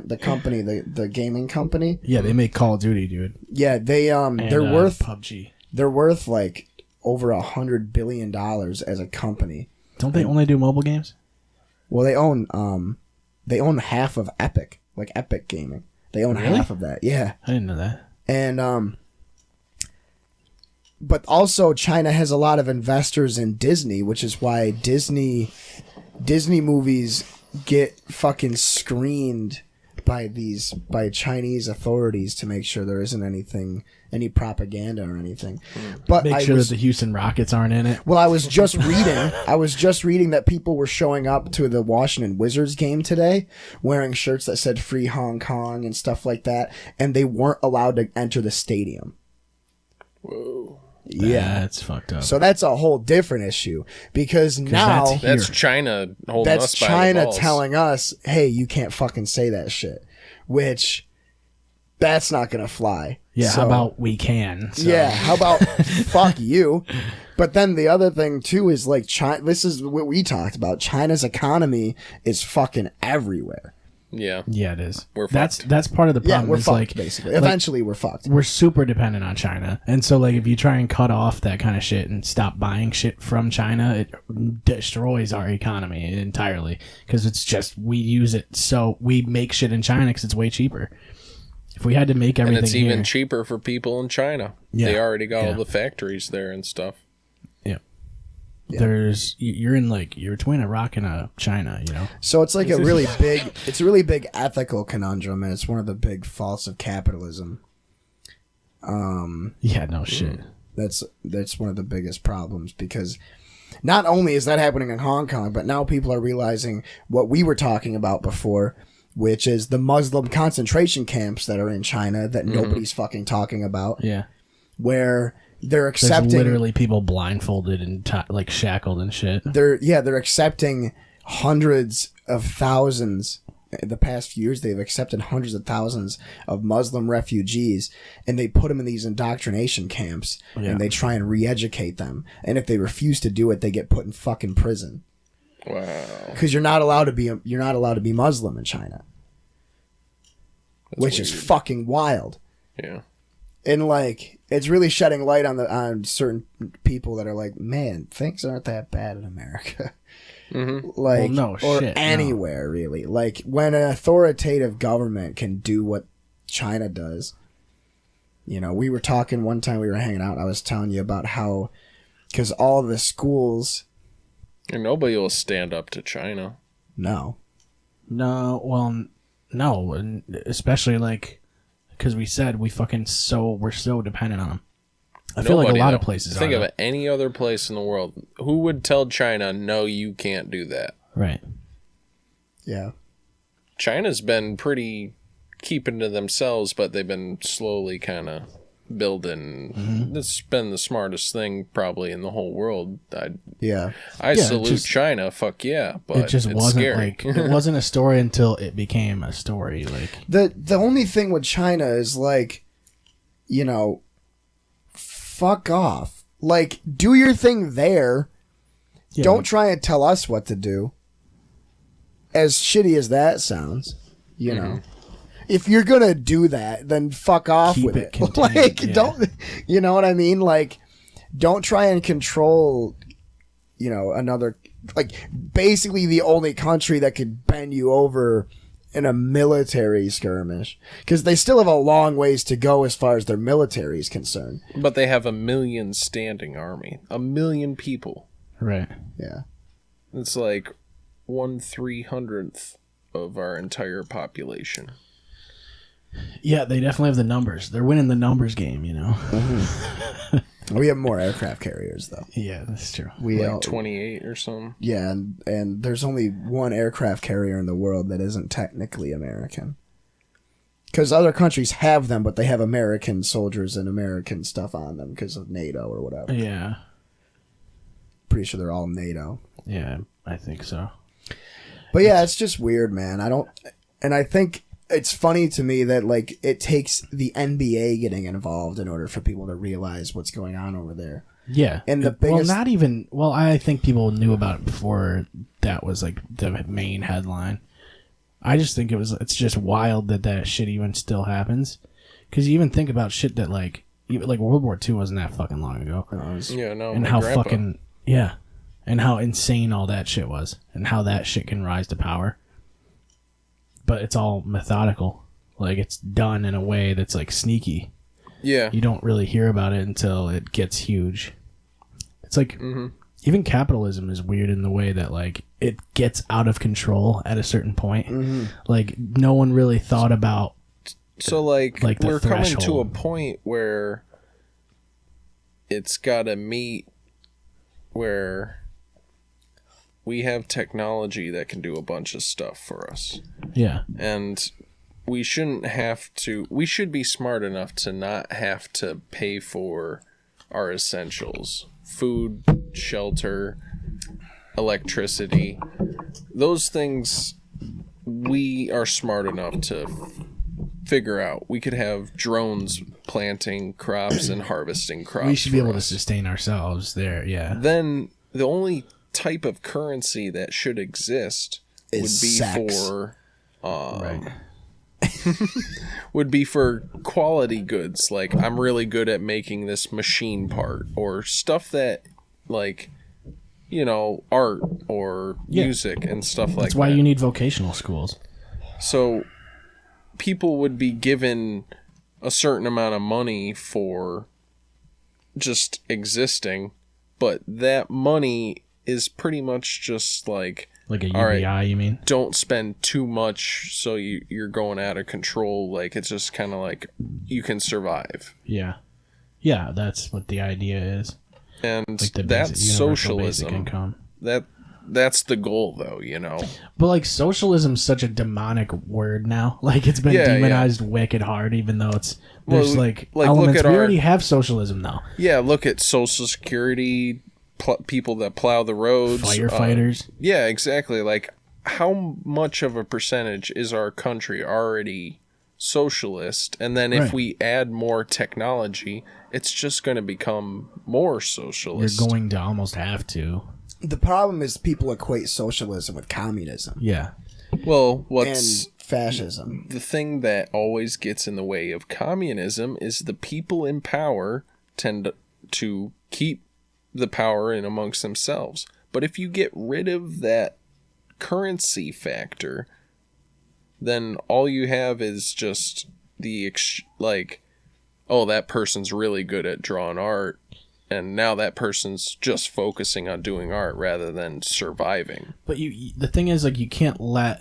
Speaker 4: the company, the gaming company.
Speaker 2: Yeah, they make Call of Duty, dude.
Speaker 4: Yeah, they're worth
Speaker 2: PUBG.
Speaker 4: They're worth like over $100 billion as a company.
Speaker 2: Don't they only do mobile games?
Speaker 4: Well, they own half of Epic, like Epic Gaming. They own half of that. Yeah,
Speaker 2: I didn't know that.
Speaker 4: And but also China has a lot of investors in Disney, which is why Disney movies get fucking screened by Chinese authorities to make sure there isn't any propaganda or anything. But
Speaker 2: make sure that the Houston Rockets aren't in it.
Speaker 4: Well, I was just reading that people were showing up to the Washington Wizards game today wearing shirts that said Free Hong Kong and stuff like that, and they weren't allowed to enter the stadium.
Speaker 5: Whoa.
Speaker 4: Yeah,
Speaker 2: that's fucked up.
Speaker 4: So that's a whole different issue because now
Speaker 5: that's China holding us by
Speaker 4: China
Speaker 5: the balls.
Speaker 4: telling us, "Hey, you can't fucking say that shit," which that's not gonna fly.
Speaker 2: Yeah, how about we can? So.
Speaker 4: Yeah, how about fuck you? But then the other thing too is like China. This is what we talked about. China's economy is fucking everywhere.
Speaker 5: Yeah,
Speaker 2: it is.
Speaker 5: We're fucked.
Speaker 2: That's part of the problem.
Speaker 4: Yeah, we're
Speaker 2: is
Speaker 4: fucked,
Speaker 2: like,
Speaker 4: basically. Eventually, we're fucked.
Speaker 2: We're super dependent on China, and so like if you try and cut off that kind of shit and stop buying shit from China, it destroys our economy entirely because it's just we make shit in China because it's way cheaper. If we had to make everything,
Speaker 5: and it's even cheaper for people in China.
Speaker 2: Yeah.
Speaker 5: They already got all the factories there and stuff.
Speaker 2: Yeah. you're in like you're between a rock and a China, you know.
Speaker 4: So it's like a really big ethical conundrum, and it's one of the big faults of capitalism.
Speaker 2: Yeah, no shit.
Speaker 4: That's one of the biggest problems, because not only is that happening in Hong Kong, but now people are realizing what we were talking about before, which is the Muslim concentration camps that are in China that nobody's fucking talking about.
Speaker 2: Yeah.
Speaker 4: Where they're accepting...
Speaker 2: There's literally people blindfolded and like shackled and shit.
Speaker 4: They're accepting hundreds of thousands. In the past few years, they've accepted hundreds of thousands of Muslim refugees, and they put them in these indoctrination camps, and they try and re-educate them. And if they refuse to do it, they get put in fucking prison.
Speaker 5: Wow.
Speaker 4: Because you're not allowed to be Muslim in China, which is fucking wild.
Speaker 5: Yeah.
Speaker 4: And like, it's really shedding light on certain people that are like, man, things aren't that bad in America. Like, anywhere really. Like, when an authoritative government can do what China does. You know, we were talking one time, we were hanging out, and I was telling you about how, because all the schools,
Speaker 5: and nobody will stand up to China.
Speaker 2: No, well, no, and especially like, because we said we're so dependent on them. I feel like a lot of places
Speaker 5: think of any other place in the world. Who would tell China, no, you can't do that?
Speaker 2: Right.
Speaker 4: Yeah.
Speaker 5: China's been pretty keeping to themselves, but they've been slowly kind of building. It's been the smartest thing probably in the whole world. I salute China. Fuck yeah, but
Speaker 2: it just wasn't
Speaker 5: scary.
Speaker 2: Like it wasn't a story until it became a story. Like
Speaker 4: the only thing with China is like, you know, fuck off. Like, do your thing there. Yeah. Don't try and tell us what to do. As shitty as that sounds, you know. If you're gonna do that, then fuck off with it. Like, don't, you know what I mean? Like, don't try and control, you know, another, like, basically the only country that could bend you over in a military skirmish, because they still have a long ways to go as far as their military is concerned.
Speaker 5: But they have 1 million standing army, 1 million people.
Speaker 2: Right.
Speaker 4: Yeah.
Speaker 5: It's like 1/300th of our entire population.
Speaker 2: Yeah, they definitely have the numbers. They're winning the numbers game, you know.
Speaker 4: We have more aircraft carriers, though.
Speaker 2: Yeah, that's true.
Speaker 4: We
Speaker 5: like 28 or something.
Speaker 4: Yeah, and there's only one aircraft carrier in the world that isn't technically American. Because other countries have them, but they have American soldiers and American stuff on them because of NATO or whatever.
Speaker 2: Yeah.
Speaker 4: Pretty sure they're all NATO.
Speaker 2: Yeah, I think so.
Speaker 4: But yeah, it's just weird, man. I think it's funny to me that, like, it takes the NBA getting involved in order for people to realize what's going on over there.
Speaker 2: Yeah.
Speaker 4: And the biggest...
Speaker 2: I think people knew about it before that was, like, the main headline. I just think it's just wild that shit even still happens. Because you even think about shit that, like World War II wasn't that fucking long ago.
Speaker 5: And
Speaker 2: how fucking... Yeah. And how insane all that shit was. And how that shit can rise to power. But it's all methodical. Like, it's done in a way that's, like, sneaky.
Speaker 5: Yeah.
Speaker 2: You don't really hear about it until it gets huge. It's like, even capitalism is weird in the way that, like, it gets out of control at a certain point. Like, no one really thought about...
Speaker 5: So, like we're
Speaker 2: threshold.
Speaker 5: coming to a point where it's got to meet where... we have technology that can do a bunch of stuff for us.
Speaker 2: Yeah.
Speaker 5: And we shouldn't have to... we should be smart enough to not have to pay for our essentials. Food, shelter, electricity. Those things we are smart enough to figure out. We could have drones planting crops and harvesting crops.
Speaker 2: We should be able to sustain ourselves there, yeah.
Speaker 5: Then the only... type of currency that should exist would be
Speaker 4: sex.
Speaker 5: For would be for quality goods. Like, I'm really good at making this machine part, or stuff that, like, you know, art or music and stuff like that.
Speaker 2: That's why you need vocational schools.
Speaker 5: So people would be given a certain amount of money for just existing. but that money is pretty much just like
Speaker 2: a UBI,
Speaker 5: right,
Speaker 2: you mean?
Speaker 5: Don't spend too much so you're going out of control. Like, it's just kind of like you can survive.
Speaker 2: Yeah. Yeah, that's what the idea is.
Speaker 5: And
Speaker 2: like
Speaker 5: that's socialism.
Speaker 2: Basic income.
Speaker 5: That's the goal, though, you know?
Speaker 2: But, like, socialism's such a demonic word now. Like, it's been demonized wicked hard, even though there's, elements. We already have socialism, though.
Speaker 5: Yeah, look at Social Security, people that plow the roads.
Speaker 2: Firefighters.
Speaker 5: Yeah, exactly. Like, how much of a percentage is our country already socialist? And then if we add more technology, it's just going to become more socialist.
Speaker 2: You're going to almost have to.
Speaker 4: The problem is people equate socialism with communism.
Speaker 2: Yeah.
Speaker 5: Well,
Speaker 4: and fascism.
Speaker 5: The thing that always gets in the way of communism is the people in power tend to keep the power in amongst themselves. But if you get rid of that currency factor, then all you have is just that person's really good at drawing art, and now that person's just focusing on doing art rather than surviving.
Speaker 2: But the thing is, like, you can't let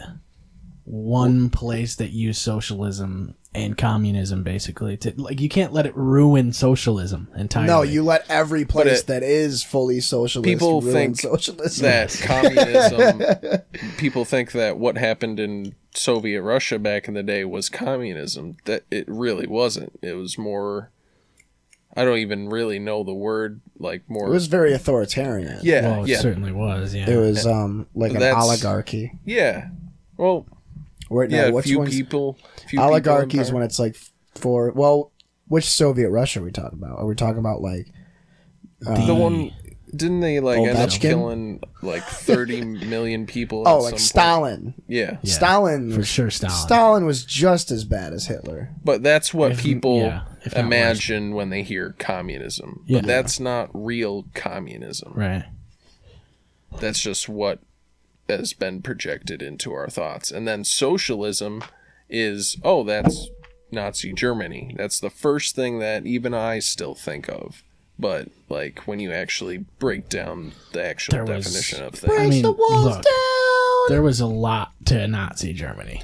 Speaker 2: one place that use socialism and communism, basically, you can't let it ruin socialism entirely.
Speaker 4: No, you let every place that is fully socialist
Speaker 5: people
Speaker 4: ruin
Speaker 5: think
Speaker 4: socialism.
Speaker 5: That communism. People think that what happened in Soviet Russia back in the day was communism. That it really wasn't. It was more. I don't even really know the word. More.
Speaker 4: It was very authoritarian.
Speaker 5: Yeah,
Speaker 2: well, it certainly was. Yeah,
Speaker 4: it was an oligarchy.
Speaker 5: Yeah. Well. Few people.
Speaker 4: Oligarchy is when it's which Soviet Russia are we talking about? Are we talking about
Speaker 5: the one? Didn't they end up
Speaker 4: Ovechkin?
Speaker 5: killing 30 million people?
Speaker 4: Stalin.
Speaker 5: Point? Yeah.
Speaker 4: Stalin
Speaker 2: for sure. Stalin.
Speaker 4: Stalin was just as bad as Hitler.
Speaker 5: But that's what people imagine when they hear communism.
Speaker 2: Yeah.
Speaker 5: But that's not real communism.
Speaker 2: Right.
Speaker 5: That's just what has been projected into our thoughts. And then socialism is, that's Nazi Germany. That's the first thing that even I still think of. But when you actually break down the actual definition of things.
Speaker 4: The walls down!
Speaker 2: There was a lot to Nazi Germany.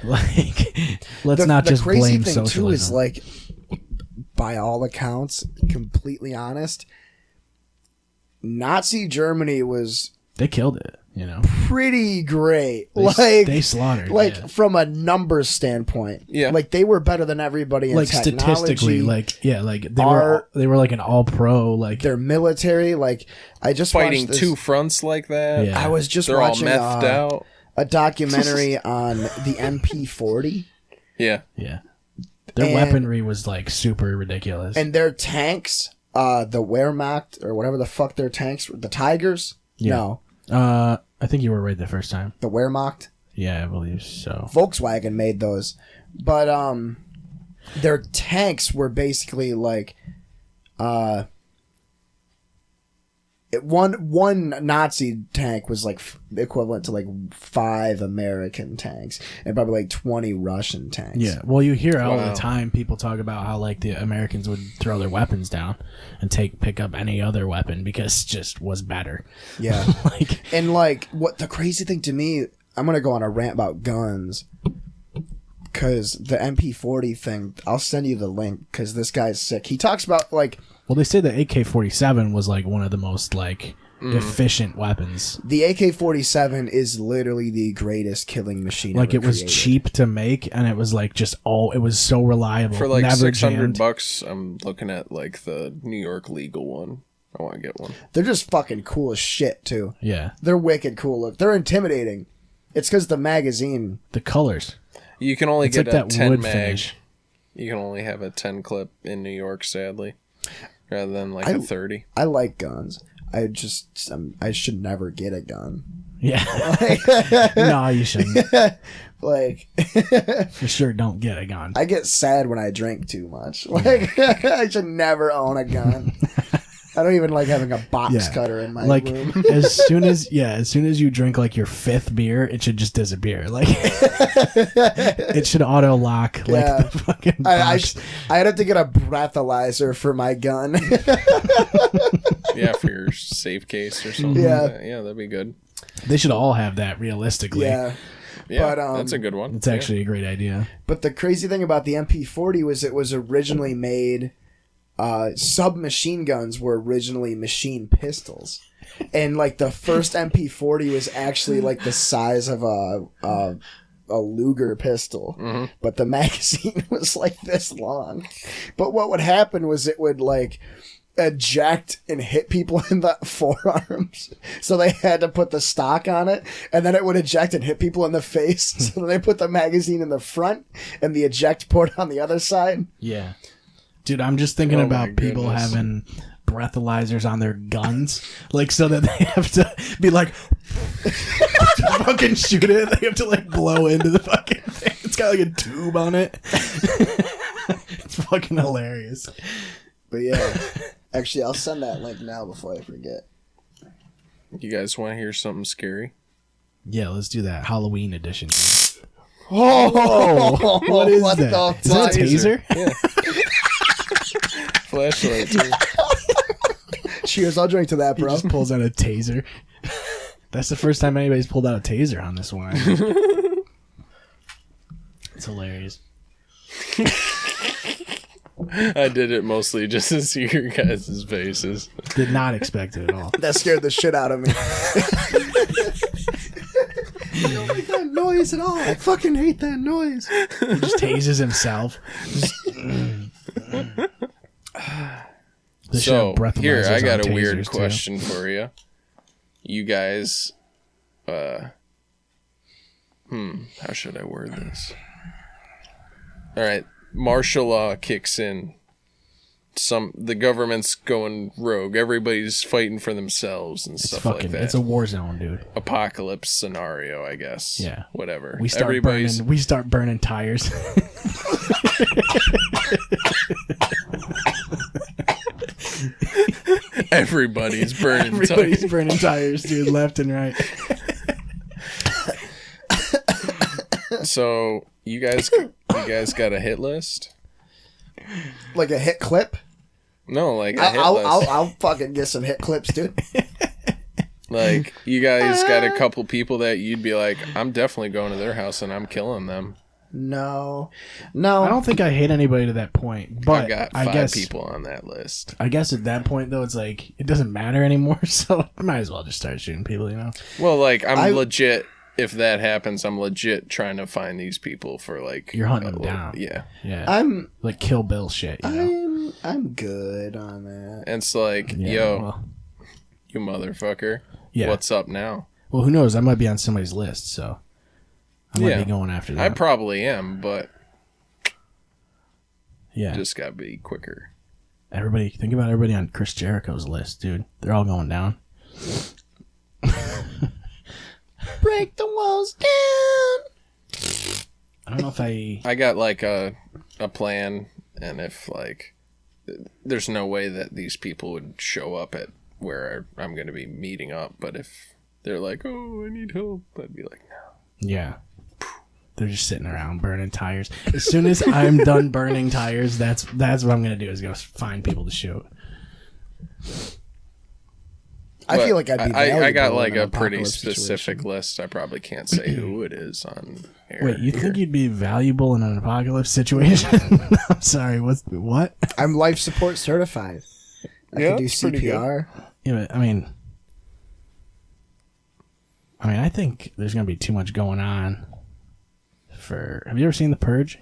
Speaker 2: Let's not just blame socialism. The crazy thing too
Speaker 4: is by all accounts, completely honest, Nazi Germany was...
Speaker 2: They killed it.
Speaker 4: Pretty great.
Speaker 2: They slaughtered.
Speaker 4: From a numbers standpoint.
Speaker 5: Yeah.
Speaker 4: They were better than everybody in technology.
Speaker 2: Statistically, they were an all pro.
Speaker 4: Their military. I just
Speaker 5: fighting
Speaker 4: watched
Speaker 5: two fronts like that.
Speaker 2: Yeah.
Speaker 4: I was just
Speaker 5: They're
Speaker 4: watching
Speaker 5: all methed out.
Speaker 4: A documentary on the MP40.
Speaker 5: Yeah.
Speaker 2: Yeah. Their weaponry was super ridiculous.
Speaker 4: And their tanks, the Wehrmacht or whatever the fuck their tanks, the Tigers.
Speaker 2: Yeah.
Speaker 4: No.
Speaker 2: I think you were right the first time.
Speaker 4: The Wehrmacht?
Speaker 2: Yeah, I believe so.
Speaker 4: Volkswagen made those. But their tanks were basically one Nazi tank was equivalent to 5 American tanks and probably 20 Russian tanks.
Speaker 2: Yeah, well, you hear all the time people talk about how the Americans would throw their weapons down and pick up any other weapon because it just was better.
Speaker 4: Yeah. And what the crazy thing to me, I'm gonna go on a rant about guns because the MP40 thing. I'll send you the link because this guy's sick. He talks about
Speaker 2: Well, they say the AK-47 was one of the most efficient weapons.
Speaker 4: The AK-47 is literally the greatest killing machine ever
Speaker 2: it was
Speaker 4: created.
Speaker 2: cheap to make, and it was it was so reliable.
Speaker 5: For
Speaker 2: never
Speaker 5: $600, I'm looking at the New York legal one. I want to get one.
Speaker 4: They're just fucking cool as shit too.
Speaker 2: Yeah,
Speaker 4: they're wicked cool. Look, they're intimidating. It's because the magazine,
Speaker 2: the colors.
Speaker 5: You can only get a
Speaker 2: that
Speaker 5: 10
Speaker 2: wood
Speaker 5: mag.
Speaker 2: finish.
Speaker 5: You can only have a 10 clip in New York, sadly, rather than a 30.
Speaker 4: I like guns. I should never get a gun.
Speaker 2: Yeah. No, you shouldn't. For sure, don't get a gun.
Speaker 4: I get sad when I drink too much. I should never own a gun. I don't even like having a box cutter in my room.
Speaker 2: as soon as you drink like your 5th beer, it should just disappear. Like it should auto lock. Like the fucking box.
Speaker 4: I'd have to get a breathalyzer for my gun.
Speaker 5: Yeah, for your safe case or something.
Speaker 4: Yeah,
Speaker 5: that'd be good.
Speaker 2: They should all have that realistically.
Speaker 4: Yeah.
Speaker 5: Yeah, but, that's a good one.
Speaker 2: It's actually a great idea.
Speaker 4: But the crazy thing about the MP40 was it was originally made. Submachine guns were originally machine pistols, and like the first MP40 was actually like the size of a Luger pistol, but the magazine was like this long. But what would happen was it would like eject and hit people in the forearms, so they had to put the stock on it, and then it would eject and hit people in the face, so they put the magazine in the front and the eject port on the other side.
Speaker 2: Yeah, dude, I'm just thinking about people having breathalyzers on their guns, like so that they have to be like to fucking shoot it. They have to like blow into the fucking thing. It's got like a tube on it. It's fucking hilarious.
Speaker 4: But yeah. Actually, I'll send that link now before I forget.
Speaker 5: You guys want to hear something scary?
Speaker 2: Yeah, let's do that. Halloween edition.
Speaker 4: Oh,
Speaker 2: what is that? Is that a taser?
Speaker 5: Yeah. Flashlight, too.
Speaker 4: Cheers, I'll drink to that, bro.
Speaker 2: He just pulls out a taser. That's the first time anybody's pulled out a taser on this one. It's hilarious.
Speaker 5: I did it mostly just to see your guys' faces.
Speaker 2: Did not expect it at all.
Speaker 4: That scared the shit out of me. I don't like that noise at all. I fucking hate that noise.
Speaker 2: He just tases himself.
Speaker 5: So, here, I got a weird question for you. You guys, how should I word this? All right. Martial law kicks in. The government's going rogue. Everybody's fighting for themselves and stuff like that.
Speaker 2: It's a war zone, dude.
Speaker 5: Apocalypse scenario, I guess.
Speaker 2: Yeah.
Speaker 5: Whatever.
Speaker 2: We start burning tires.
Speaker 5: Everybody's burning
Speaker 2: tires, dude, left and right.
Speaker 5: So, you guys got a hit list?
Speaker 4: Like a hit clip?
Speaker 5: No, like a hit list.
Speaker 4: I'll fucking get some hit clips, dude.
Speaker 5: Like, you guys got a couple people that you'd be like, I'm definitely going to their house and I'm killing them.
Speaker 4: No.
Speaker 2: I don't think I hate anybody to that point. But
Speaker 5: I got five people on that list.
Speaker 2: I guess at that point, though, it's like, it doesn't matter anymore, so I might as well just start shooting people, you know?
Speaker 5: Well, like, I'm legit... If that happens, I'm legit trying to find these people for like...
Speaker 2: You're hunting them down.
Speaker 5: Yeah.
Speaker 2: I'm... Like Kill Bill shit, you know?
Speaker 4: I'm good on that.
Speaker 5: And it's like, you motherfucker. Yeah. What's up now?
Speaker 2: Well, who knows? I might be on somebody's list, so... I might be going after that.
Speaker 5: I probably am, but...
Speaker 2: Yeah.
Speaker 5: Just gotta be quicker.
Speaker 2: Think about everybody on Chris Jericho's list, dude. They're all going down.
Speaker 4: Break the walls down.
Speaker 2: I don't know if
Speaker 5: I got like a plan, and if like there's no way that these people would show up at where I'm going to be meeting up, but if they're like, oh, I need help, I'd be like, no.
Speaker 2: Yeah. They're just sitting around burning tires. As soon as I'm done burning tires, that's what I'm going to do, is go find people to shoot.
Speaker 4: I feel like I'd be
Speaker 5: I got like a pretty specific list. I probably can't say who it is on air.
Speaker 2: Wait, you think you'd be valuable in an apocalypse situation? I'm sorry, what?
Speaker 4: I'm life support certified. I can do CPR.
Speaker 2: Yeah, but, I mean, I think there's going to be too much going on for... Have you ever seen The Purge?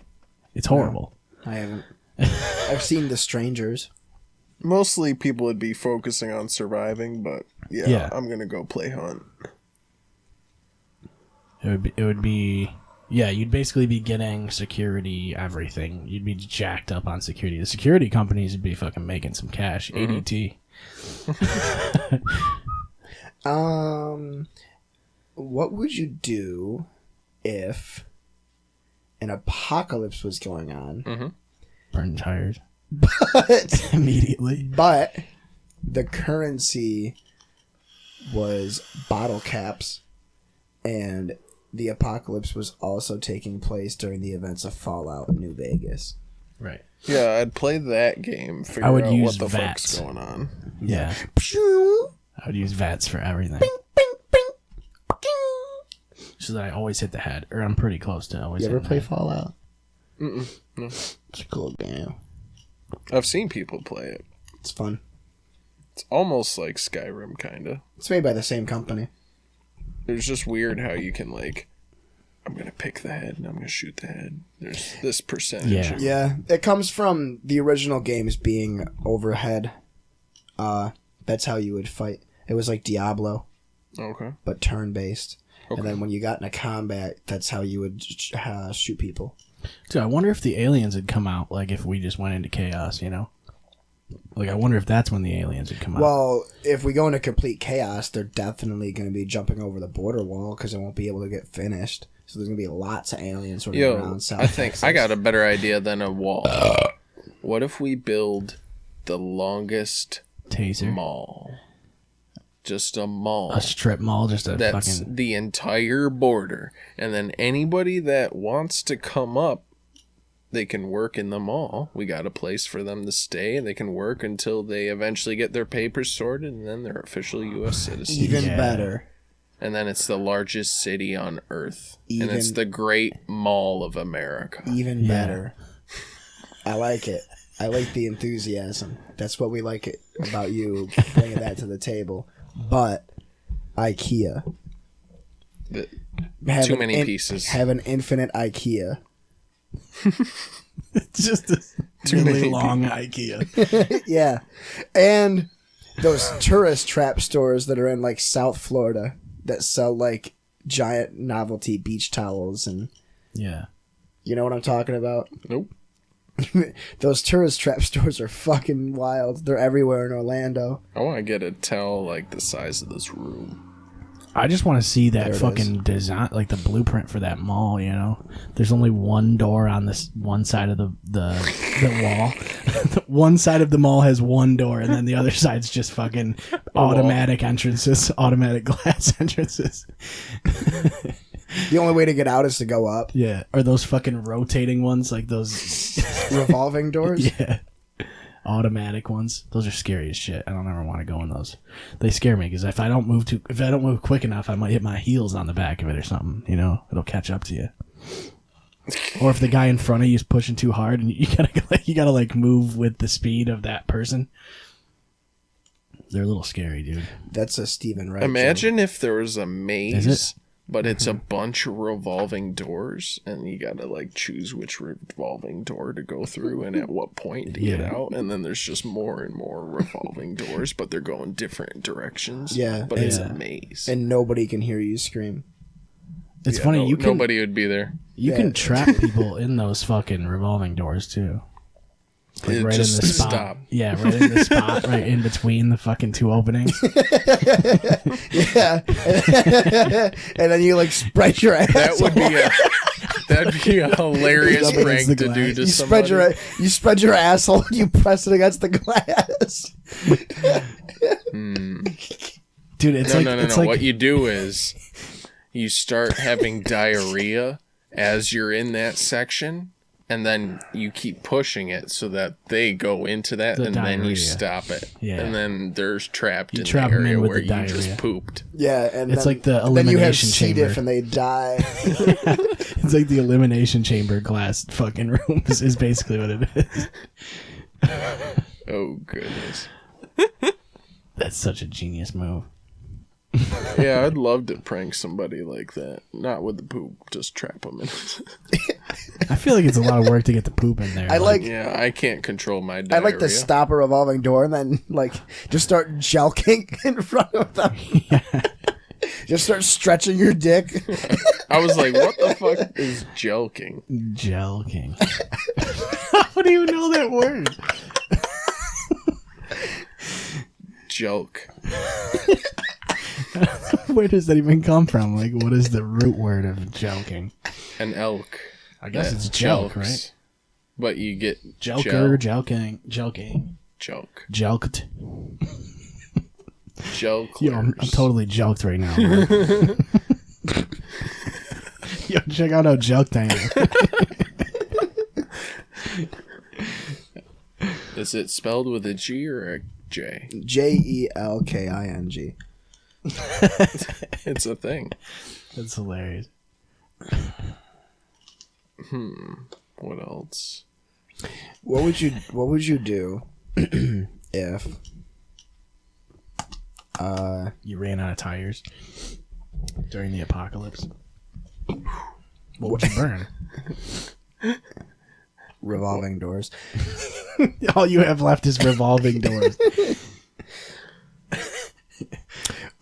Speaker 2: It's horrible.
Speaker 4: No, I haven't. I've seen The Strangers.
Speaker 5: Mostly people would be focusing on surviving, but yeah. I'm gonna go play hunt.
Speaker 2: It would be you'd basically be getting security, everything. You'd be jacked up on security. The security companies would be fucking making some cash. ADT.
Speaker 4: What would you do if an apocalypse was going on?
Speaker 2: Burn tires.
Speaker 4: But
Speaker 2: immediately.
Speaker 4: But the currency was bottle caps, and the apocalypse was also taking place during the events of Fallout New Vegas.
Speaker 2: Right.
Speaker 5: Yeah, I'd play that game. Figure
Speaker 2: I would
Speaker 5: out
Speaker 2: use
Speaker 5: what the
Speaker 2: VATS.
Speaker 5: fuck's going on.
Speaker 2: Yeah. I would use VATS for everything. So that I always hit the head, or I'm pretty close to always.
Speaker 4: You ever
Speaker 2: hitting
Speaker 4: play
Speaker 2: the head.
Speaker 4: Fallout?
Speaker 5: No.
Speaker 4: It's a cool game.
Speaker 5: I've seen people play it.
Speaker 4: It's fun.
Speaker 5: It's almost like Skyrim, kinda.
Speaker 4: It's made by the same company.
Speaker 5: It's just weird how you can, like, I'm gonna pick the head and I'm gonna shoot the head. There's this percentage.
Speaker 2: Yeah.
Speaker 4: Yeah, it comes from the original games being overhead. That's how you would fight. It was like Diablo,
Speaker 5: Okay.
Speaker 4: but turn-based.
Speaker 5: Okay.
Speaker 4: And then when you got into combat, that's how you would shoot people.
Speaker 2: Dude, I wonder if the aliens would come out, like if we just went into chaos, you know? Like, I wonder if that's when the aliens would come out.
Speaker 4: Well, if we go into complete chaos, they're definitely going to be jumping over the border wall because it won't be able to get finished. So there's going to be lots of aliens sort of around South
Speaker 5: I think
Speaker 4: Texas.
Speaker 5: I got a better idea than a wall. What if we build the longest
Speaker 2: Taser.
Speaker 5: mall? Just a mall.
Speaker 2: A strip mall, just a
Speaker 5: That's
Speaker 2: fucking...
Speaker 5: the entire border. And then anybody that wants to come up, they can work in the mall. We got a place for them to stay, and they can work until they eventually get their papers sorted, and then they're official U.S. citizens.
Speaker 4: Even
Speaker 2: Yeah.
Speaker 4: better.
Speaker 5: And then it's the largest city on Earth.
Speaker 4: Even-
Speaker 5: and it's the Great Mall of America.
Speaker 4: Even
Speaker 2: Yeah.
Speaker 4: better. I like it. I like the enthusiasm. That's what we like it about you, bringing that to the table. But IKEA.
Speaker 5: Too many pieces.
Speaker 4: Have an infinite IKEA.
Speaker 2: It's just a really long IKEA.
Speaker 4: Yeah. And those tourist trap stores that are in like South Florida that sell like giant novelty beach towels and
Speaker 2: Yeah.
Speaker 4: you know what I'm talking about?
Speaker 5: Nope.
Speaker 4: Those tourist trap stores are fucking wild. They're everywhere in Orlando.
Speaker 5: I want to get a tell like the size of this room.
Speaker 2: I just want to see that
Speaker 4: There it
Speaker 2: fucking design, like the blueprint for that mall, you know? There's only one door on this one side of the wall. One side of the mall has one door, and then the other side's just fucking automatic entrances, automatic glass entrances.
Speaker 4: The only way to get out is to go up.
Speaker 2: Yeah. Or those fucking rotating ones, like those...
Speaker 4: Revolving doors?
Speaker 2: Yeah. Automatic ones. Those are scary as shit. I don't ever want to go in those. They scare me because if I don't move quick enough, I might hit my heels on the back of it or something. You know, it'll catch up to you. Or if the guy in front of you is pushing too hard, and you gotta like move with the speed of that person. They're a little scary, dude.
Speaker 4: That's a Stephen Wright.
Speaker 5: Imagine if there was a maze,
Speaker 2: Is it?
Speaker 5: but it's a bunch of revolving doors, and you gotta like choose which revolving door to go through and at what point to get
Speaker 2: Yeah.
Speaker 5: out. And then there's just more and more revolving doors, but they're going different directions.
Speaker 4: Yeah,
Speaker 5: but it's
Speaker 2: yeah.
Speaker 5: a maze.
Speaker 4: And nobody can hear you scream.
Speaker 2: It's
Speaker 5: Yeah,
Speaker 2: funny. You can
Speaker 5: nobody would be there.
Speaker 2: you can trap people in those fucking revolving doors too. Like
Speaker 5: It
Speaker 2: right
Speaker 5: just
Speaker 2: in the spot.
Speaker 5: stop.
Speaker 2: Yeah, right in the spot, right in between the fucking two openings.
Speaker 4: Yeah. And then you like spread your ass.
Speaker 5: That'd be a hilarious
Speaker 2: Up against
Speaker 5: prank
Speaker 2: the
Speaker 5: to do
Speaker 2: glass.
Speaker 5: to
Speaker 4: You
Speaker 5: somebody.
Speaker 4: spread your asshole and you press it against the glass.
Speaker 2: Dude, it's
Speaker 5: No,
Speaker 2: like
Speaker 5: no.
Speaker 2: it's like
Speaker 5: What you do is you start having diarrhea as you're in that section, and then you keep pushing it so that they go into that,
Speaker 2: The
Speaker 5: and then
Speaker 2: diarrhea.
Speaker 5: you stop it.
Speaker 2: Yeah.
Speaker 5: And then they're trapped
Speaker 2: You
Speaker 5: in
Speaker 2: trap
Speaker 5: the
Speaker 2: 'em in
Speaker 5: area
Speaker 2: with
Speaker 5: where
Speaker 2: the
Speaker 5: you
Speaker 2: diarrhea.
Speaker 5: just pooped.
Speaker 4: Yeah, and
Speaker 2: It's
Speaker 4: then,
Speaker 2: like the
Speaker 4: then you have
Speaker 2: elimination
Speaker 4: C. diff
Speaker 2: chamber.
Speaker 4: and they die.
Speaker 2: It's like the elimination chamber glass fucking rooms is basically what it is.
Speaker 5: Oh, goodness.
Speaker 2: That's such a genius move.
Speaker 5: Yeah, I'd love to prank somebody like that. Not with the poop, just trap them in.
Speaker 2: I feel like it's a lot of work to get the poop in there.
Speaker 4: I like
Speaker 5: Yeah, I can't control my
Speaker 4: I
Speaker 5: diarrhea.
Speaker 4: like to stop a revolving door and then like just start jelking in front of them. Just start stretching your dick.
Speaker 5: I was like, what the fuck is jelking?
Speaker 2: jelking. How do you know that word?
Speaker 5: Jelk.
Speaker 2: Where does that even come from? Like, what is the root word of jelking?
Speaker 5: An elk.
Speaker 2: I guess
Speaker 5: that
Speaker 2: it's jelk,
Speaker 5: jelks.
Speaker 2: right?
Speaker 5: But you get
Speaker 2: Jelker, jelking, jelking,
Speaker 5: jelk.
Speaker 2: jelked.
Speaker 5: Gel
Speaker 2: Yo,
Speaker 5: clears.
Speaker 2: I'm totally jelked right now. Yo, check out how jelked I am.
Speaker 5: Is it spelled with a G or a J?
Speaker 4: JELKING.
Speaker 5: It's a thing.
Speaker 2: That's hilarious.
Speaker 5: What else?
Speaker 4: What would you do if
Speaker 2: You ran out of tires during the apocalypse? What would you burn?
Speaker 4: revolving doors?
Speaker 2: All you have left is revolving doors.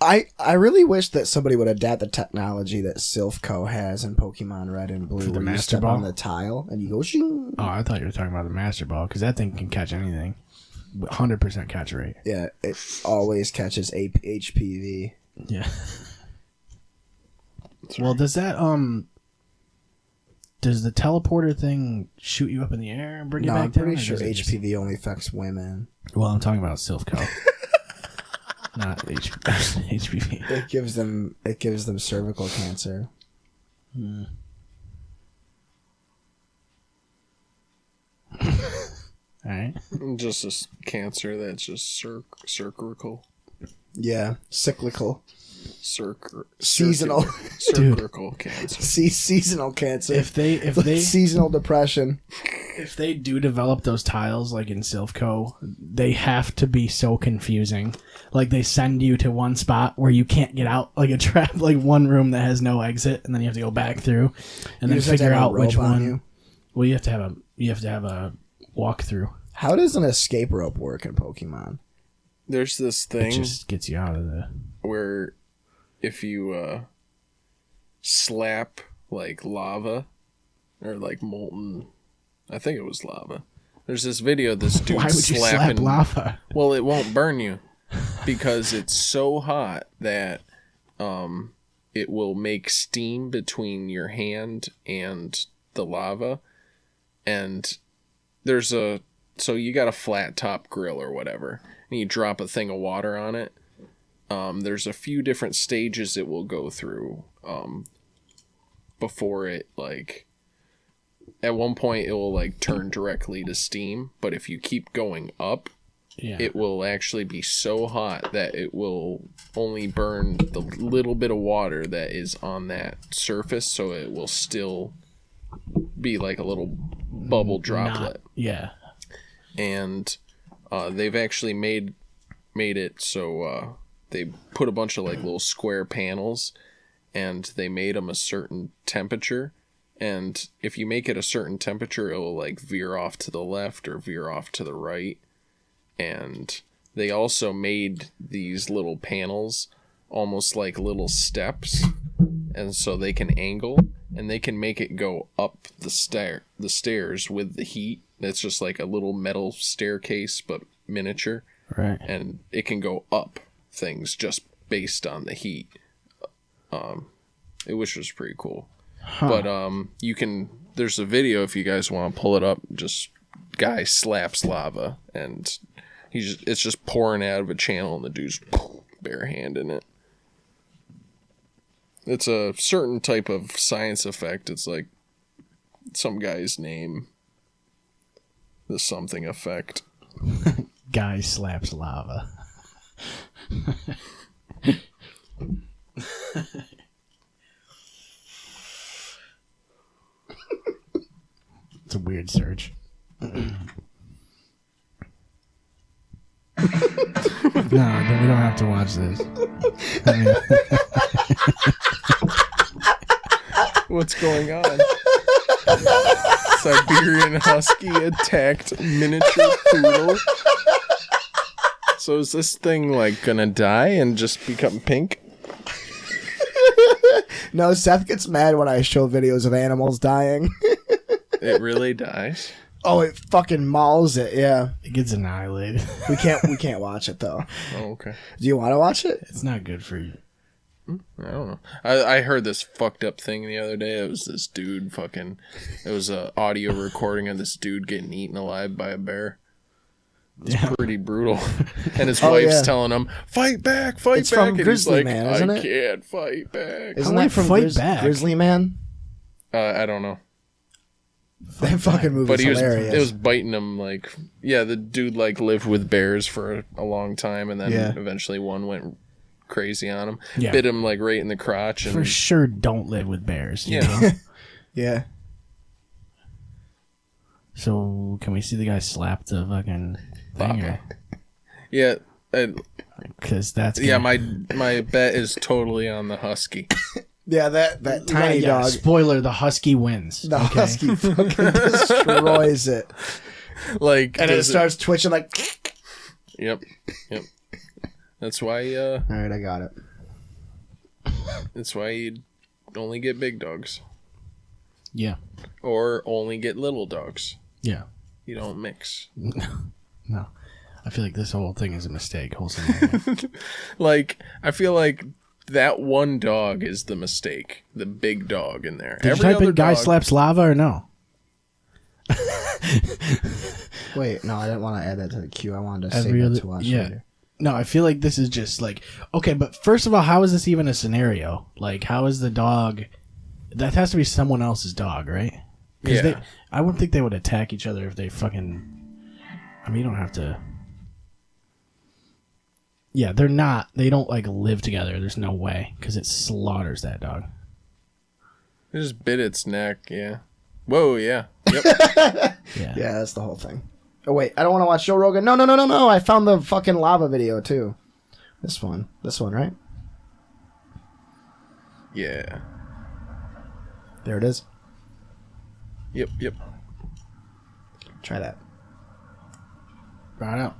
Speaker 4: I really wish that somebody would adapt the technology that Silphco has in Pokemon Red and Blue.
Speaker 2: For the
Speaker 4: where you
Speaker 2: Master
Speaker 4: step
Speaker 2: Ball?
Speaker 4: on the tile and you go shing.
Speaker 2: Oh, I thought you were talking about the Master Ball, because that thing can catch anything. 100% catch rate.
Speaker 4: Yeah, it always catches HPV.
Speaker 2: Yeah. Well, does that does the teleporter thing shoot you up in the air and bring you
Speaker 4: No,
Speaker 2: back
Speaker 4: I'm
Speaker 2: down?
Speaker 4: pretty
Speaker 2: or
Speaker 4: sure
Speaker 2: does it just-
Speaker 4: HPV only affects women.
Speaker 2: Well, I'm talking about Silphco. Not HPV.
Speaker 4: It gives them cervical cancer.
Speaker 2: All right.
Speaker 5: Just a cancer that's just circle.
Speaker 4: Yeah, cyclical,
Speaker 5: Seasonal.
Speaker 2: Dude.
Speaker 5: Circle cancer.
Speaker 4: seasonal cancer.
Speaker 2: If they
Speaker 4: seasonal depression.
Speaker 2: if they do develop those tiles like in Silphco, they have to be so confusing. Like they send you to one spot where you can't get out, like a trap, like one room that has no exit, and then you have to go back through, and then
Speaker 4: just have to
Speaker 2: figure
Speaker 4: have a
Speaker 2: out which
Speaker 4: rope on
Speaker 2: one.
Speaker 4: you.
Speaker 2: Well, you have to have a walkthrough.
Speaker 4: How does an escape rope work in Pokemon?
Speaker 5: There's this
Speaker 2: It
Speaker 5: thing
Speaker 2: just gets you out of the.
Speaker 5: where if you slap like lava or like molten, I think it was lava. There's this video of this dude
Speaker 2: Why would you slap
Speaker 5: slapping
Speaker 2: lava?
Speaker 5: Well, it won't burn you because it's so hot that it will make steam between your hand and the lava. And so you got a flat top grill or whatever, and you drop a thing of water on it. There's a few different stages it will go through before it, like, at one point it will like turn directly to steam, but if you keep going up, it will actually be so hot that it will only burn the little bit of water that is on that surface, so it will still be like a little bubble droplet. And they've actually made it so they put a bunch of like little square panels, and they made them a certain temperature, and if you make it a certain temperature, it will like veer off to the left or veer off to the right. And they also made these little panels almost like little steps, and so they can angle, and they can make it go up the stairs with the heat. It's just like a little metal staircase, but miniature.
Speaker 2: Right.
Speaker 5: And it can go up things just based on the heat. Which was pretty cool. But you can. There's a video if you guys want to pull it up. Just guy slaps lava, and it's just pouring out of a channel, and the dude's barehanding it. It's a certain type of science effect. It's like some guy's name. The something effect.
Speaker 2: Guy slaps lava. It's a weird search. No, then we don't have to watch this. I mean,
Speaker 5: What's going on? Siberian Husky attacked miniature poodle. So is this thing like gonna die and just become pink?
Speaker 4: No, Seth gets mad when I show videos of animals dying.
Speaker 5: It really dies?
Speaker 4: Oh, it fucking mauls it. Yeah,
Speaker 2: it gets annihilated.
Speaker 4: we can't watch it though.
Speaker 5: Oh, okay.
Speaker 4: Do you want to watch it?
Speaker 2: It's not good for you.
Speaker 5: I don't know. I heard this fucked up thing the other day. It was this dude it was a audio recording of this dude getting eaten alive by a bear. It's pretty brutal. And his wife's telling him, "Fight back, fight
Speaker 4: it's
Speaker 5: back."
Speaker 4: From
Speaker 5: and
Speaker 4: Grizzly
Speaker 5: he's like,
Speaker 4: Man, isn't it?
Speaker 5: I can't fight back.
Speaker 4: Isn't that from Grizzly Man?
Speaker 5: I don't know.
Speaker 4: That fucking movie's hilarious.
Speaker 5: It was biting him like, the dude like lived with bears for a long time, and then eventually one went crazy on him. Yeah. Bit him like right in the crotch. And,
Speaker 2: for sure, don't live with bears. You
Speaker 5: know?
Speaker 4: Yeah.
Speaker 2: So can we see the guy slap the fucking thing?
Speaker 5: Yeah.
Speaker 2: Because that's
Speaker 5: my bet is totally on the husky.
Speaker 4: Yeah, that tiny dog.
Speaker 2: Spoiler: the husky wins.
Speaker 4: The husky fucking destroys it.
Speaker 5: Like,
Speaker 4: and it starts twitching like.
Speaker 5: Yep. That's why.
Speaker 4: All right, I got it.
Speaker 5: That's why you only get big dogs.
Speaker 2: Yeah.
Speaker 5: Or only get little dogs.
Speaker 2: Yeah.
Speaker 5: You don't mix.
Speaker 2: No. I feel like this whole thing is a mistake.
Speaker 5: Like, I feel like that one dog is the mistake. The big dog in there.
Speaker 2: Did you type in guy slaps lava or no?
Speaker 4: Wait, no, I didn't want to add that to the queue. I wanted to save it to watch later.
Speaker 2: No, I feel like this is just like, okay, but first of all, how is this even a scenario? Like, how is the dog... That has to be someone else's dog, right?
Speaker 5: Yeah.
Speaker 2: I wouldn't think they would attack each other if they fucking... I mean, you don't have to... Yeah, they're not... They don't, like, live together. There's no way. Because it slaughters that dog.
Speaker 5: It just bit its neck, yeah. Whoa, yeah. Yep.
Speaker 4: Yeah, that's the whole thing. Oh, wait. I don't want to watch Joe Rogan. No. I found the fucking lava video, too. This one, right?
Speaker 5: Yeah.
Speaker 4: There it is.
Speaker 5: Yep.
Speaker 4: Try that.
Speaker 2: Try it out.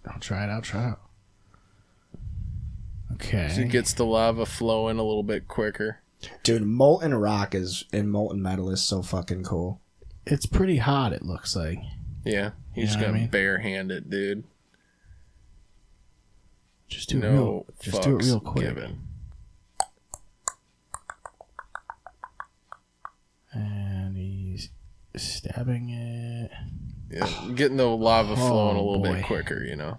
Speaker 2: I'll try it out. Okay.
Speaker 5: So it gets the lava flowing a little bit quicker.
Speaker 4: Dude, molten rock in molten metal is so fucking cool.
Speaker 2: It's pretty hot, it looks like.
Speaker 5: Yeah. You just gotta barehand it, dude.
Speaker 2: Just do it real quick.
Speaker 5: Given.
Speaker 2: And he's stabbing it.
Speaker 5: Yeah, getting the lava flowing a little bit quicker, you know.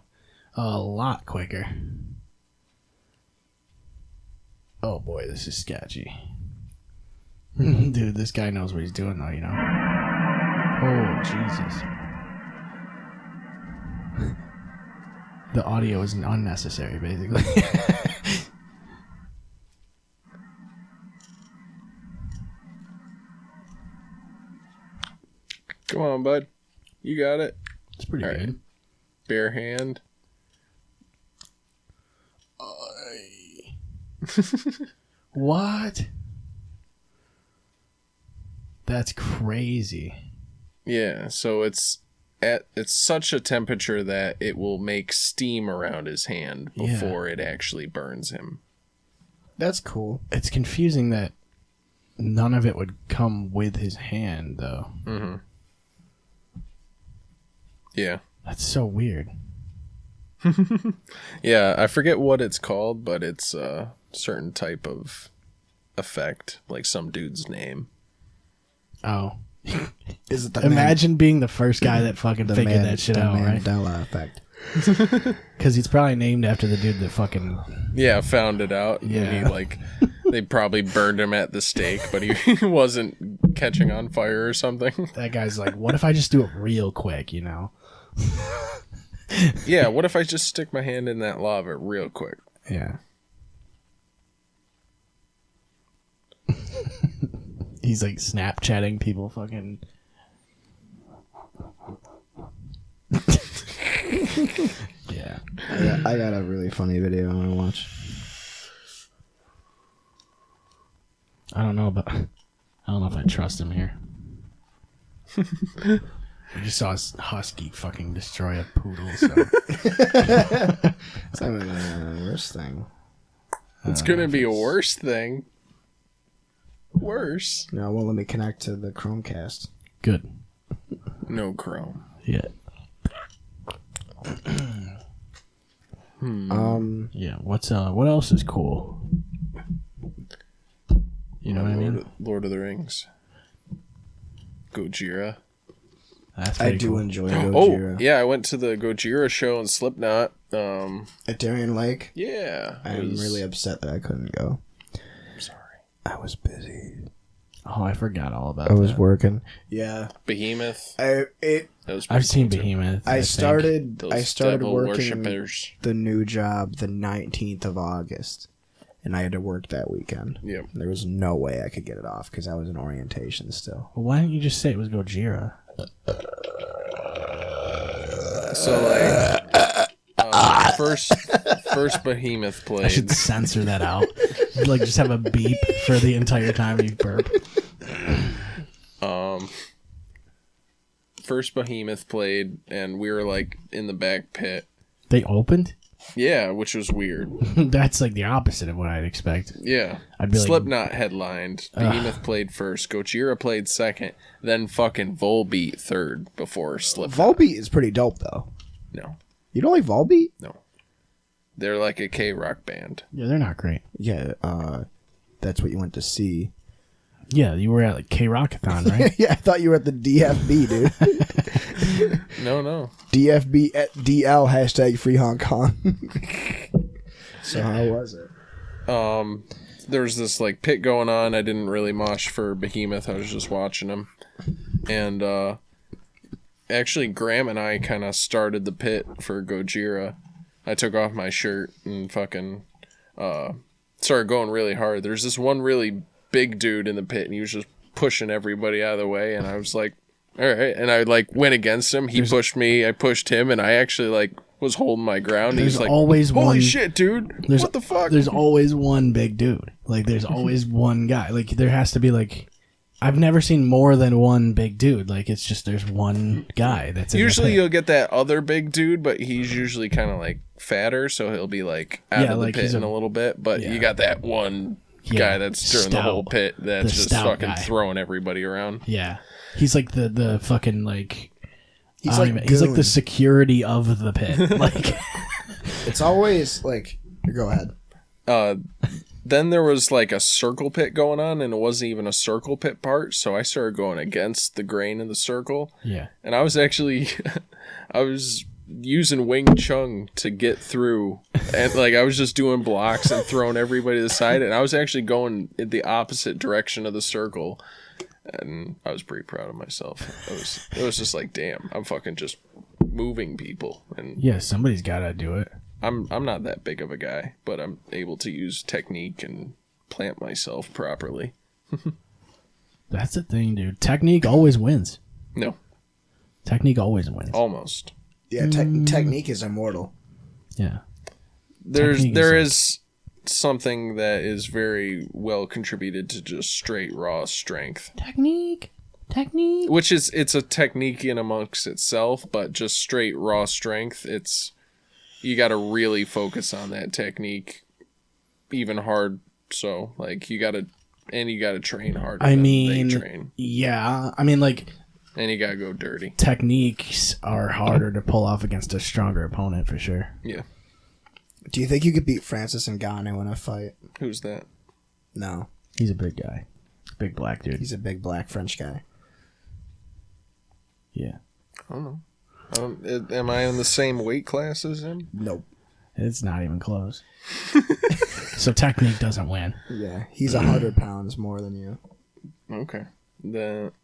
Speaker 2: A lot quicker. Oh boy, this is sketchy. Dude, this guy knows what he's doing though, you know. Oh, Jesus. The audio is unnecessary, basically.
Speaker 5: Come on, bud. You got it.
Speaker 2: It's pretty good. Right.
Speaker 5: Bare hand.
Speaker 2: What? That's crazy.
Speaker 5: Yeah, so it's such a temperature that it will make steam around his hand before it actually burns him.
Speaker 4: That's cool.
Speaker 2: It's confusing that none of it would come with his hand, though.
Speaker 5: Mm-hmm. Yeah.
Speaker 2: That's so weird.
Speaker 5: Yeah, I forget what it's called, but it's a certain type of effect, like some dude's name.
Speaker 2: Oh.
Speaker 4: Is it
Speaker 2: Imagine being the first guy that fucking figured that shit out, right?
Speaker 4: The Mandela effect.
Speaker 2: Because he's probably named after the dude that fucking...
Speaker 5: Yeah, found it out.
Speaker 2: Yeah.
Speaker 5: They probably burned him at the stake, but he wasn't catching on fire or something.
Speaker 2: That guy's like, what if I just do it real quick, you know?
Speaker 5: Yeah, what if I just stick my hand in that lava real quick?
Speaker 2: Yeah. He's like Snapchatting people fucking... Yeah.
Speaker 4: I got a really funny video I want to watch.
Speaker 2: I don't know if I trust him here. I just saw a husky fucking destroy a poodle, so...
Speaker 4: It's not even a worse thing.
Speaker 5: It's gonna be a worse thing. Worse.
Speaker 4: No, it won't let me connect to the Chromecast.
Speaker 2: Good.
Speaker 5: No Chrome.
Speaker 2: Yeah.
Speaker 4: Yeah.
Speaker 2: What else is cool? You know what I mean?
Speaker 5: Lord of the Rings. Gojira.
Speaker 2: That's
Speaker 4: I
Speaker 2: pretty
Speaker 4: do
Speaker 2: cool.
Speaker 4: enjoy Gojira.
Speaker 5: Oh, yeah, I went to the Gojira show in Slipknot.
Speaker 4: At Darien Lake.
Speaker 5: Yeah.
Speaker 4: I'm really upset that I couldn't go.
Speaker 5: I'm sorry.
Speaker 4: I was busy.
Speaker 2: Oh, I forgot all about
Speaker 4: I was
Speaker 2: that.
Speaker 4: working. Yeah.
Speaker 5: Behemoth.
Speaker 4: That
Speaker 5: was
Speaker 2: I've seen
Speaker 5: cool, too.
Speaker 2: Behemoth.
Speaker 4: I started
Speaker 5: Those devil
Speaker 4: working
Speaker 5: worshippers.
Speaker 4: the new job the 19th of August, and I had to work that weekend.
Speaker 5: Yep.
Speaker 4: There was no way I could get it off because I was in orientation still.
Speaker 2: Well, why didn't you just say it was Gojira?
Speaker 5: So first Behemoth played.
Speaker 2: I should censor that out. Like, just have a beep for the entire time you burp.
Speaker 5: First Behemoth played, and we were like in the back pit.
Speaker 2: They opened?
Speaker 5: Yeah, which was weird.
Speaker 2: That's like the opposite of what I'd expect.
Speaker 5: Yeah.
Speaker 2: I'd be like,
Speaker 5: Slipknot headlined. Behemoth played first. Gojira played second. Then fucking Volbeat third before Slipknot.
Speaker 4: Volbeat is pretty dope though.
Speaker 5: No.
Speaker 4: You don't like Volbeat?
Speaker 5: No. They're like a K-rock band.
Speaker 2: yeah, they're not great.
Speaker 4: Yeah, that's what you went to see.
Speaker 2: Yeah, you were at like K-Rockathon, right?
Speaker 4: Yeah, I thought you were at the DFB, dude.
Speaker 5: No.
Speaker 4: DFB at DL hashtag free Hong Kong. So how was it?
Speaker 5: There was this like pit going on. I didn't really mosh for Behemoth. I was just watching them. And actually Graham and I kind of started the pit for Gojira. I took off my shirt and fucking started going really hard. There's this one really big dude in the pit, and he was just pushing everybody out of the way, and I was like, all right. And I like went against him. He pushed me, I pushed him, and I actually like was holding my ground.
Speaker 2: There's
Speaker 5: He's like,
Speaker 2: always
Speaker 5: holy
Speaker 2: one,
Speaker 5: shit, dude. What the fuck?
Speaker 2: There's always one big dude. Like, there's always one guy. Like, there has to be like, I've never seen more than one big dude. Like, it's just there's one guy that's in
Speaker 5: Usually
Speaker 2: the pit.
Speaker 5: you'll get that other big dude, but he's usually kind of like fatter, so he'll be like out of the
Speaker 2: like
Speaker 5: pit
Speaker 2: he's
Speaker 5: in a little bit. But you got that one guy that's during the whole pit that's just fucking throwing everybody around.
Speaker 2: Yeah, he's like the fucking like
Speaker 4: He's like
Speaker 2: he's like the security of the pit. Like,
Speaker 4: it's always like, go ahead.
Speaker 5: Then there was like a circle pit going on, and it wasn't even a circle pit part, so I started going against the grain in the circle.
Speaker 2: Yeah.
Speaker 5: And I was actually I was using Wing Chun to get through, and like I was just doing blocks and throwing everybody to the side, and I was actually going in the opposite direction of the circle, and I was pretty proud of myself. It was just like, damn, I'm fucking just moving people. And
Speaker 2: yeah, somebody's gotta do it.
Speaker 5: I'm not that big of a guy, but I'm able to use technique and plant myself properly.
Speaker 2: That's the thing, dude. Technique always wins.
Speaker 5: No.
Speaker 2: Technique always wins.
Speaker 5: Almost.
Speaker 4: Yeah, technique is immortal.
Speaker 2: Yeah.
Speaker 5: There is something that is very well contributed to just straight raw strength.
Speaker 2: Technique.
Speaker 5: Which it's a technique in amongst itself, but just straight raw strength, you got to really focus on that technique even hard. So like you got to train harder than they train.
Speaker 2: Yeah. I mean, like,
Speaker 5: and you got to go dirty.
Speaker 2: Techniques are harder to pull off against a stronger opponent for sure.
Speaker 5: Yeah.
Speaker 4: Do you think you could beat Francis Ngannou in a fight?
Speaker 5: Who's that?
Speaker 4: No.
Speaker 2: He's a big guy. Big black dude.
Speaker 4: He's a big black French guy.
Speaker 2: Yeah.
Speaker 5: I don't know. Am I in the same weight class as him?
Speaker 4: Nope.
Speaker 2: It's not even close. So technique doesn't win.
Speaker 4: Yeah, he's 100 pounds more than you.
Speaker 5: Okay.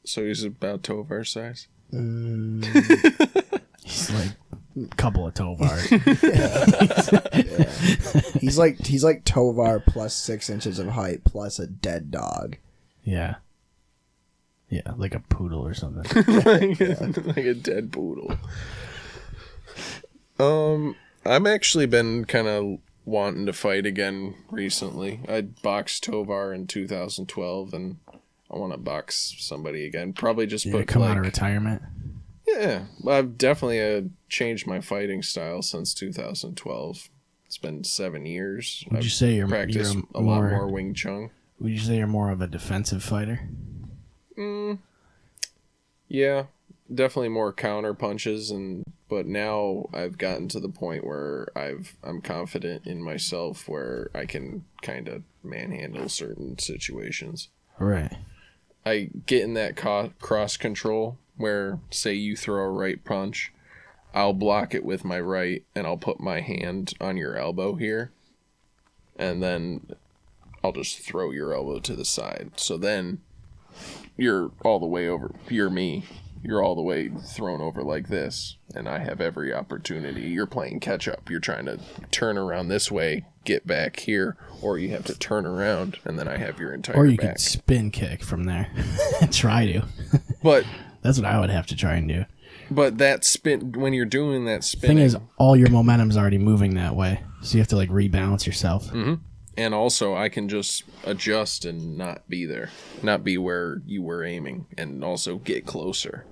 Speaker 5: So he's about Tovar size?
Speaker 2: He's like a couple of Tovars.
Speaker 4: Yeah. He's like Tovar plus 6 inches of height plus a dead dog.
Speaker 2: Yeah. Yeah, like a poodle or something.
Speaker 5: like a dead poodle. I've actually been kind of wanting to fight again recently. I boxed Tovar in 2012, and I want to box somebody again. Probably just
Speaker 2: come out of retirement.
Speaker 5: Yeah, I've definitely changed my fighting style since 2012. It's been 7 years.
Speaker 2: Would you say you're
Speaker 5: practiced a lot more Wing Chun?
Speaker 2: Would you say you're more of a defensive fighter?
Speaker 5: Yeah, definitely more counter punches, but now I've gotten to the point where I'm confident in myself where I can kind of manhandle certain situations.
Speaker 2: Right.
Speaker 5: I get in that cross control where, say you throw a right punch, I'll block it with my right, and I'll put my hand on your elbow here, and then I'll just throw your elbow to the side. So then you're all the way over. You're me. You're all the way thrown over like this, and I have every opportunity. You're playing catch up. You're trying to turn around this way, get back here, or you have to turn around, and then I have your entire
Speaker 2: Or you
Speaker 5: back.
Speaker 2: could spin kick from there. Try to.
Speaker 5: But
Speaker 2: that's what I would have to try and do.
Speaker 5: But that spin, when you're doing that spinning,
Speaker 2: thing is, all your momentum's already moving that way, so you have to like rebalance yourself.
Speaker 5: Mm-hmm. And also, I can just adjust and not be there, not be where you were aiming, and also get closer,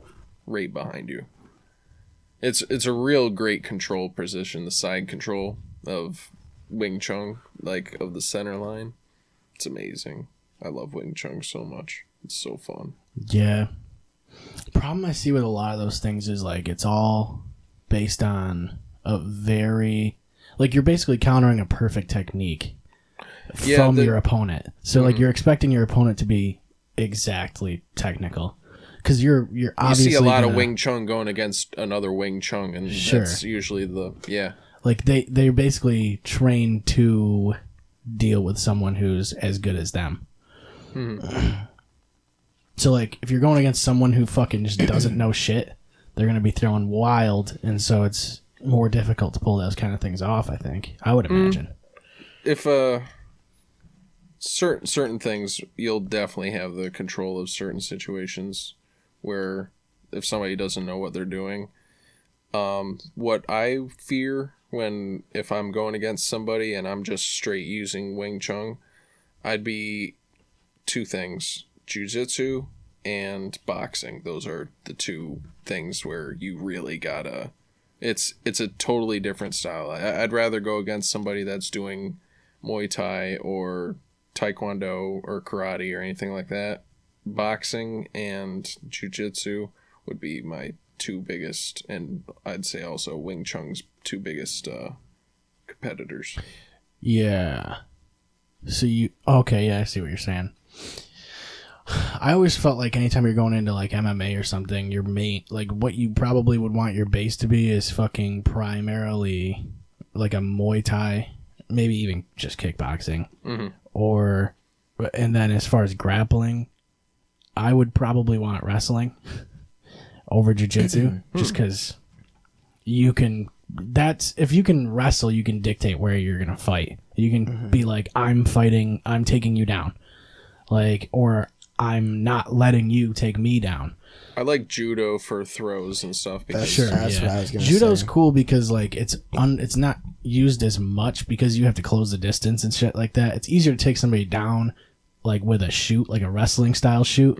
Speaker 5: right behind you. It's a real great control position, the side control of Wing Chun, like of the center line. It's amazing. I love Wing Chun so much. It's so fun.
Speaker 2: Yeah. The problem I see with a lot of those things is like it's all based on a very like you're basically countering a perfect technique from your opponent. So like you're expecting your opponent to be exactly technical because you're obviously
Speaker 5: you see a lot of Wing Chun going against another Wing Chun, and that's usually
Speaker 2: like they're basically trained to deal with someone who's as good as them. Mm-hmm. So, like, if you're going against someone who fucking just doesn't know shit, they're going to be throwing wild, and so it's more difficult to pull those kind of things off, I think. I would imagine.
Speaker 5: If certain things, you'll definitely have the control of certain situations where if somebody doesn't know what they're doing. What I fear if I'm going against somebody and I'm just straight using Wing Chun, I'd be two things. Jiu-jitsu and boxing. Those are the two things where you really gotta... It's a totally different style. I'd rather go against somebody that's doing Muay Thai or Taekwondo or karate or anything like that. Boxing and Jiu-jitsu would be my two biggest, and I'd say also Wing Chun's two biggest competitors.
Speaker 2: Yeah. So okay, yeah, I see what you're saying. I always felt like anytime you're going into like MMA or something, your main, like what you probably would want your base to be is fucking primarily like a Muay Thai, maybe even just kickboxing. Mm-hmm. And then as far as grappling, I would probably want wrestling over jiu-jitsu just because if you can wrestle, you can dictate where you're going to fight. You can be like, I'm fighting, I'm taking you down. Like, or I'm not letting you take me down.
Speaker 5: I like judo for throws and stuff. Because
Speaker 4: that's what I was gonna
Speaker 2: Judo's
Speaker 4: say.
Speaker 2: cool because like it's not used as much because you have to close the distance and shit like that. It's easier to take somebody down like with a shoot, like a wrestling style shoot,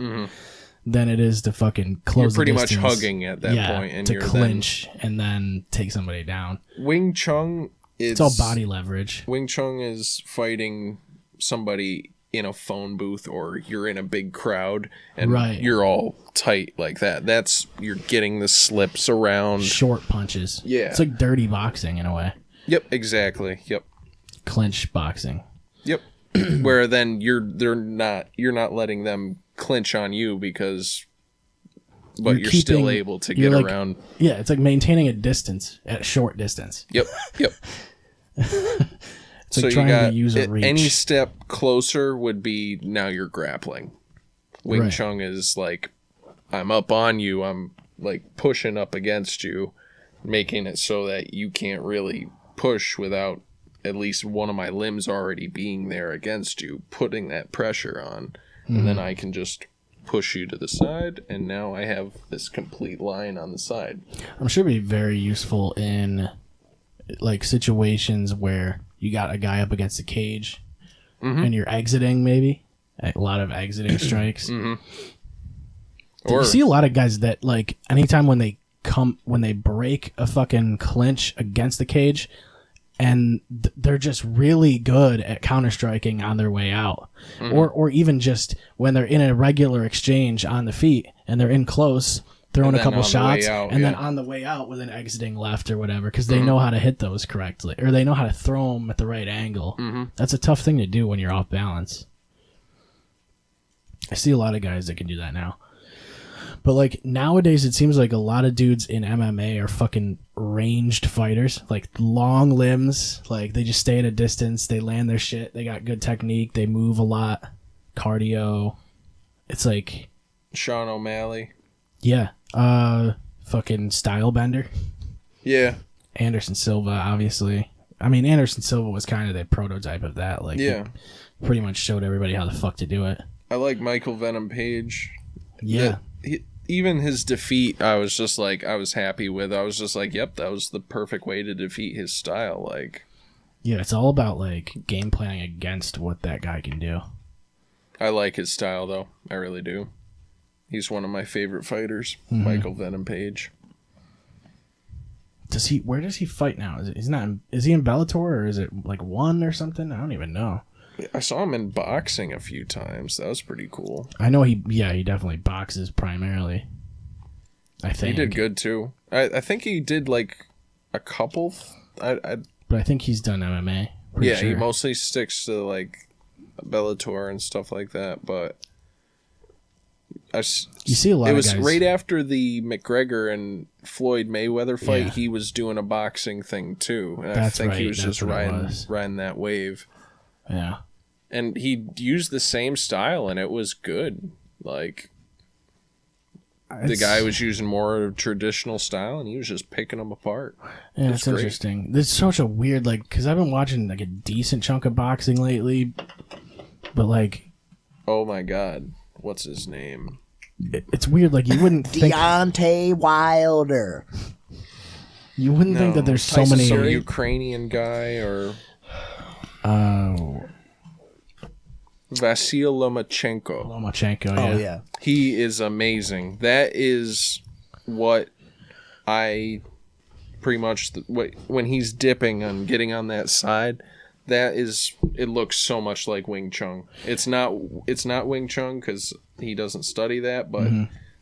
Speaker 2: than it is to fucking close.
Speaker 5: You're pretty
Speaker 2: the
Speaker 5: much
Speaker 2: distance.
Speaker 5: hugging at that point, and
Speaker 2: to
Speaker 5: you're
Speaker 2: clinch and then take somebody down.
Speaker 5: Wing Chun
Speaker 2: it's all body leverage.
Speaker 5: Wing Chun is fighting somebody in a phone booth, or you're in a big crowd and you're all tight like that. You're getting the slips around.
Speaker 2: Short punches.
Speaker 5: Yeah.
Speaker 2: It's like dirty boxing in a way.
Speaker 5: Yep, exactly. Yep.
Speaker 2: Clinch boxing.
Speaker 5: Yep. Where then you're not letting them clinch on you but you're still able to get around.
Speaker 2: Yeah, it's like maintaining a distance at a short distance.
Speaker 5: Yep.
Speaker 2: It's like trying to use a reach.
Speaker 5: Any step closer would be now you're grappling. Wing Chun is like, I'm up on you, I'm like pushing up against you, making it so that you can't really push without at least one of my limbs already being there against you, putting that pressure on. And then I can just push you to the side, and now I have this complete line on the side.
Speaker 2: I'm sure it'd be very useful in like situations where you got a guy up against a cage and you're exiting, maybe a lot of exiting strikes. Or you see a lot of guys that like anytime when they break a fucking clinch against the cage, and they're just really good at counter striking on their way out, or even just when they're in a regular exchange on the feet and they're in close, throwing a couple shots, then on the way out with an exiting left or whatever, because they know how to hit those correctly, or they know how to throw them at the right angle. That's a tough thing to do when you're off balance. I see a lot of guys that can do that now. But like nowadays, it seems like a lot of dudes in MMA are fucking ranged fighters, like long limbs. Like they just stay at a distance. They land their shit. They got good technique. They move a lot, cardio. It's like
Speaker 5: Sean O'Malley.
Speaker 2: Yeah. Fucking style bender.
Speaker 5: Yeah.
Speaker 2: Anderson Silva, obviously. I mean, Anderson Silva was kind of the prototype of that. Like,
Speaker 5: yeah.
Speaker 2: He pretty much showed everybody how the fuck to do it.
Speaker 5: I like Michael Venom Page.
Speaker 2: Yeah.
Speaker 5: Even his defeat, I was just like, I was happy with. I was just like, yep, that was the perfect way to defeat his style. Like,
Speaker 2: yeah, it's all about like game planning against what that guy can do.
Speaker 5: I like his style though. I really do. He's one of my favorite fighters, Michael Venom Page.
Speaker 2: Where does he fight now? Is he in Bellator or is it like One or something? I don't even know.
Speaker 5: I saw him in boxing a few times. That was pretty cool.
Speaker 2: I know he definitely boxes primarily. I think
Speaker 5: he did good too. I think he did like a couple.
Speaker 2: But I think he's done MMA.
Speaker 5: Yeah,
Speaker 2: sure.
Speaker 5: He mostly sticks to like Bellator and stuff like that. But
Speaker 2: you see a lot.
Speaker 5: It was
Speaker 2: of guys.
Speaker 5: right after the McGregor and Floyd Mayweather fight. Yeah. He was doing a boxing thing too, and I think he was just riding that wave.
Speaker 2: Yeah.
Speaker 5: And he used the same style, and it was good. Like, the guy was using more traditional style, and he was just picking them apart.
Speaker 2: Yeah, it's interesting. It's such a weird, like, because I've been watching, like, a decent chunk of boxing lately, but, like...
Speaker 5: Oh, my God. What's his name?
Speaker 2: It's weird, like, you wouldn't think...
Speaker 9: Deontay Wilder.
Speaker 2: You wouldn't think that there's so many...
Speaker 5: Some Ukrainian guy, or... Vasil
Speaker 2: Lomachenko, yeah.
Speaker 4: Oh, yeah.
Speaker 5: He is amazing. That is what I pretty much... when he's dipping and getting on that side, that is... It looks so much like Wing Chun. It's not Wing Chun because he doesn't study that, but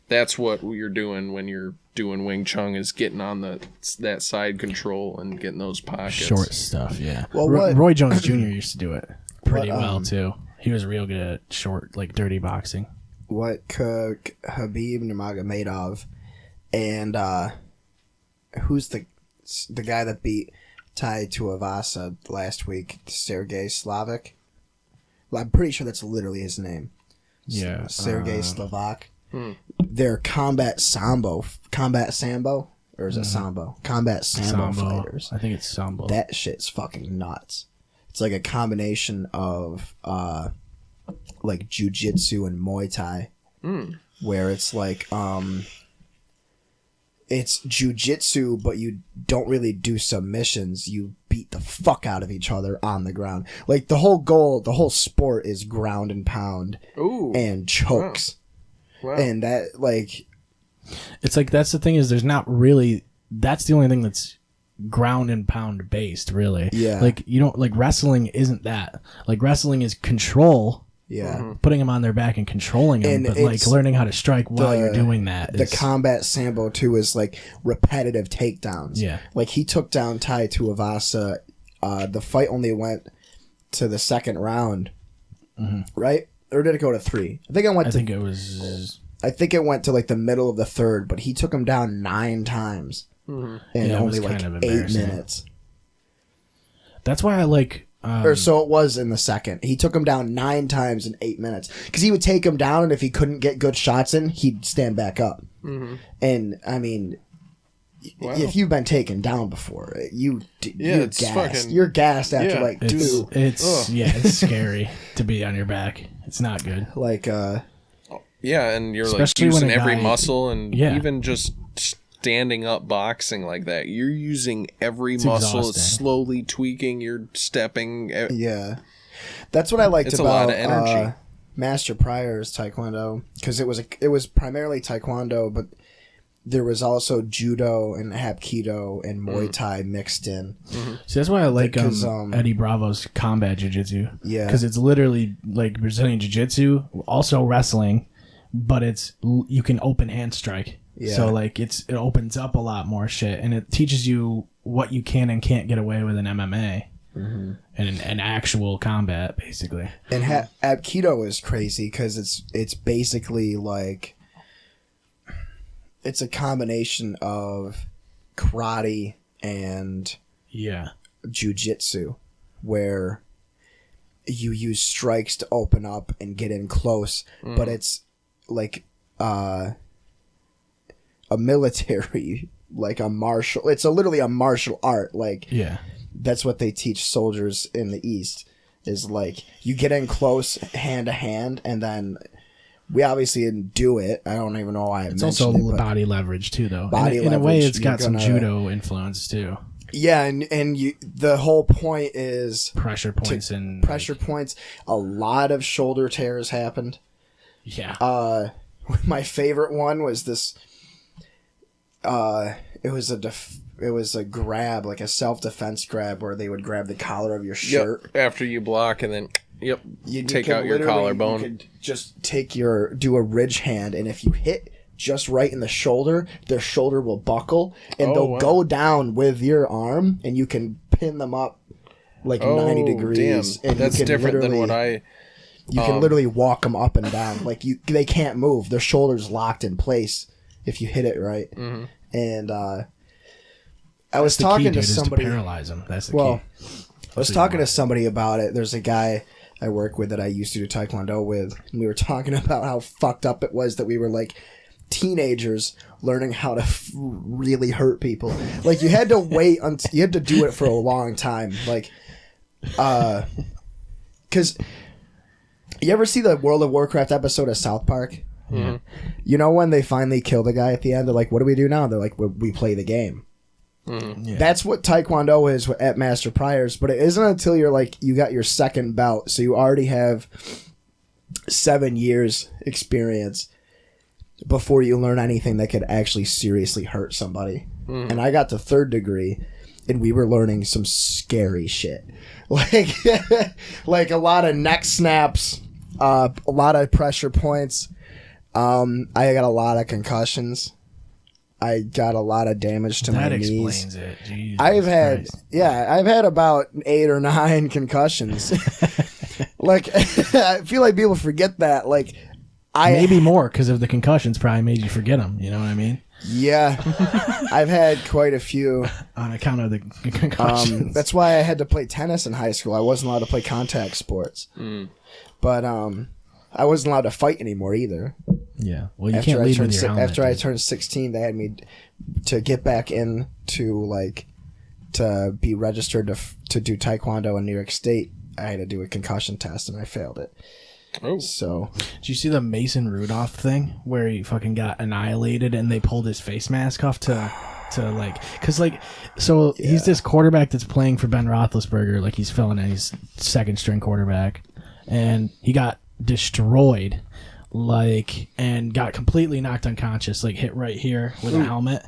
Speaker 5: that's what you're doing when you're doing Wing Chun, is getting on that side control and getting those pockets.
Speaker 2: Short stuff, yeah.
Speaker 4: Well,
Speaker 2: Roy Jones Jr. used to do it pretty well, too. He was real good at short, like, dirty boxing.
Speaker 4: What could Habib Nurmagomedov and who's the guy that beat Tai Tuivasa last week, Sergey Slavik? Well, I'm pretty sure that's literally his name.
Speaker 2: Yeah.
Speaker 4: Sergey Slavak. They're combat sambo, or is it sambo? Combat sambo fighters.
Speaker 2: I think it's sambo.
Speaker 4: That shit's fucking nuts. It's like a combination of like jiu-jitsu and Muay Thai, where it's like it's jiu-jitsu, but you don't really do submissions. You beat the fuck out of each other on the ground. Like the whole sport is ground and pound and chokes. Wow. And that, like,
Speaker 2: it's like, that's the thing, is there's not really, that's the only thing that's ground and pound based, really.
Speaker 4: Yeah.
Speaker 2: Like, you don't, like, wrestling isn't that. Like, wrestling is control.
Speaker 4: Yeah.
Speaker 2: Putting them on their back and controlling them, but like learning how to strike while you're doing that.
Speaker 4: The combat sambo too is like repetitive takedowns.
Speaker 2: Yeah.
Speaker 4: Like he took down Tai Tuivasa. The fight only went to the second round, right? Or did it go to 3? I think it went to like the middle of the third, but he took him down 9 times in only like 8 minutes.
Speaker 2: That's why I like.
Speaker 4: Or so it was in the second. He took him down 9 times in 8 minutes. Because he would take him down, and if he couldn't get good shots in, he'd stand back up. And, I mean, if you've been taken down before, you're gassed. You're gassed after, like, 2.
Speaker 2: It's scary to be on your back. It's not good.
Speaker 4: Like,
Speaker 5: yeah, and you're especially like using every muscle, and even just standing up boxing like that, you're using every muscle. It's slowly tweaking, you're stepping.
Speaker 4: That's what I liked about
Speaker 5: a lot of energy.
Speaker 4: Master Pryor's Taekwondo, because it was primarily Taekwondo, but there was also Judo and Hapkido and Muay Thai mixed in.
Speaker 2: See, that's why I like Eddie Bravo's combat jiu-jitsu.
Speaker 4: Yeah,
Speaker 2: because it's literally like Brazilian jiu-jitsu, also wrestling, but you can open hand strike. Yeah. So like it opens up a lot more shit, and it teaches you what you can and can't get away with in MMA and an actual combat, basically.
Speaker 4: And Aikido is crazy because it's basically like it's a combination of karate and jiu-jitsu, where you use strikes to open up and get in close, but it's like a military, like a martial. It's literally a martial art. Like that's what they teach soldiers in the East. Is like you get in close hand to hand, and then we obviously didn't do it. I don't even know why I mentioned it. It's also
Speaker 2: body leverage too, though.
Speaker 4: In
Speaker 2: a way, it's got some judo influence too.
Speaker 4: Yeah, and the whole point is
Speaker 2: pressure points
Speaker 4: points. A lot of shoulder tears happened.
Speaker 2: Yeah.
Speaker 4: My favorite one was this. It was a grab, like a self-defense grab, where they would grab the collar of your shirt.
Speaker 5: Yep. After you block, and then you take out your collarbone.
Speaker 4: You could just do a ridge hand, and if you hit just right in the shoulder, their shoulder will buckle, and they'll go down with your arm, and you can pin them up like 90 degrees.
Speaker 5: Damn.
Speaker 4: And
Speaker 5: that's different than what I...
Speaker 4: You can literally walk them up and down. Like they can't move. Their shoulder's locked in place if you hit it right. Mm-hmm. And I was talking to somebody.
Speaker 2: To paralyze them. That's the key.
Speaker 4: I was talking to somebody about it. There's a guy I work with that I used to do Taekwondo with, and we were talking about how fucked up it was that we were like teenagers learning how to really hurt people. Like you had to wait until you had to do it for a long time. Like, because you ever see the World of Warcraft episode of South Park?
Speaker 5: Mm-hmm.
Speaker 4: You know when they finally kill the guy at the end? They're like, "What do we do now?" They're like, "We play the game."
Speaker 5: Mm-hmm.
Speaker 2: Yeah.
Speaker 4: That's what Taekwondo is at Master Priors, but it isn't until you're like you got your second belt, so you already have 7 years experience before you learn anything that could actually seriously hurt somebody. Mm. And I got to 3rd degree, and we were learning some scary shit, like a lot of neck snaps, a lot of pressure points. I got a lot of concussions. I got a lot of damage to my knees.
Speaker 2: That explains it. Jesus
Speaker 4: I've had about 8 or 9 concussions. Like, I feel like people forget that. Like,
Speaker 2: maybe more because of the concussions probably made you forget them. You know what I mean?
Speaker 4: Yeah, I've had quite a few
Speaker 2: on account of the concussions.
Speaker 4: That's why I had to play tennis in high school. I wasn't allowed to play contact sports, but I wasn't allowed to fight anymore either.
Speaker 2: Yeah, well, you can't lead with your helmet.
Speaker 4: After I turned 16, they had me to get back in to be registered to do Taekwondo in New York State. I had to do a concussion test, and I failed it.
Speaker 5: Oh,
Speaker 4: so
Speaker 2: did you see the Mason Rudolph thing where he fucking got annihilated and they pulled his face mask off to he's this quarterback that's playing for Ben Roethlisberger, like he's filling in, he's second string quarterback, and he got destroyed, and got completely knocked unconscious, like hit right here with a helmet,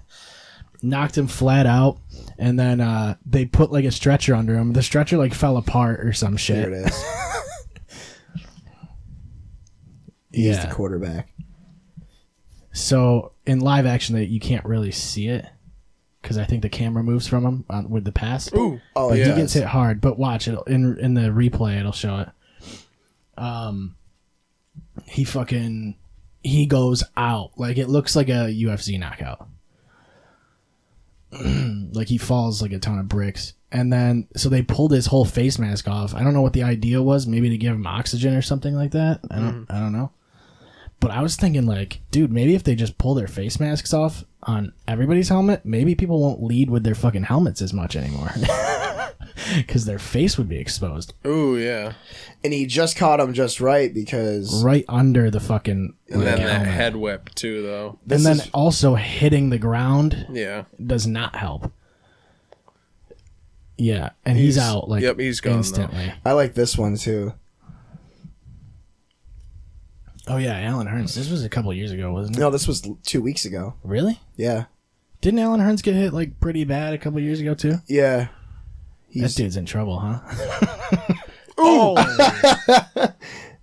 Speaker 2: knocked him flat out, and then they put like a stretcher under him. The stretcher like fell apart or some shit.
Speaker 4: There it is. He's the quarterback.
Speaker 2: So in live action, you can't really see it because I think the camera moves from him with the pass.
Speaker 5: Ooh,
Speaker 2: he gets hit hard. But watch it in the replay; it'll show it. He goes out, like it looks like a UFC knockout. Like he falls like a ton of bricks. And then, so they pulled his whole face mask off. I don't know what the idea was. Maybe to give him oxygen or something like that. I don't know. But I was thinking, like, dude, maybe if they just pull their face masks off on everybody's helmet, maybe people won't lead with their fucking helmets as much anymore. Because their face would be exposed.
Speaker 5: Ooh, yeah.
Speaker 4: And he just caught him just right because...
Speaker 2: Right under the fucking...
Speaker 5: And then the head whip, too, though.
Speaker 2: And then also hitting the ground does not help. Yeah, and he's out, like,
Speaker 5: he's gone,
Speaker 2: instantly.
Speaker 4: Though. I like this one, too.
Speaker 2: Oh, yeah, Alan Hearns. This was a couple years ago, wasn't it?
Speaker 4: No, this was 2 weeks ago.
Speaker 2: Really?
Speaker 4: Yeah.
Speaker 2: Didn't Alan Hearns get hit, like, pretty bad a couple years ago, too?
Speaker 4: Yeah.
Speaker 2: That dude's in trouble, huh?
Speaker 4: Oh!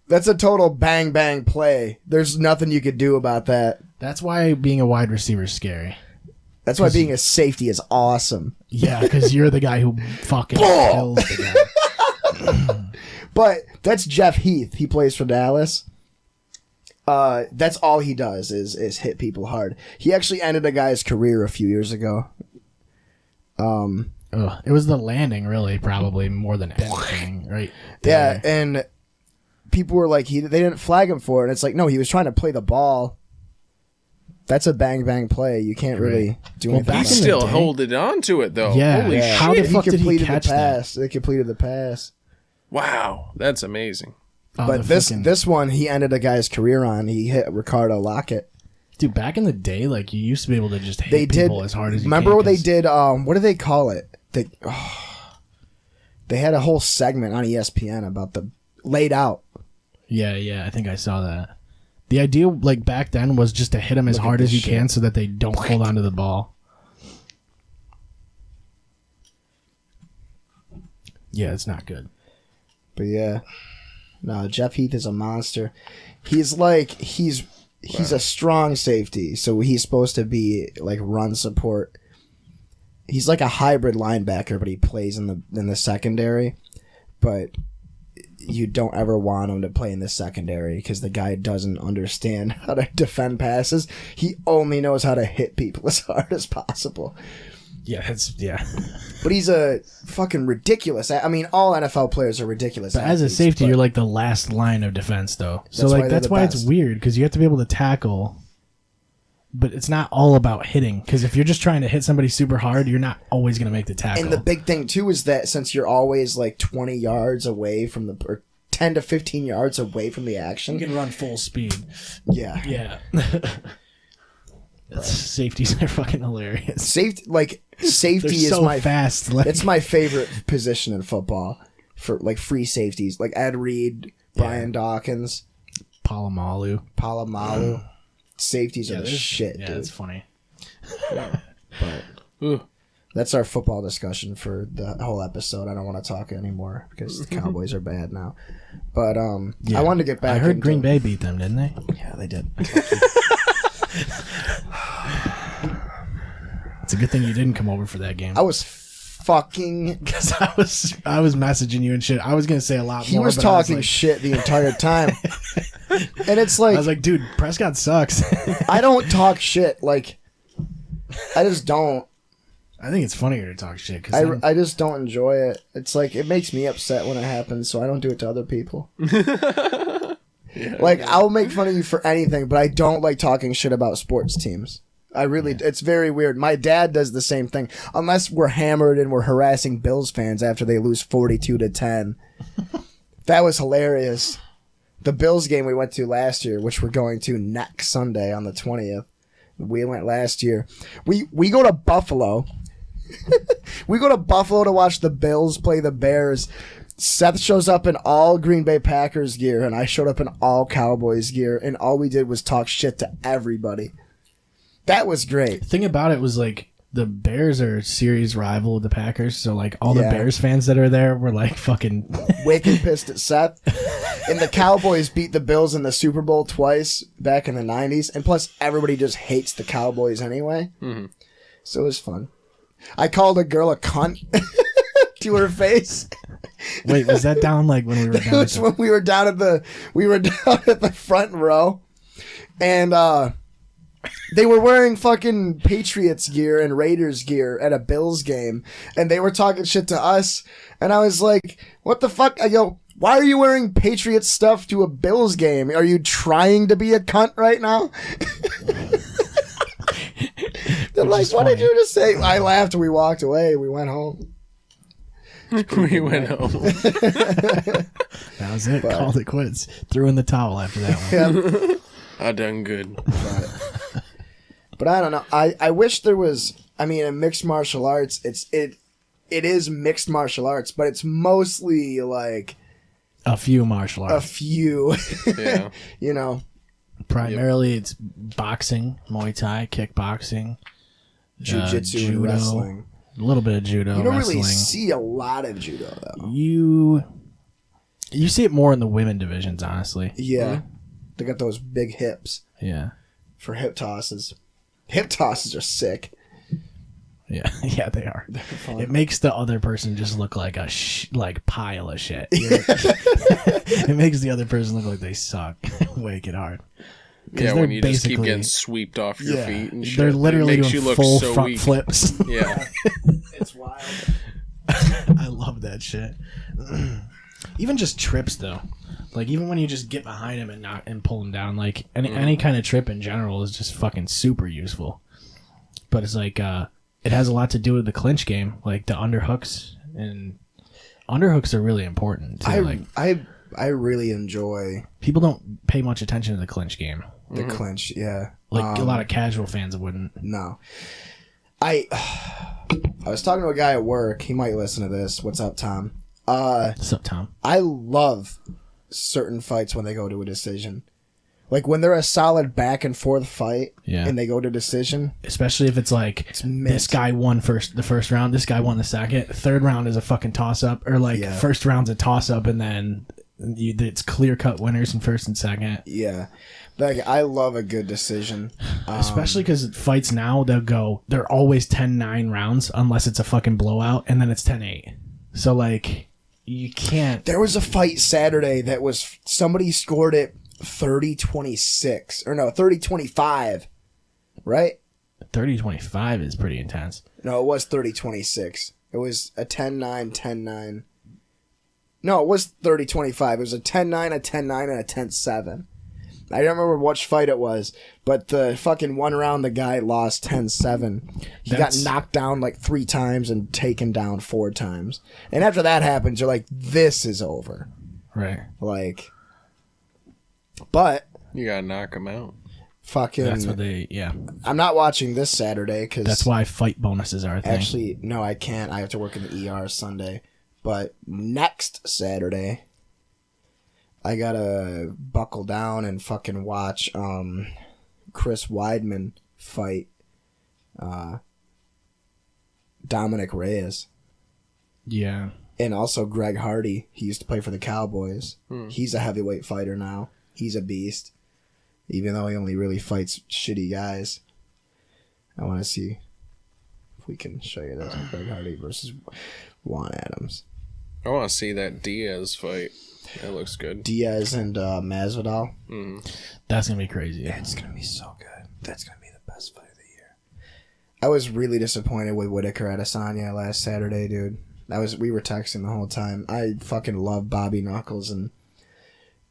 Speaker 4: That's a total bang, bang play. There's nothing you could do about that.
Speaker 2: That's why being a wide receiver is scary.
Speaker 4: That's why being a safety is awesome.
Speaker 2: Yeah, because you're the guy who fucking kills the guy.
Speaker 4: But that's Jeff Heath. He plays for Dallas. That's all he does is hit people hard. He actually ended a guy's career a few years ago.
Speaker 2: It was the landing, really, probably more than anything, right?
Speaker 4: Yeah, and people were like, they didn't flag him for it. And it's like, no, he was trying to play the ball. That's a bang bang play. You can't really do anything.
Speaker 5: He still holded on to it though.
Speaker 2: Yeah.
Speaker 5: Holy shit!
Speaker 2: How the fuck did he catch
Speaker 4: the pass? They completed the pass.
Speaker 5: Wow, that's amazing.
Speaker 4: But this one, he ended a guy's career on. He hit Ricardo Lockett.
Speaker 2: Dude, back in the day, like, you used to be able to just hit people as hard as you
Speaker 4: Remember what they did? What do they call it? They had a whole segment on ESPN about the laid out.
Speaker 2: Yeah, I think I saw that. The idea, like, back then was just to hit them as hard as you can so that they don't hold onto the ball. Yeah, it's not good.
Speaker 4: But yeah. No, Jeff Heath is a monster. He's like, he's a strong safety, so he's supposed to be like run support. He's like a hybrid linebacker, but he plays in the secondary. But you don't ever want him to play in the secondary because the guy doesn't understand how to defend passes. He only knows how to hit people as hard as possible.
Speaker 2: Yeah,
Speaker 4: But he's a fucking ridiculous. I mean, all NFL players are ridiculous.
Speaker 2: But as a safety, you're like the last line of defense, though. So that's why it's weird, because you have to be able to tackle. But it's not all about hitting, because if you're just trying to hit somebody super hard, you're not always going to make the tackle.
Speaker 4: And the big thing, too, is that since you're always like 20 yards away from or 10 to 15 yards away from the action,
Speaker 2: you can run full speed.
Speaker 4: Yeah.
Speaker 2: Safeties are fucking hilarious.
Speaker 4: Safety is
Speaker 2: so
Speaker 4: my
Speaker 2: fast.
Speaker 4: It's my favorite position in football for like free safeties, like Ed Reed, Brian Dawkins,
Speaker 2: Palomalu.
Speaker 4: Safeties are the shit, dude.
Speaker 2: Yeah, it's funny.
Speaker 4: But that's our football discussion for the whole episode. I don't want to talk anymore because the Cowboys are bad now. But I wanted to get back.
Speaker 2: I heard Green Bay beat them, didn't they?
Speaker 4: Yeah, they did.
Speaker 2: It's a good thing you didn't come over for that game.
Speaker 4: I was fucking
Speaker 2: because I was messaging you and shit. I was gonna say a lot more.
Speaker 4: He was talking shit the entire time. And it's like,
Speaker 2: I was like, dude, Prescott sucks.
Speaker 4: I don't talk shit. Like, I just don't.
Speaker 2: I think it's funnier to talk shit. Cause
Speaker 4: I just don't enjoy it. It's like, it makes me upset when it happens, so I don't do it to other people. I'll make fun of you for anything, but I don't like talking shit about sports teams. It's very weird. My dad does the same thing. Unless we're hammered and we're harassing Bills fans after they lose 42-10. That was hilarious. The Bills game we went to last year, which we're going to next Sunday on the 20th. We went last year. We go to Buffalo. We go to Buffalo to watch the Bills play the Bears. Seth shows up in all Green Bay Packers gear, and I showed up in all Cowboys gear, and all we did was talk shit to everybody. That was great.
Speaker 2: The thing about it was, like, the Bears are a series rival of the Packers, so, like, all the Bears fans that are there were, like, fucking...
Speaker 4: wicked pissed at Seth. And the Cowboys beat the Bills in the Super Bowl twice back in the 90s, and plus everybody just hates the Cowboys anyway. Mm-hmm. So it was fun. I called a girl a cunt to her face.
Speaker 2: Wait, was that down, like, when we were down?
Speaker 4: It was when we were down at the front row, and they were wearing fucking Patriots gear and Raiders gear at a Bills game, and they were talking shit to us, and I was like, what the fuck? I go, why are you wearing Patriots stuff to a Bills game? Are you trying to be a cunt right now? They're like, what did you just say? I laughed and we walked away. We went home.
Speaker 5: We went home.
Speaker 2: That was it. Called it quits. Threw in the towel after that one.
Speaker 4: Yeah.
Speaker 5: I done good.
Speaker 4: But I don't know. I wish there was. I mean, in mixed martial arts, it is mixed martial arts, but it's mostly like
Speaker 2: a few martial arts.
Speaker 4: A few.
Speaker 5: Yeah.
Speaker 4: You know.
Speaker 2: Primarily, it's boxing, Muay Thai, kickboxing,
Speaker 4: jiu-jitsu,
Speaker 2: judo,
Speaker 4: and wrestling.
Speaker 2: A little bit of judo.
Speaker 4: You don't
Speaker 2: wrestling.
Speaker 4: really see a lot of judo though.
Speaker 2: You see it more in the women divisions, honestly.
Speaker 4: Yeah. They got those big hips.
Speaker 2: Yeah.
Speaker 4: For hip tosses. Hip tosses are sick.
Speaker 2: Yeah, they are. It makes the other person just look like a pile of shit. It makes the other person look like they suck. Wicked hard.
Speaker 5: Yeah, when you just keep getting swept off your feet and shit.
Speaker 2: They're literally
Speaker 5: makes
Speaker 2: doing
Speaker 5: you look
Speaker 2: full
Speaker 5: so
Speaker 2: front
Speaker 5: weak.
Speaker 2: flips.
Speaker 5: Yeah.
Speaker 4: It's wild.
Speaker 2: I love that shit. Even just trips though. Like even when you just get behind him and pull him down, like any kind of trip in general is just fucking super useful. But it's like it has a lot to do with the clinch game, like the underhooks, and underhooks are really important too.
Speaker 4: I really enjoy.
Speaker 2: People don't pay much attention to the clinch game.
Speaker 4: The clinch, yeah.
Speaker 2: Like a lot of casual fans wouldn't.
Speaker 4: No. I was talking to a guy at work. He might listen to this. What's up, Tom?
Speaker 2: What's up, Tom?
Speaker 4: I love certain fights when they go to a decision. Like when they're a solid back and forth fight and they go to decision.
Speaker 2: Especially if it's like this guy won the first round, this guy won the second, third round is a fucking toss up, or like first round's a toss up and then it's clear cut winners in first and second.
Speaker 4: Yeah. Like I love a good decision.
Speaker 2: Especially because fights now they're always 10-9 rounds unless it's a fucking blowout, and then it's 10-8. So like you can't.
Speaker 4: There was a fight Saturday that was somebody scored it 30-26 or no 30-25, right?
Speaker 2: 30-25 is pretty intense.
Speaker 4: No, it was 30-26. It was a 10-9, 10-9. No, it was 30-25. It was a 10-9, a 10-9, and a 10-7. I don't remember which fight it was, but the fucking one round the guy lost 10-7. He got knocked down like 3 times and taken down 4 times. And after that happens, you're like, this is over.
Speaker 2: Right.
Speaker 4: Like, but
Speaker 5: you gotta knock him out.
Speaker 4: Fucking.
Speaker 2: That's what
Speaker 4: I'm not watching this Saturday because
Speaker 2: that's why fight bonuses are a thing.
Speaker 4: Actually, no, I can't. I have to work in the ER Sunday. But next Saturday, I gotta buckle down and fucking watch Chris Weidman fight Dominic Reyes.
Speaker 2: Yeah.
Speaker 4: And also Greg Hardy. He used to play for the Cowboys. He's a heavyweight fighter now. He's a beast. Even though he only really fights shitty guys. I want to see if we can show you this. Greg Hardy versus Juan Adams.
Speaker 5: I want to see that Diaz fight. That looks good.
Speaker 4: Diaz and Masvidal.
Speaker 2: That's going to be crazy.
Speaker 4: Yeah, it's going to be so good. That's going to be the best fight of the year. I was really disappointed with Whitaker Adesanya last Saturday, dude. We were texting the whole time. I fucking love Bobby Knuckles and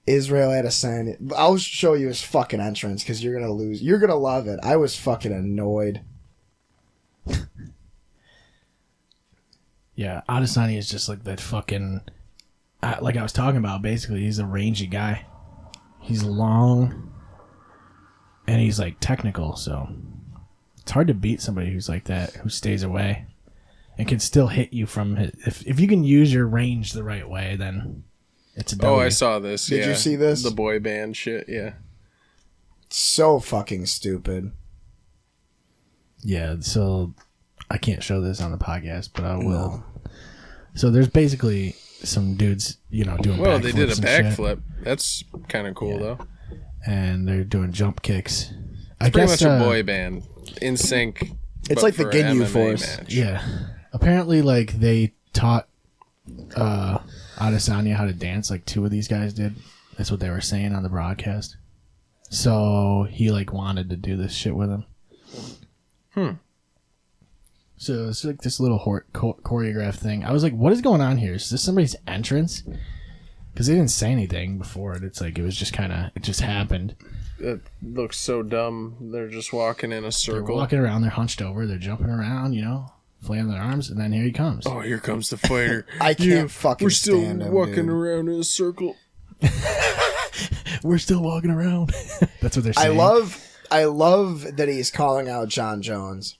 Speaker 4: Israel Adesanya. I'll show you his fucking entrance because you're going to lose. You're going to love it. I was fucking annoyed.
Speaker 2: Yeah, Adesanya is just like that fucking... like I was talking about, basically, he's a rangy guy. He's long, and he's, like, technical, so... It's hard to beat somebody who's like that, who stays away, and can still hit you from... If you can use your range the right way, then it's a W.
Speaker 5: Oh, I saw this,
Speaker 4: Did you see this?
Speaker 5: The boy band shit, yeah.
Speaker 4: So fucking stupid.
Speaker 2: Yeah, so... I can't show this on the podcast, but I will.
Speaker 4: No.
Speaker 2: So there's basically some dudes, doing backflips.
Speaker 5: Well, they did a
Speaker 2: and
Speaker 5: backflip.
Speaker 2: shit.
Speaker 5: That's kind of cool, though.
Speaker 2: And they're doing jump kicks.
Speaker 5: It's pretty much a boy band. In sync.
Speaker 4: It's like the Ginyu Force.
Speaker 5: Match.
Speaker 2: Yeah. Apparently, like, they taught Adesanya how to dance, like 2 of these guys did. That's what they were saying on the broadcast. So he, like, wanted to do this shit with him. So it's like this little choreographed thing. I was like, what is going on here? Is this somebody's entrance? Because they didn't say anything before it. It's like it was just kind of, it just happened.
Speaker 5: It looks so dumb. They're just walking in a circle.
Speaker 2: They're walking around. They're hunched over. They're jumping around, flailing their arms. And then here he comes.
Speaker 5: Oh, here comes the fighter.
Speaker 4: I can't fucking
Speaker 5: We're still
Speaker 4: stand him,
Speaker 5: walking
Speaker 4: dude.
Speaker 5: around in a circle.
Speaker 2: We're still walking around. That's what they're saying.
Speaker 4: I love that he's calling out John Jones.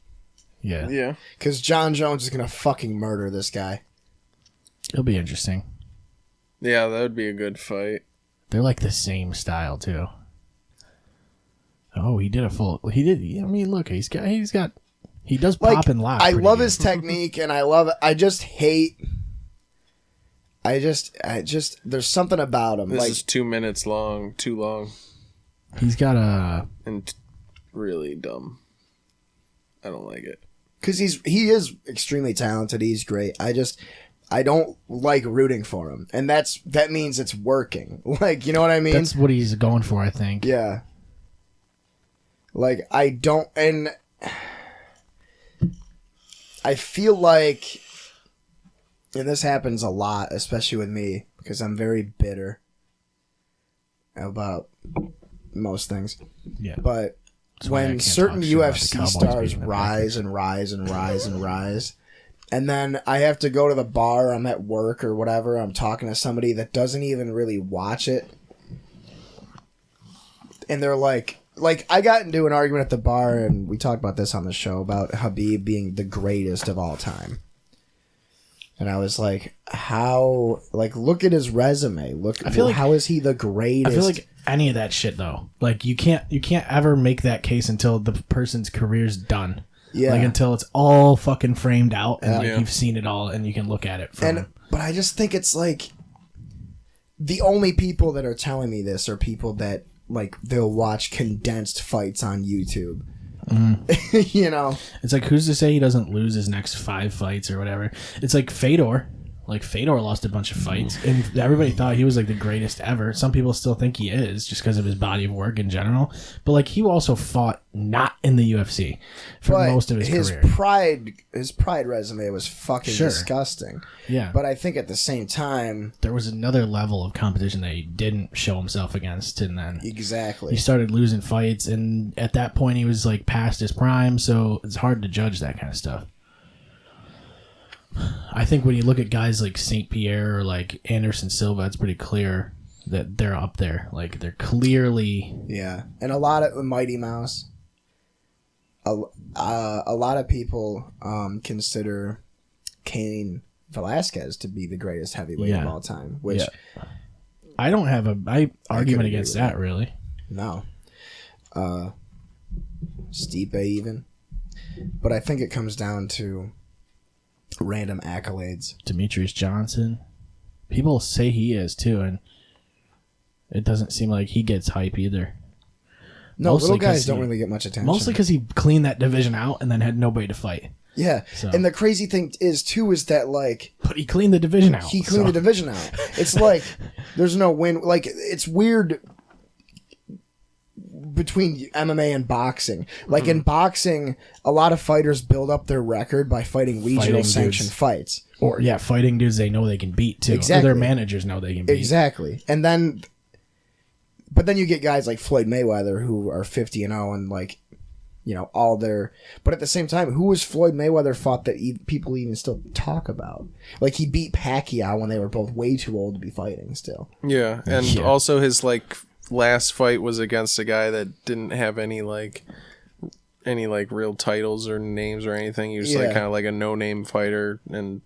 Speaker 2: Yeah.
Speaker 5: Yeah.
Speaker 4: Because John Jones is going to fucking murder this guy.
Speaker 2: It'll be interesting.
Speaker 5: Yeah, that would be a good fight.
Speaker 2: They're like the same style, too. Oh, he did a full... He did... I mean, look, he does pop and lock.
Speaker 4: I love his technique, and I love it. I just hate... There's something about him.
Speaker 5: This is 2 minutes long. Too long.
Speaker 2: He's got a...
Speaker 5: And really dumb. I don't like it.
Speaker 4: Because he is extremely talented. He's great. I don't like rooting for him. And that means it's working. Like, you know what I mean?
Speaker 2: That's what he's going for, I think.
Speaker 4: Yeah. Like, I don't, and I feel like, and this happens a lot, especially with me, because I'm very bitter about most things.
Speaker 2: Yeah.
Speaker 4: But when certain UFC stars rise and rise and rise and rise, and then I have to go to the bar, I'm at work or whatever, I'm talking to somebody that doesn't even really watch it, and they're like I got into an argument at the bar, and we talked about this on the show, about Khabib being the greatest of all time. And I was like, how, like, look at his resume. How is he the greatest?
Speaker 2: I feel like any of that shit, though, like, you can't ever make that case until the person's career's done.
Speaker 4: Yeah.
Speaker 2: Like, until it's all fucking framed out and you've seen it all and you can look at it from...
Speaker 4: But I just think it's like, the only people that are telling me this are people that, like, they'll watch condensed fights on YouTube. You know,
Speaker 2: it's like, who's to say he doesn't lose his next 5 fights or whatever? It's like Fedor. Like, Fedor lost a bunch of fights, and everybody thought he was like the greatest ever. Some people still think he is, just because of his body of work in general. But like, he also fought not in the UFC for most of his career.
Speaker 4: His pride resume was fucking disgusting.
Speaker 2: Yeah,
Speaker 4: but I think at the same time,
Speaker 2: there was another level of competition that he didn't show himself against, and then
Speaker 4: he started
Speaker 2: losing fights, and at that point he was like past his prime, so it's hard to judge that kind of stuff. I think when you look at guys like St. Pierre or like Anderson Silva, it's pretty clear that they're up there. Like, they're clearly...
Speaker 4: Yeah. And a lot of Mighty Mouse, a lot of people consider Cain Velasquez to be the greatest heavyweight of all time, which...
Speaker 2: Yeah. I don't have a argument against that, really.
Speaker 4: No. Stipe even. But I think it comes down to random accolades.
Speaker 2: Demetrius Johnson. People say he is too, and it doesn't seem like he gets hype either.
Speaker 4: No, mostly little guys don't really get much attention.
Speaker 2: Mostly because he cleaned that division out and then had nobody to fight.
Speaker 4: Yeah, so. And the crazy thing is that, like...
Speaker 2: But he cleaned the division out.
Speaker 4: He cleaned the division out. It's like, there's no win... Like, it's weird... between MMA and boxing. Like, in boxing, a lot of fighters build up their record by fighting regional sanctioned fights.
Speaker 2: Or, fighting dudes they know they can beat, too.
Speaker 4: Exactly.
Speaker 2: Or their managers know they can beat.
Speaker 4: Exactly. And then... But then you get guys like Floyd Mayweather who are 50-0 and, like, you know, all their... But at the same time, who was Floyd Mayweather fought that people even still talk about? Like, he beat Pacquiao when they were both way too old to be fighting still.
Speaker 5: Yeah, and also his, like... last fight was against a guy that didn't have any real titles or names or anything. He was like kind of like a no-name fighter, and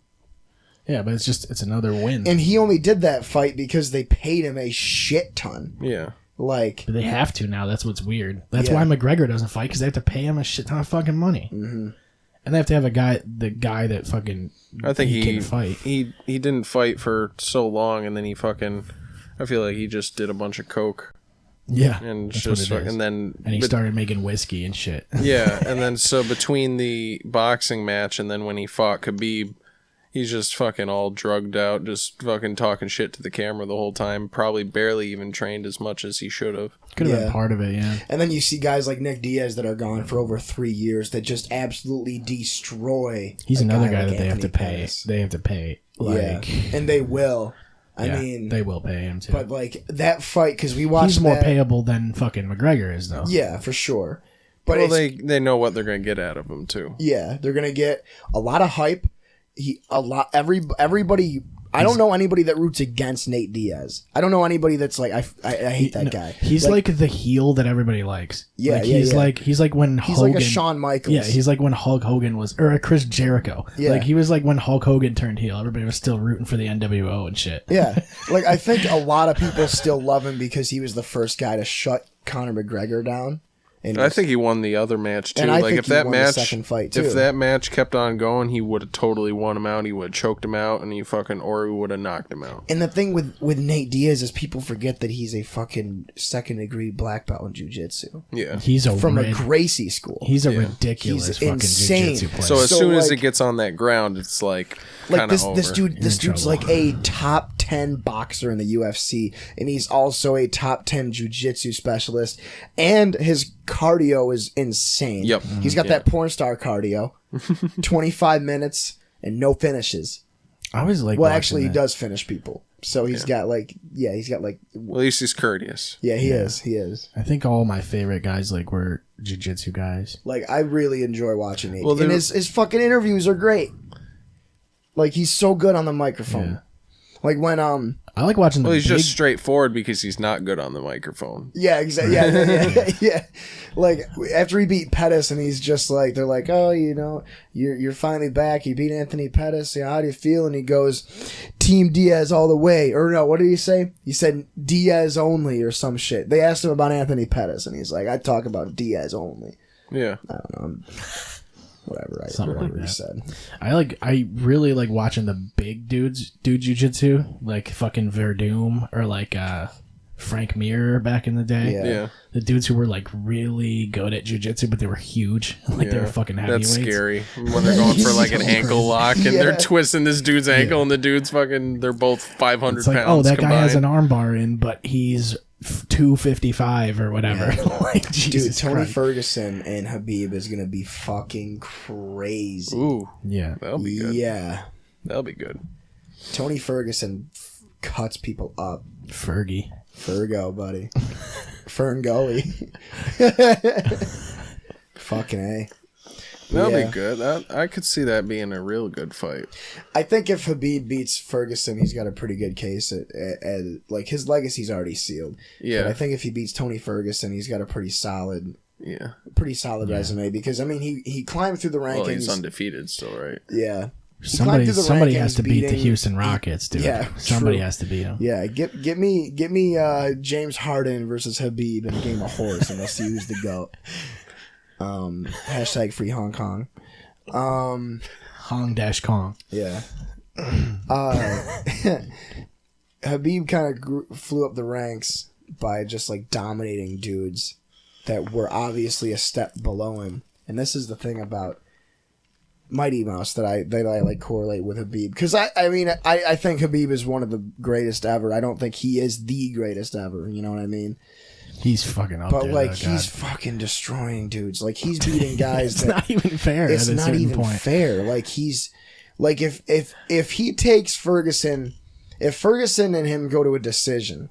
Speaker 2: but it's another win.
Speaker 4: And he only did that fight because they paid him a shit ton.
Speaker 5: Yeah,
Speaker 4: like,
Speaker 2: but they have to now. That's what's weird. That's why McGregor doesn't fight, because they have to pay him a shit ton of fucking money. Mm-hmm. And they have to have the guy that fucking...
Speaker 5: I think he
Speaker 2: can fight.
Speaker 5: He didn't fight for so long, and then he fucking... I feel like he just did a bunch of coke.
Speaker 2: Yeah,
Speaker 5: and just and
Speaker 2: he started making whiskey and shit.
Speaker 5: Yeah, and then so between the boxing match and then when he fought Khabib, he's just fucking all drugged out, just fucking talking shit to the camera the whole time. Probably barely even trained as much as he should have.
Speaker 2: Could have been part of it, yeah.
Speaker 4: And then you see guys like Nick Diaz that are gone for over 3 years that just absolutely destroy.
Speaker 2: He's another guy that they have to pay. They have to pay.
Speaker 4: And they will. I mean,
Speaker 2: they will pay him too.
Speaker 4: But like that fight, because we watched,
Speaker 2: he's more payable than fucking McGregor is, though.
Speaker 4: Yeah, for sure. But
Speaker 5: they know what they're gonna get out of him too.
Speaker 4: Yeah, they're gonna get a lot of hype. Everybody. I don't know anybody that roots against Nate Diaz. I don't know anybody that's like I hate that guy.
Speaker 2: He's like the heel that everybody likes.
Speaker 4: Yeah,
Speaker 2: like, he's like when
Speaker 4: he's
Speaker 2: Hogan,
Speaker 4: like a Shawn Michaels.
Speaker 2: Yeah, he's like when Hulk Hogan was, or a Chris Jericho. Yeah. Like he was like when Hulk Hogan turned heel. Everybody was still rooting for the NWO and shit.
Speaker 4: Yeah, like I think a lot of people still love him because he was the first guy to shut Conor McGregor down.
Speaker 5: And I think he won the other match too.
Speaker 4: And I
Speaker 5: like
Speaker 4: think
Speaker 5: if
Speaker 4: he
Speaker 5: that
Speaker 4: won
Speaker 5: match,
Speaker 4: the second fight too.
Speaker 5: If that match kept on going, he would have totally won him out. He would have choked him out, and he would have knocked him out.
Speaker 4: And the thing with Nate Diaz is people forget that he's a fucking 2nd degree black belt in jiu-jitsu.
Speaker 5: Yeah,
Speaker 2: he's
Speaker 4: from a Gracie school.
Speaker 2: He's a ridiculous,
Speaker 4: he's
Speaker 2: fucking
Speaker 4: insane.
Speaker 2: jiu-jitsu player.
Speaker 5: So as soon as it gets on that ground, it's like
Speaker 4: this
Speaker 5: over.
Speaker 4: This dude's like a top 10 boxer in the UFC, and he's also a top 10 jiu-jitsu specialist, and his cardio is insane.
Speaker 5: Yep.
Speaker 4: He's got that porn star cardio. 25 minutes and no finishes.
Speaker 2: I always like.
Speaker 4: Well, actually, he does finish people. So he's got like,
Speaker 5: Well, at least he's courteous.
Speaker 4: Yeah, he is. He is.
Speaker 2: I think all my favorite guys like were jiu-jitsu guys.
Speaker 4: Like, I really enjoy watching it.
Speaker 5: Well,
Speaker 4: and his fucking interviews are great. Like, he's so good on the microphone.
Speaker 2: Yeah.
Speaker 4: Like when
Speaker 2: I like watching.
Speaker 5: Well, he's just straightforward because he's not good on the microphone.
Speaker 4: Yeah, exactly. Yeah. Like after he beat Pettis, and he's just like, they're like, oh, you know, you're finally back. You beat Anthony Pettis. You know, how do you feel? And he goes, Team Diaz all the way. Or no, what did he say? He said Diaz only or some shit. They asked him about Anthony Pettis, and he's like, I talk about Diaz only.
Speaker 5: Yeah.
Speaker 4: I don't know. Whatever he said.
Speaker 2: I really like watching the big dudes do jiu-jitsu, like fucking Verdum or like Frank Mir back in the day.
Speaker 5: Yeah.
Speaker 2: The dudes who were like really good at jiu-jitsu, but they were huge. Like they were fucking heavyweights.
Speaker 5: That's scary. When they're going for like an ankle lock and they're twisting this dude's ankle and the dude's fucking, they're both 500
Speaker 2: It's like,
Speaker 5: pounds
Speaker 2: oh, that
Speaker 5: combined.
Speaker 2: guy has an arm bar in, but he's 255 or whatever. Like, Jesus
Speaker 4: Dude, Tony
Speaker 2: Christ.
Speaker 4: Ferguson and Habib is gonna be fucking crazy.
Speaker 5: Ooh.
Speaker 2: Yeah.
Speaker 5: That'll be good.
Speaker 4: Yeah.
Speaker 5: That'll be good.
Speaker 4: Tony Ferguson cuts people up.
Speaker 2: Fergie.
Speaker 4: Fergo, buddy. Ferngully. Fucking A.
Speaker 5: That'll be good. I could see that being a real good fight.
Speaker 4: I think if Habib beats Ferguson, he's got a pretty good case. At like his legacy's already sealed.
Speaker 5: Yeah.
Speaker 4: But I think if he beats Tony Ferguson, he's got a pretty solid
Speaker 5: Yeah.
Speaker 4: resume, because I mean he climbed through the rankings.
Speaker 5: Well, he's undefeated still, right?
Speaker 4: Yeah.
Speaker 2: Somebody
Speaker 4: rankings
Speaker 2: has to beat the
Speaker 4: beating-
Speaker 2: Houston Rockets, dude.
Speaker 4: Yeah,
Speaker 2: Somebody
Speaker 4: true.
Speaker 2: has to beat them.
Speaker 4: Yeah, get me James Harden versus Habib in a game of horse, and let's see who's the GOAT. Hashtag free Hong Kong.
Speaker 2: Hong-Kong.
Speaker 4: Yeah. Habib kind of flew up the ranks by just like dominating dudes that were obviously a step below him. And this is the thing about Mighty Mouse that I like correlate with Habib, because I think Habib is one of the greatest ever. I don't think he is the greatest ever. You know what I mean?
Speaker 2: He's fucking up
Speaker 4: But
Speaker 2: there.
Speaker 4: like
Speaker 2: though,
Speaker 4: he's
Speaker 2: God.
Speaker 4: fucking destroying dudes. Like he's beating guys.
Speaker 2: It's
Speaker 4: that,
Speaker 2: not even fair.
Speaker 4: It's
Speaker 2: at a
Speaker 4: not
Speaker 2: certain
Speaker 4: even
Speaker 2: point.
Speaker 4: fair. Like he's like if he takes Ferguson, if Ferguson and him go to a decision,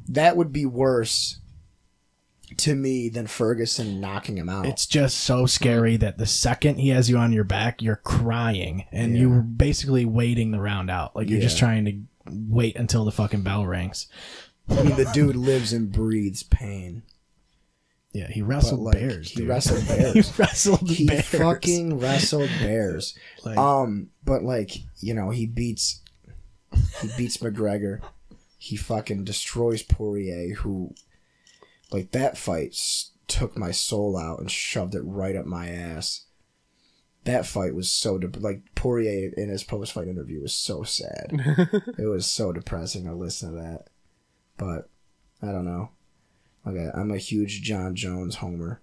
Speaker 4: that would be worse to me than Ferguson knocking him out.
Speaker 2: It's just so scary that the second he has you on your back, you're crying and you're basically waiting the round out. Like you're just trying to wait until the fucking bell rings.
Speaker 4: I mean, the dude lives and breathes pain.
Speaker 2: Yeah, he wrestled
Speaker 4: But, like,
Speaker 2: bears.
Speaker 4: He
Speaker 2: Dude.
Speaker 4: wrestled bears.
Speaker 2: He wrestled
Speaker 4: He
Speaker 2: bears.
Speaker 4: fucking wrestled bears.
Speaker 2: Like,
Speaker 4: But like, you know, he beats McGregor. He fucking destroys Poirier, who, like, that fight took my soul out and shoved it right up my ass. That fight was so like Poirier in his post-fight interview was so sad. It was so depressing to listen to that. But I don't know. Okay, I'm a huge John Jones homer.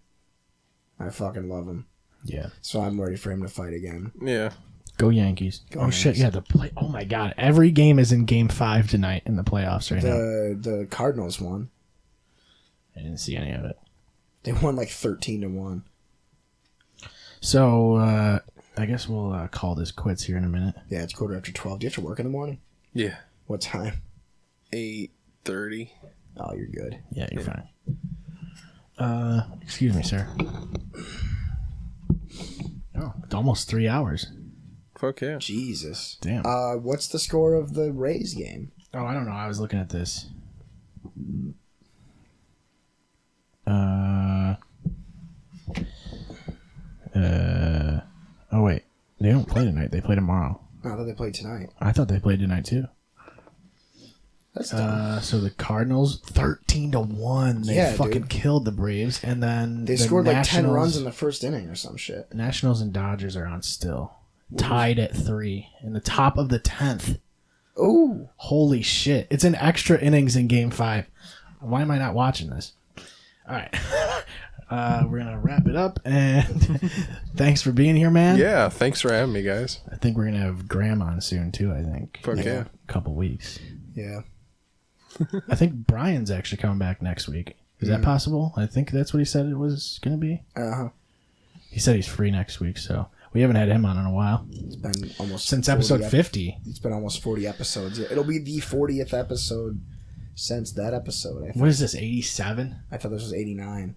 Speaker 4: I fucking love him.
Speaker 2: yeah.
Speaker 4: So I'm ready for him to fight again.
Speaker 5: Yeah.
Speaker 2: Go Yankees.
Speaker 4: Go
Speaker 2: oh shit,
Speaker 4: Yankees.
Speaker 2: yeah, the play. Oh my god, every game is in Game 5 tonight in the playoffs right now.
Speaker 4: The Cardinals won.
Speaker 2: I didn't see any of it.
Speaker 4: They won like 13-1.
Speaker 2: So I guess we'll call this quits here in a minute.
Speaker 4: Yeah, it's 12:15. Do you have to work in the morning?
Speaker 5: Yeah.
Speaker 4: What time?
Speaker 5: 8:30.
Speaker 4: Oh, you're good.
Speaker 2: Yeah, you're fine. Excuse me, sir. Oh, it's almost 3 hours.
Speaker 5: Fuck yeah.
Speaker 4: Jesus.
Speaker 2: Damn.
Speaker 4: What's the score of the Rays game?
Speaker 2: Oh, I don't know. I was looking at this. Oh wait, they don't play tonight. They play tomorrow.
Speaker 4: No, I thought they played tonight.
Speaker 2: I thought they played tonight too.
Speaker 4: That's dumb.
Speaker 2: So the Cardinals 13-1. They fucking
Speaker 4: dude.
Speaker 2: killed the Braves, and then
Speaker 4: They
Speaker 2: the
Speaker 4: scored like 10
Speaker 2: Nationals-
Speaker 4: runs in the first inning or some shit.
Speaker 2: Nationals and Dodgers are on still, tied at 3 in the top of the 10th.
Speaker 4: Ooh.
Speaker 2: Holy shit! It's an extra innings in Game 5. Why am I not watching this? All right. We're going to wrap it up, and thanks for being here, man.
Speaker 5: Yeah, thanks for having me, guys.
Speaker 2: I think we're going to have Graham on soon, too, I think.
Speaker 5: Fuck yeah.
Speaker 2: A couple weeks.
Speaker 4: Yeah.
Speaker 2: I think Brian's actually coming back next week. Is that possible? I think that's what he said it was going to be. He said he's free next week, so we haven't had him on in a while.
Speaker 4: It's been almost
Speaker 2: since episode 50.
Speaker 4: It's been almost 40 episodes. It'll be the 40th episode since that episode. I think.
Speaker 2: What is this, 87?
Speaker 4: I thought this was 89.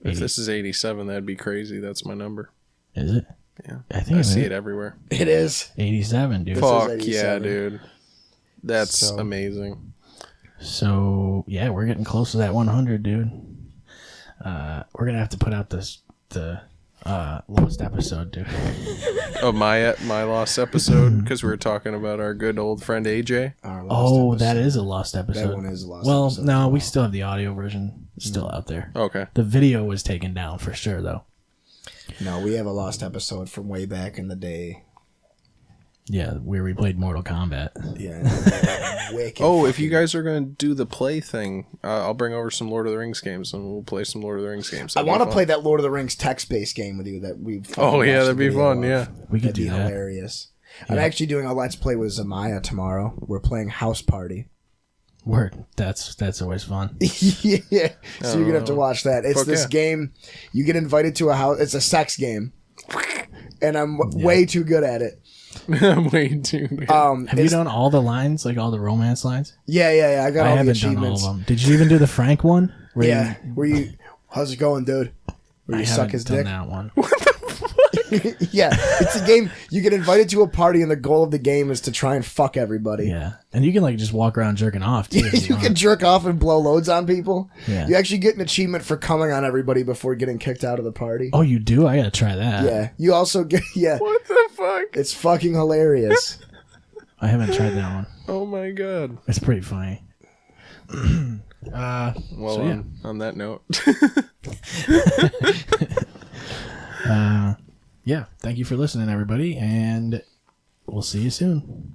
Speaker 5: If this is 87, that'd be crazy. That's my number.
Speaker 2: Is it?
Speaker 5: Yeah.
Speaker 2: I
Speaker 5: see it everywhere.
Speaker 4: It is.
Speaker 2: 87, dude.
Speaker 5: Fuck
Speaker 4: 87.
Speaker 5: yeah, dude. That's amazing.
Speaker 2: So, yeah, we're getting close to that 100, dude. We're going to have to put out the lost episode, dude.
Speaker 5: Oh, my lost episode? Because we were talking about our good old friend AJ.
Speaker 2: That is a lost episode.
Speaker 4: That one is a lost
Speaker 2: well,
Speaker 4: episode.
Speaker 2: no, we still have the audio version still out there.
Speaker 5: Okay.
Speaker 2: The video was taken down for sure, though.
Speaker 4: No, we have a lost episode from way back in the day.
Speaker 2: Yeah, where we played Mortal Kombat.
Speaker 4: Yeah.
Speaker 5: If you guys are going to do the play thing, I'll bring over some Lord of the Rings games and we'll play some Lord of the Rings games.
Speaker 4: I want to play that Lord of the Rings text-based game with you that we.
Speaker 5: That'd be fun. Yeah,
Speaker 2: we could do
Speaker 4: that. That'd be hilarious. Yeah. I'm actually doing a Let's Play with Zamaya tomorrow. We're playing House Party.
Speaker 2: Word. That's always fun.
Speaker 4: Yeah. So you're gonna have to watch that. It's this game. You get invited to a house. It's a sex game, and I'm way too good at it.
Speaker 5: I'm way too good.
Speaker 2: Have you done all the lines, like all the romance lines?
Speaker 4: Yeah. I got all the achievements.
Speaker 2: Done all of them. Did you even do the Frank one?
Speaker 4: Where you? How's it going, dude? Where you suck his dick?
Speaker 2: That one.
Speaker 4: Yeah, it's a game. You get invited to a party, and the goal of the game is to try and fuck everybody.
Speaker 2: Yeah, and you can like just walk around jerking off too.
Speaker 4: You can jerk off and blow loads on people.
Speaker 2: Yeah.
Speaker 4: You actually get an achievement for coming on everybody before getting kicked out of the party.
Speaker 2: Oh, you do? I gotta try that.
Speaker 4: Yeah. You also get
Speaker 5: What the fuck?
Speaker 4: It's fucking hilarious.
Speaker 2: I haven't tried that one.
Speaker 5: Oh my god.
Speaker 2: It's pretty funny.
Speaker 5: On that note.
Speaker 2: Yeah, thank you for listening, everybody, and we'll see you soon.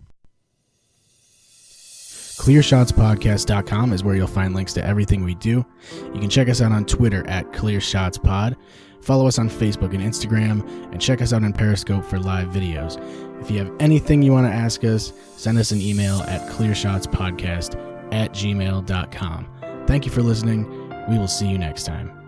Speaker 2: ClearShotsPodcast.com is where you'll find links to everything we do. You can check us out on Twitter at ClearShotsPod. Follow us on Facebook and Instagram, and check us out on Periscope for live videos. If you have anything you want to ask us, send us an email at clearshotspodcast@gmail.com. Thank you for listening. We will see you next time.